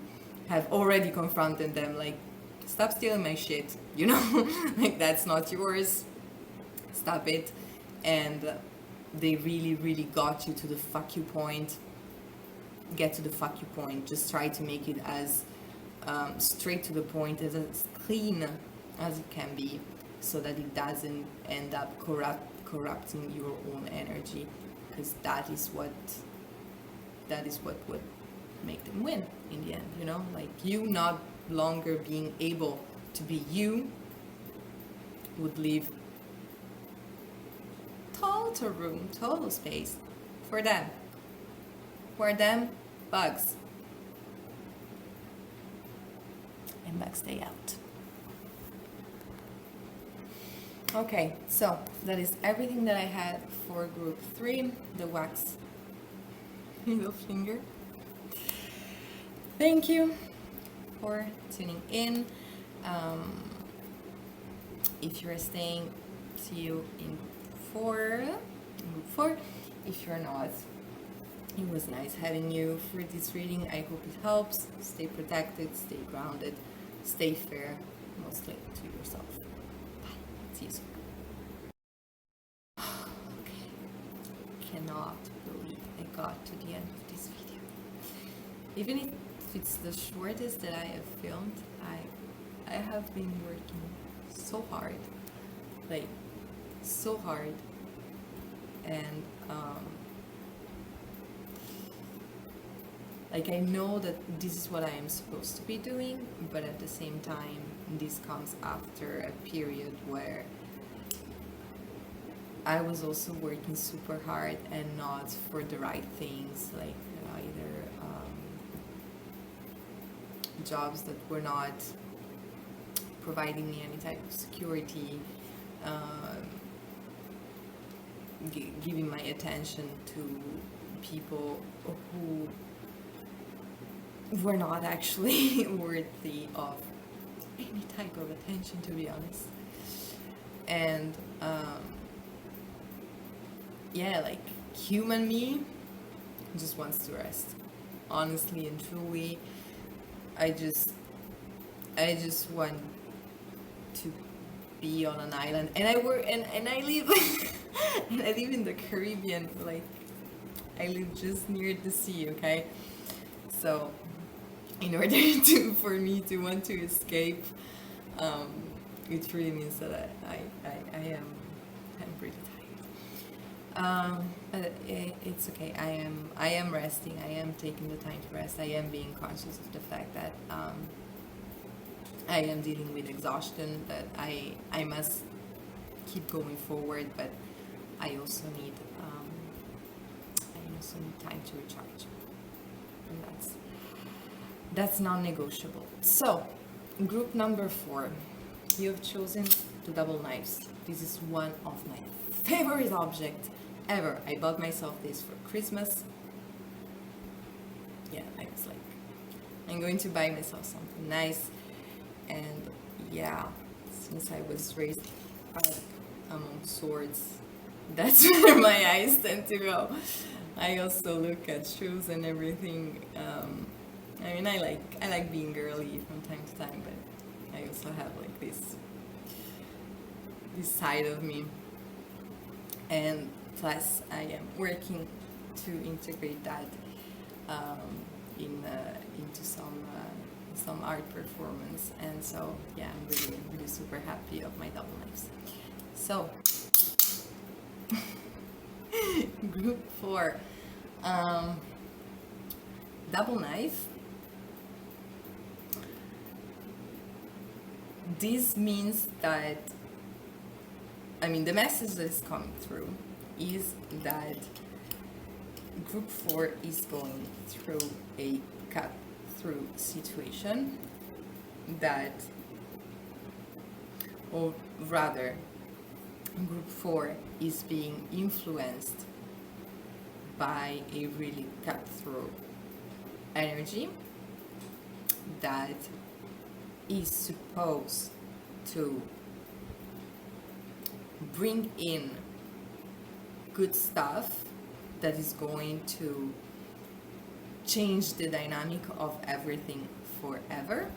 have already confronted them like, stop stealing my shit, you know, like that's not yours, stop it, and they really, really got you to the fuck you point, get to the fuck you point. Just try to make it as straight to the point, as clean as it can be, so that it doesn't end up corrupting your own energy, because that is what would make them win in the end, you know, like you not longer being able to be you would leave total room, total space for them. For them, bugs. And bugs stay out. Okay, so that is everything that I had for group 3, the wax middle finger. Thank you for tuning in. If you're staying, see you in group 4. If you're not, it was nice having you for this reading. I hope it helps. Stay protected, stay grounded, stay fair, mostly to yourself. Bye. See you soon. Okay. Cannot believe I got to the end of this video. Even if it's the shortest that I have filmed, I have been working so hard, like so hard, and like I know that this is what I am supposed to be doing, but at the same time this comes after a period where I was also working super hard and not for the right things, like either jobs that were not providing me any type of security, giving my attention to people who were not actually worthy of any type of attention, to be honest. And yeah, like human me just wants to rest, honestly and truly. I just want to be on an island, and I work and I live and I live in the Caribbean, like I live just near the sea, okay? So in order for me to want to escape, it really means that I'm pretty tired. But it's okay. I am resting. I am taking the time to rest. I am being conscious of the fact that I am dealing with exhaustion, that I must keep going forward, but I also need time to recharge, and that's non-negotiable. So group number 4, you have chosen the double knives. This is one of my favorite objects ever. I bought myself this for Christmas. Yeah, I was like, I'm going to buy myself something nice. And yeah, since I was raised among swords, that's where my eyes tend to go. I also look at shoes and everything. I mean, I like being girly from time to time, but I also have like this side of me. And plus, I am working to integrate that into some art performance, and so yeah, I'm really super happy of my double knives. So group 4, double knife. This means that, I mean, the message that is coming through is that group 4 is going through a cut-through situation, that, or rather, group 4 is being influenced by a really cut-through energy that is supposed to bring in good stuff that is going to change the dynamic of everything forever,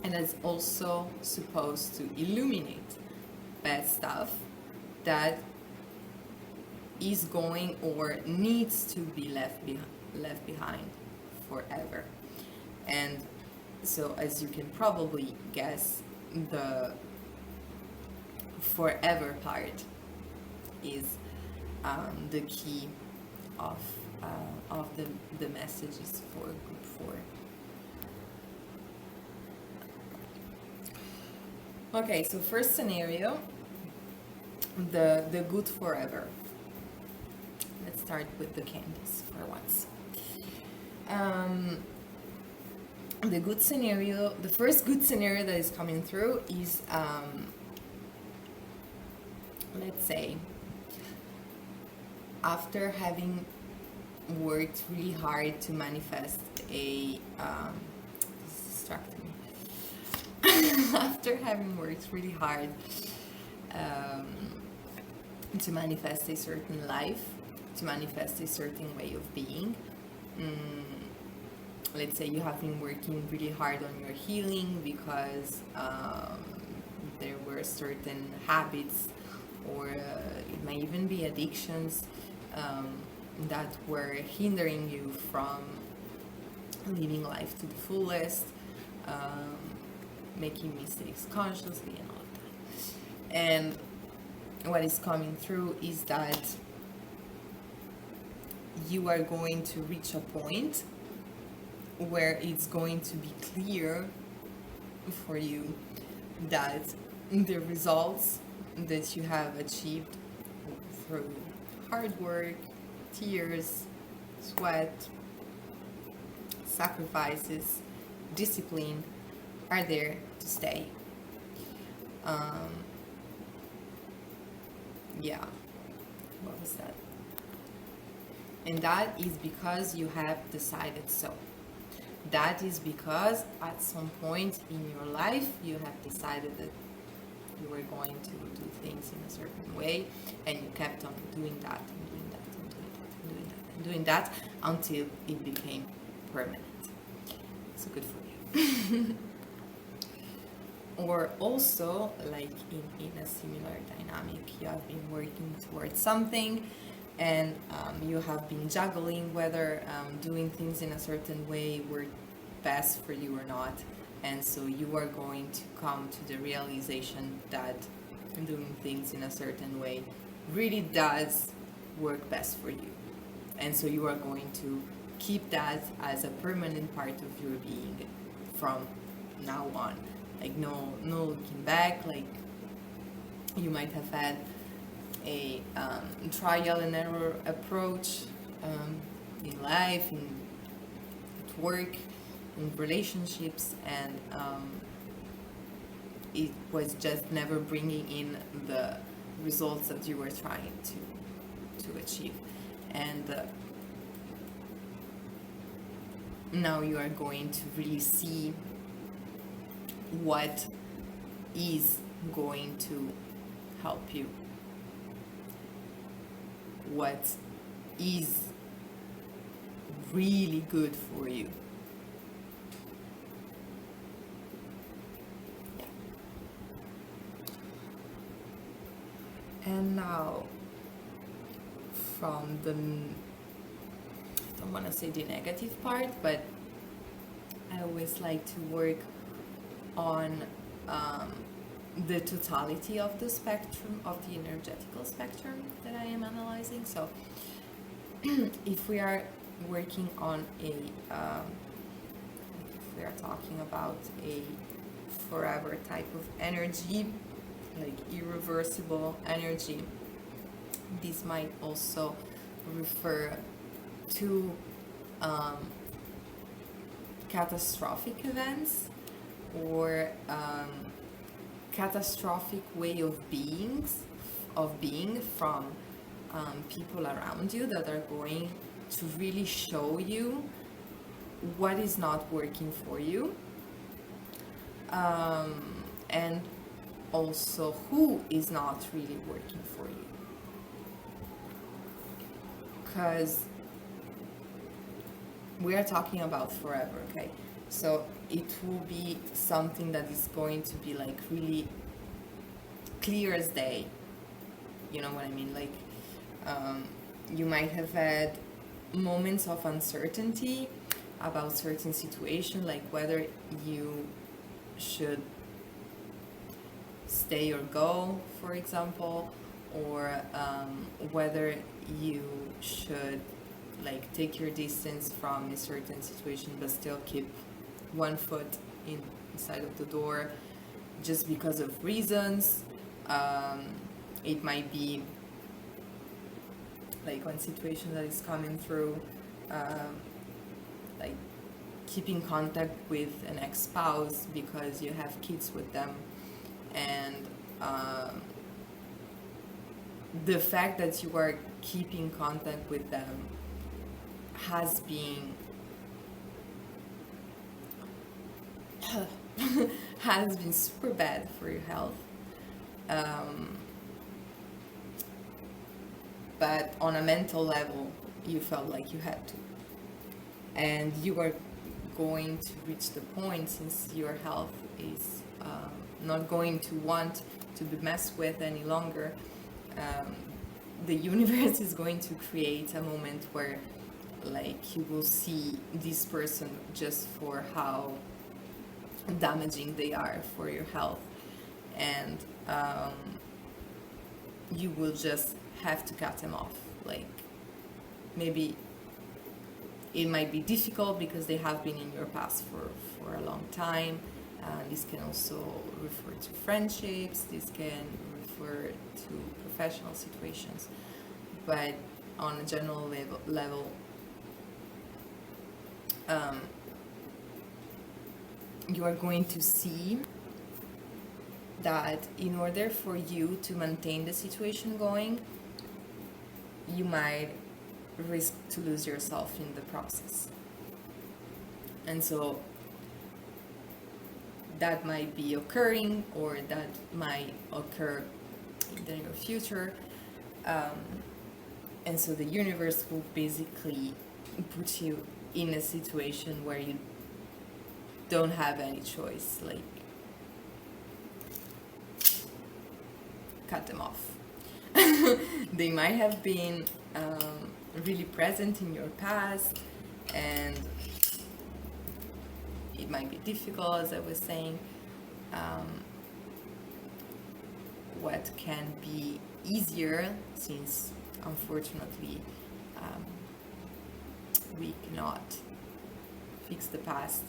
and that's also supposed to illuminate bad stuff that is going or needs to be left behind forever. And so, as you can probably guess, the forever part is the key of the messages for group 4. Okay, so first scenario, the good forever. Let's start with the candles for once. The good scenario, the first good scenario that is coming through is, let's say, after having worked really hard to manifest a, this is distracting me. After having worked really hard to manifest a certain life, to manifest a certain way of being, let's say you have been working really hard on your healing because there were certain habits, or it may even be addictions that were hindering you from living life to the fullest, making mistakes consciously and all of that. And what is coming through is that you are going to reach a point where it's going to be clear for you that the results that you have achieved through hard work, tears, sweat, sacrifices, discipline are there to stay. Yeah, what was that? And that is because you have decided so. That is because at some point in your life you have decided that you were going to do things in a certain way, and you kept on doing that and doing that and doing that and doing that and doing that until it became permanent. So good for you. Or also, like in a similar dynamic, you have been working towards something, and you have been juggling whether doing things in a certain way were best for you or not. And so you are going to come to the realization that doing things in a certain way really does work best for you. And so you are going to keep that as a permanent part of your being from now on. Like no looking back. Like you might have had a trial and error approach in life, at work, in relationships, and it was just never bringing in the results that you were trying to achieve. And now you are going to really see what is going to help you, what is really good for you. Yeah. And now from the, I don't want to say the negative part, but I always like to work on the totality of the spectrum, of the energetical spectrum that I am analyzing. So if we are working on a, if we are talking about a forever type of energy, like irreversible energy, this might also refer to catastrophic events, or catastrophic way of being from people around you that are going to really show you what is not working for you, and also who is not really working for you. Because we are talking about forever, okay? So it will be something that is going to be like really clear as day. You know what I mean? Like you might have had moments of uncertainty about certain situation, like whether you should stay or go, for example, or whether you should like take your distance from a certain situation but still keep one foot inside of the door just because of reasons. It might be like one situation that is coming through, like keeping contact with an ex-spouse because you have kids with them, and the fact that you are keeping contact with them has been has been super bad for your health. But on a mental level, you felt like you had to. And you are going to reach the point, since your health is not going to want to be messed with any longer, the universe is going to create a moment where like you will see this person just for how damaging they are for your health, and you will just have to cut them off. Like, maybe it might be difficult because they have been in your past for a long time. This can also refer to friendships, this can refer to professional situations, but on a general level, you are going to see that in order for you to maintain the situation going, you might risk to lose yourself in the process. And so that might be occurring, or that might occur in the near future. And so the universe will basically put you in a situation where you don't have any choice, like cut them off. They might have been really present in your past, and it might be difficult, as I was saying. What can be easier, since unfortunately we cannot fix the past,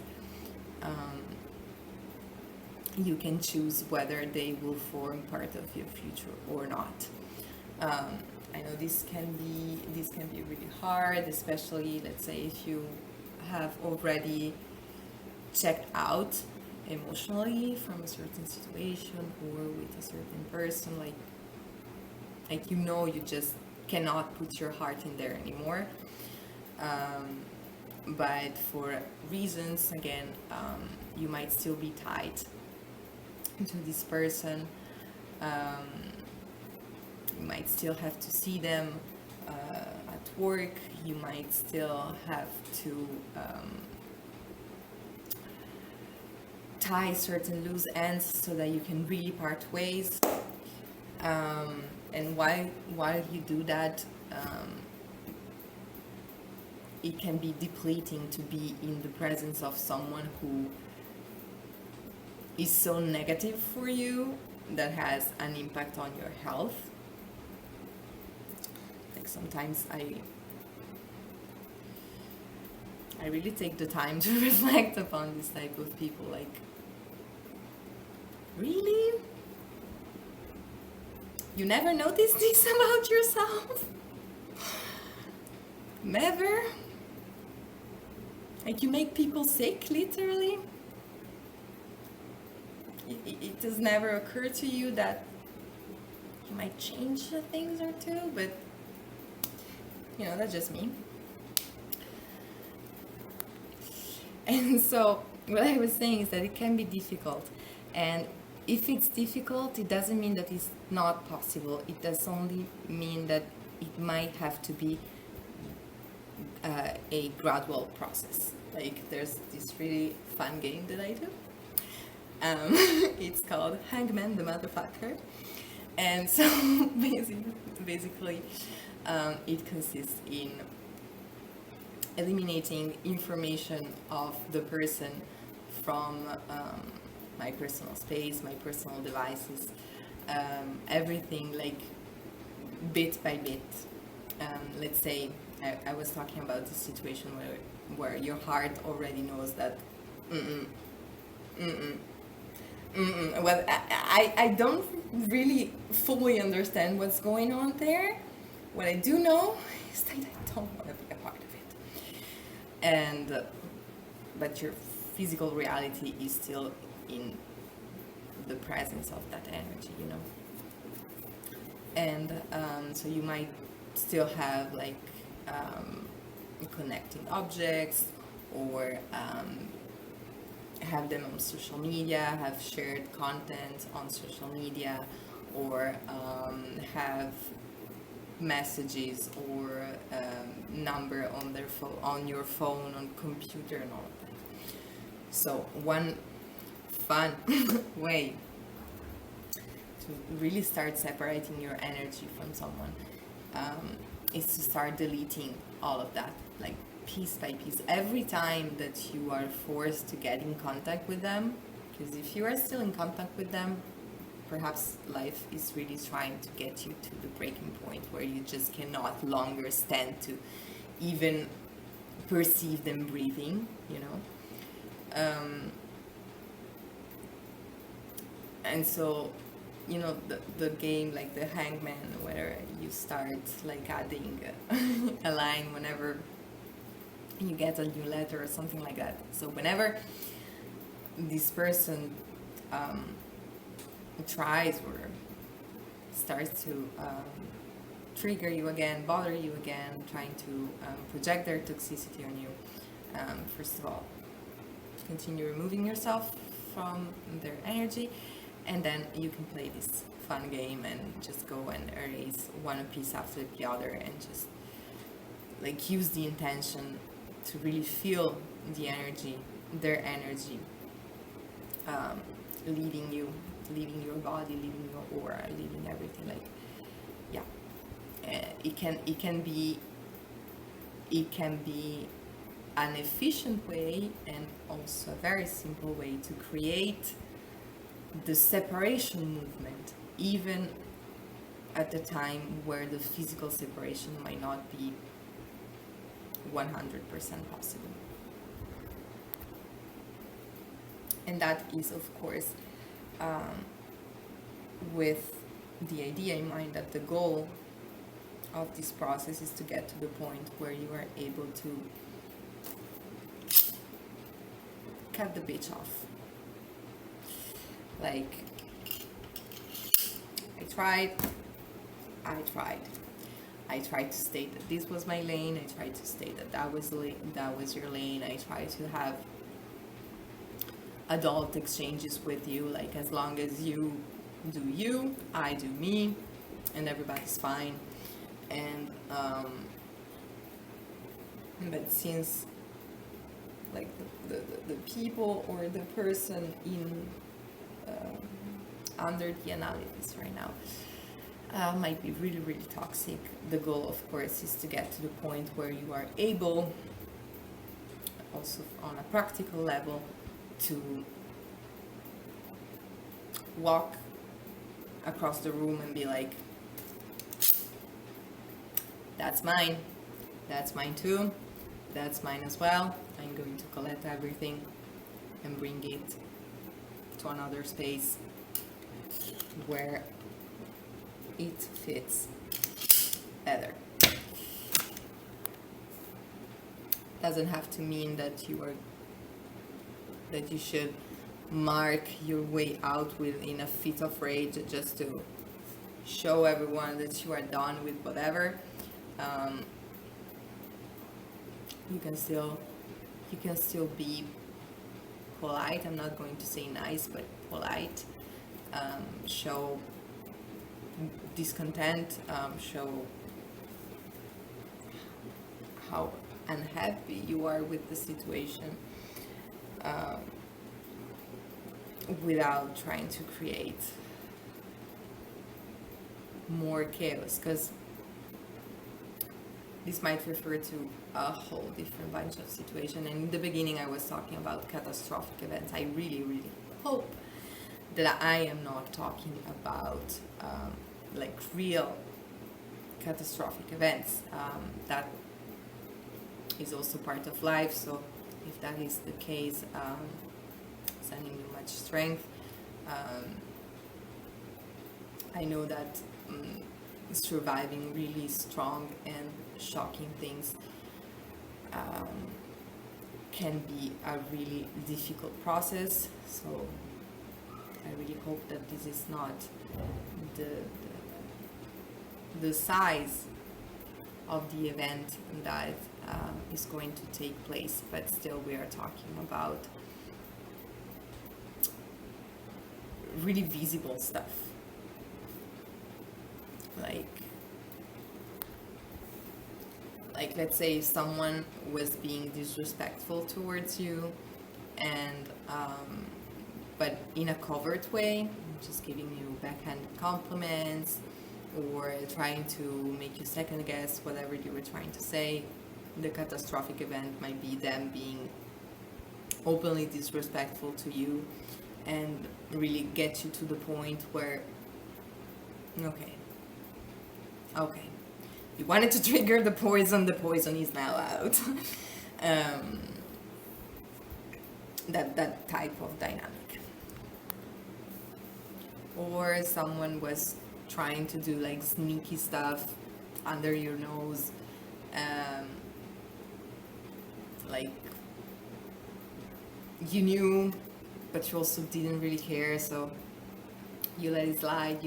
you can choose whether they will form part of your future or not. I know this can be really hard, especially, let's say, if you have already checked out emotionally from a certain situation or with a certain person, like you just cannot put your heart in there anymore. But for reasons, again, you might still be tied to this person. You might still have to see them at work. You might still have to tie certain loose ends so that you can really part ways. And while you do that, it can be depleting to be in the presence of someone who is so negative for you, that has an impact on your health. Like, sometimes I really take the time to reflect upon this type of people. Like, really? You never notice this about yourself? Never? Like, you make people sick, literally? It does never occur to you that you might change things or two, but that's just me. And so what I was saying is that it can be difficult, and if it's difficult, it doesn't mean that it's not possible. It does only mean that it might have to be a gradual process. Like, there's this really fun game that I do. It's called Hangman the Motherfucker, and so basically it consists in eliminating information of the person from my personal space, my personal devices, everything, like bit by bit. Let's say I was talking about this situation where your heart already knows that well, I don't really fully understand what's going on there. What I do know is that I don't want to be a part of it. And but your physical reality is still in the presence of that energy, you know. And so you might still have like connecting objects, or have them on social media, have shared content on social media, or have messages or number on their phone, on your phone, on computer, and all of that. So one fun way to really start separating your energy from someone is to start deleting all of that, like piece by piece, every time that you are forced to get in contact with them. Because if you are still in contact with them, perhaps life is really trying to get you to the breaking point where you just cannot longer stand to even perceive them breathing, you know. And so, you know, the game, like the hangman, where you start like adding a line whenever you get a new letter or something like that. So whenever this person tries or starts to trigger you again, bother you again, trying to project their toxicity on you, first of all, continue removing yourself from their energy, and then you can play this fun game and just go and erase one piece after the other, and just like use the intention to really feel the energy, their energy, leaving you, leaving your body, leaving your aura, leaving everything. Like, yeah, it can be an efficient way, and also a very simple way to create the separation movement, even at the time where the physical separation might not be 100% possible. And that is, of course, with the idea in mind that the goal of this process is to get to the point where you are able to cut the bitch off. Like, I tried to state that this was my lane. I tried to state that that was your lane. I tried to have adult exchanges with you, like, as long as you do you, I do me, and everybody's fine. And but since like the people or the person in under the analysis right now might be really, really toxic, the goal, of course, is to get to the point where you are able, also on a practical level, to walk across the room and be like, that's mine too, that's mine as well. I'm going to collect everything and bring it to another space where it fits better. Doesn't have to mean that you should mark your way out in a fit of rage just to show everyone that you are done with whatever. You can still be polite. I'm not going to say nice, but polite. Show discontent, show how unhappy you are with the situation, without trying to create more chaos, because this might refer to a whole different bunch of situation. And in the beginning I was talking about catastrophic events. I really, really hope that I am not talking about like real catastrophic events. That is also part of life, so if that is the case, sending you much strength. I know that surviving really strong and shocking things can be a really difficult process, so I really hope that this is not the size of the event that is going to take place, but still we are talking about really visible stuff, like let's say if someone was being disrespectful towards you, and but in a covert way, just giving you backhanded compliments or trying to make you second guess whatever you were trying to say. The catastrophic event might be them being openly disrespectful to you and really get you to the point where, okay, you wanted to trigger the poison is now out. That type of dynamic. Or someone was trying to do like sneaky stuff under your nose, like you knew, but you also didn't really care, so you let it slide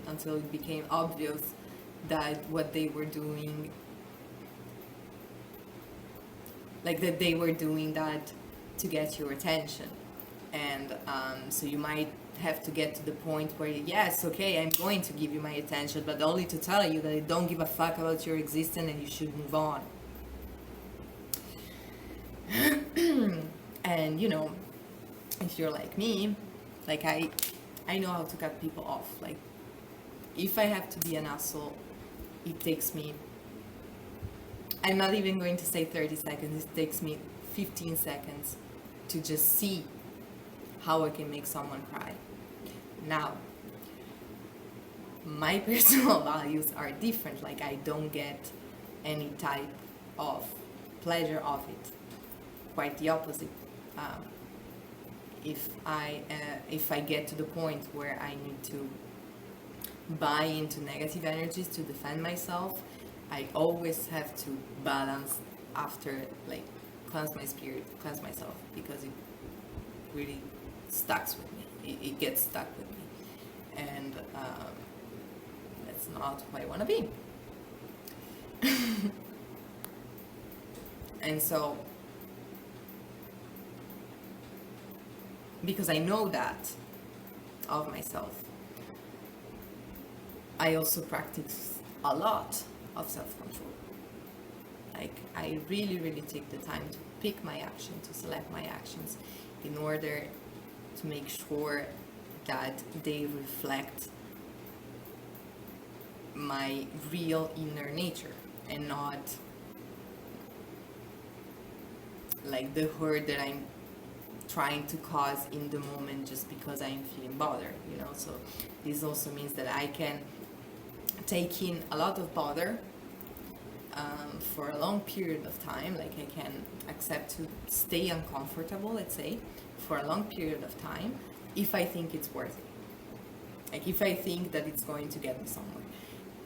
until it became obvious that what they were doing, like that they were doing that to get your attention. And so you might have to get to the point where, yes, okay, I'm going to give you my attention, but only to tell you that I don't give a fuck about your existence and you should move on. And you know, if you're like me, like I know how to cut people off. Like if I have to be an asshole, it takes me, I'm not even going to say 30 seconds, it takes me 15 seconds to just see how I can make someone cry. Now, my personal values are different. Like I don't get any type of pleasure of it. Quite the opposite. If I get to the point where I need to buy into negative energies to defend myself, I always have to balance after, like cleanse my spirit, cleanse myself, because it really stucks with me. It gets stuck with me, and that's not who I want to be. And so, because I know that of myself, I also practice a lot of self-control. Like I really, really take the time to pick my action, to select my actions in order to make sure that they reflect my real inner nature and not like the hurt that I'm trying to cause in the moment just because I'm feeling bothered, you know. So this also means that I can take in a lot of bother for a long period of time. Like I can accept to stay uncomfortable, let's say, for a long period of time if I think it's worth it. Like if I think that it's going to get me somewhere.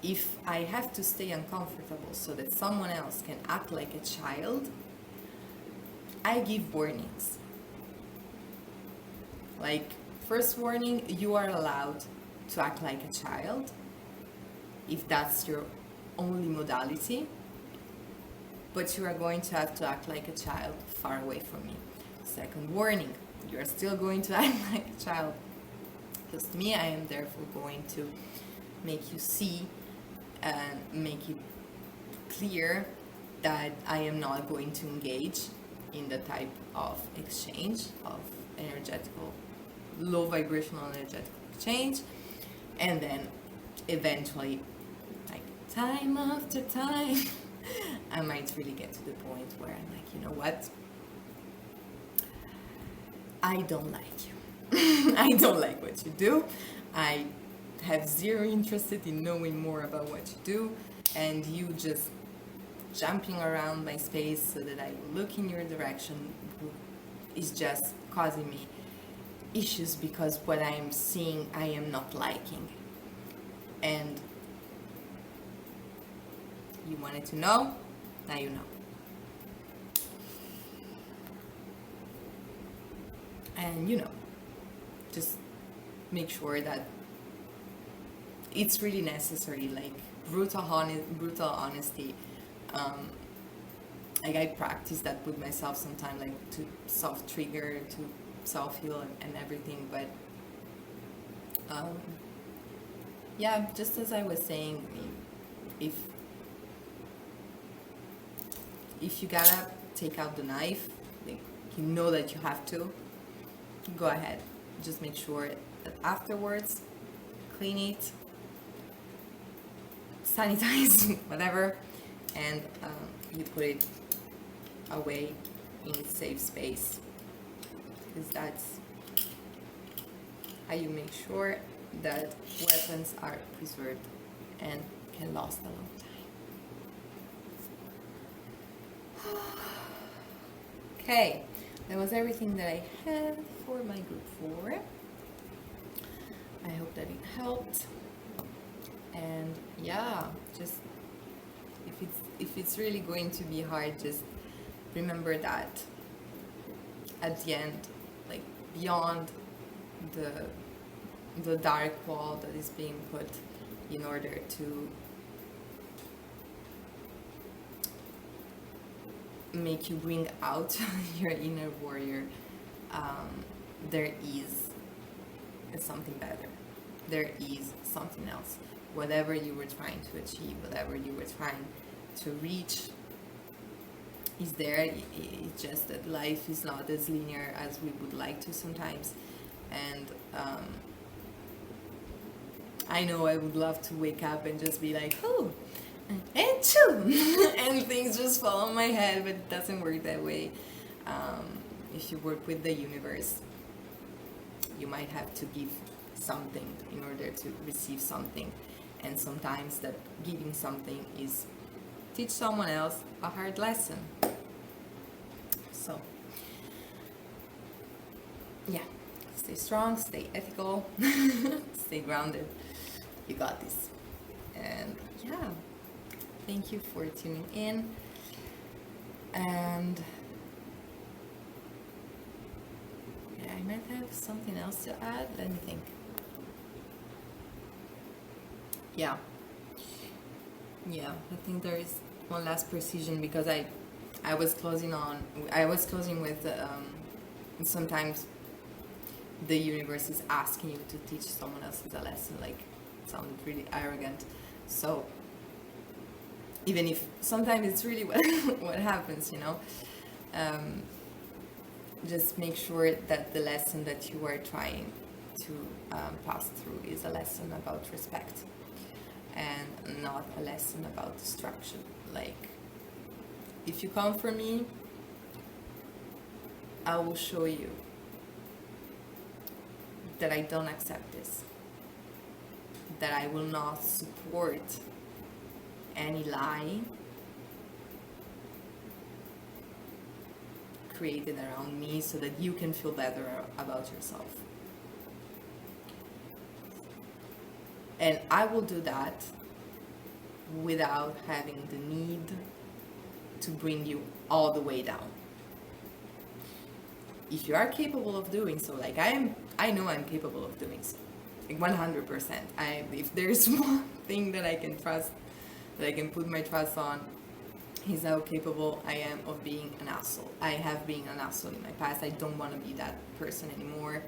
If I have to stay uncomfortable so that someone else can act like a child, I give warnings. Like, first warning, you are allowed to act like a child if that's your only modality, but you are going to have to act like a child far away from me. Second warning, you are still going to act like a child, because to me, I am therefore going to make you see and make it clear that I am not going to engage in the type of exchange of energetical, low vibrational energetic exchange, and then eventually, like time after time, I might really get to the point where I'm like, you know what, I don't like you. I don't like what you do. I have zero interest in knowing more about what you do, and you just jumping around my space so that I look in your direction is just causing me issues, because what I'm seeing I am not liking. And you wanted to know, now you know. And just make sure that it's really necessary, like brutal honesty. Like I practice that with myself sometimes, like to self-trigger, to self-heal and everything. But yeah, just as I was saying, if you gotta take out the knife, like that you have to, go ahead. Just make sure that afterwards, clean it, sanitize, whatever, and you put it away in a safe space, because that's how you make sure that weapons are preserved and can last a long time. Okay, that was everything that I had for my group 4. I hope that it helped. And yeah, just if it's really going to be hard, just remember that at the end, like beyond the dark wall that is being put in order to make you bring out your inner warrior, there is something better. There is something else. Whatever you were trying to achieve, whatever you were trying to reach is there. It's just that life is not as linear as we would like to sometimes. And I know I would love to wake up and just be like, oh, and choo, and things just fall on my head, but it doesn't work that way. If you work with the universe, you might have to give something in order to receive something, and sometimes that giving something is teach someone else a hard lesson. So yeah, stay strong, stay ethical, stay grounded. You got this. And yeah, thank you for tuning in. And yeah, I might have something else to add. Let me think. Yeah, I think there is one last precision, because I was closing with sometimes the universe is asking you to teach someone else a lesson. Like, it sounded really arrogant. So even if sometimes it's really what happens, just make sure that the lesson that you are trying to pass through is a lesson about respect and not a lesson about destruction. Like, if you come for me, I will show you that I don't accept this, that I will not support any lie created around me so that you can feel better about yourself. And I will do that without having the need to bring you all the way down. If you are capable of doing so, like I know I'm capable of doing so, like 100%. If there's one thing that I can trust, that I can put my trust on, is how capable I am of being an asshole. I have been an asshole in my past. I don't want to be that person anymore.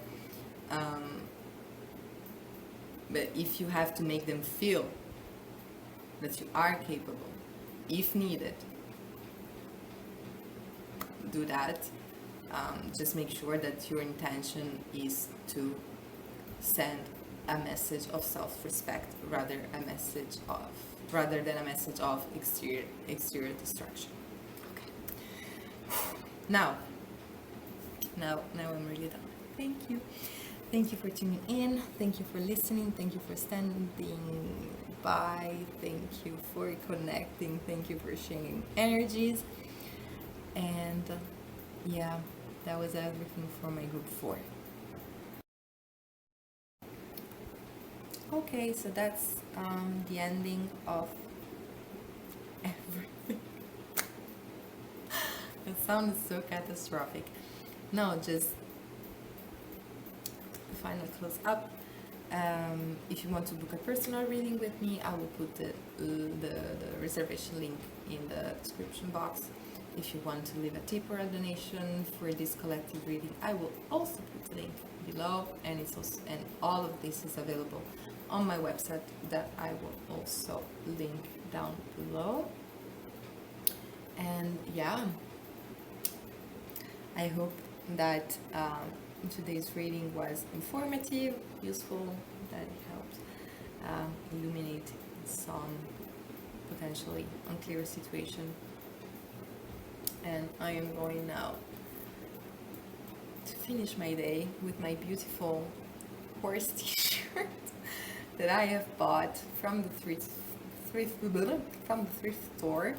But if you have to make them feel that you are capable, if needed, do that. Just make sure that your intention is to send a message of self-respect rather than a message of exterior destruction. Okay. Now I'm really done. Thank you. Thank you for tuning in. Thank you for listening. Thank you for standing by. Thank you for connecting. Thank you for sharing energies. And yeah, that was everything for my group 4. Okay, so that's the ending of everything. It sounded so catastrophic. No, just the final close up. If you want to book a personal reading with me, I will put the reservation link in the description box. If you want to leave a tip or a donation for this collective reading, I will also put the link below, and all of this is available on my website that I will also link down below. And yeah, I hope that today's reading was informative, useful, that it helped illuminate some potentially unclear situation. And I am going now to finish my day with my beautiful horse t-shirt that I have bought from the thrift store,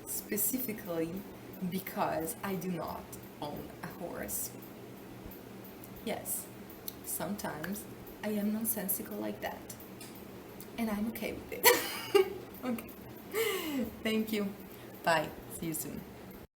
specifically because I do not own a horse. Yes, sometimes I am nonsensical like that, and I'm okay with it. Okay, thank you. Bye. See you soon.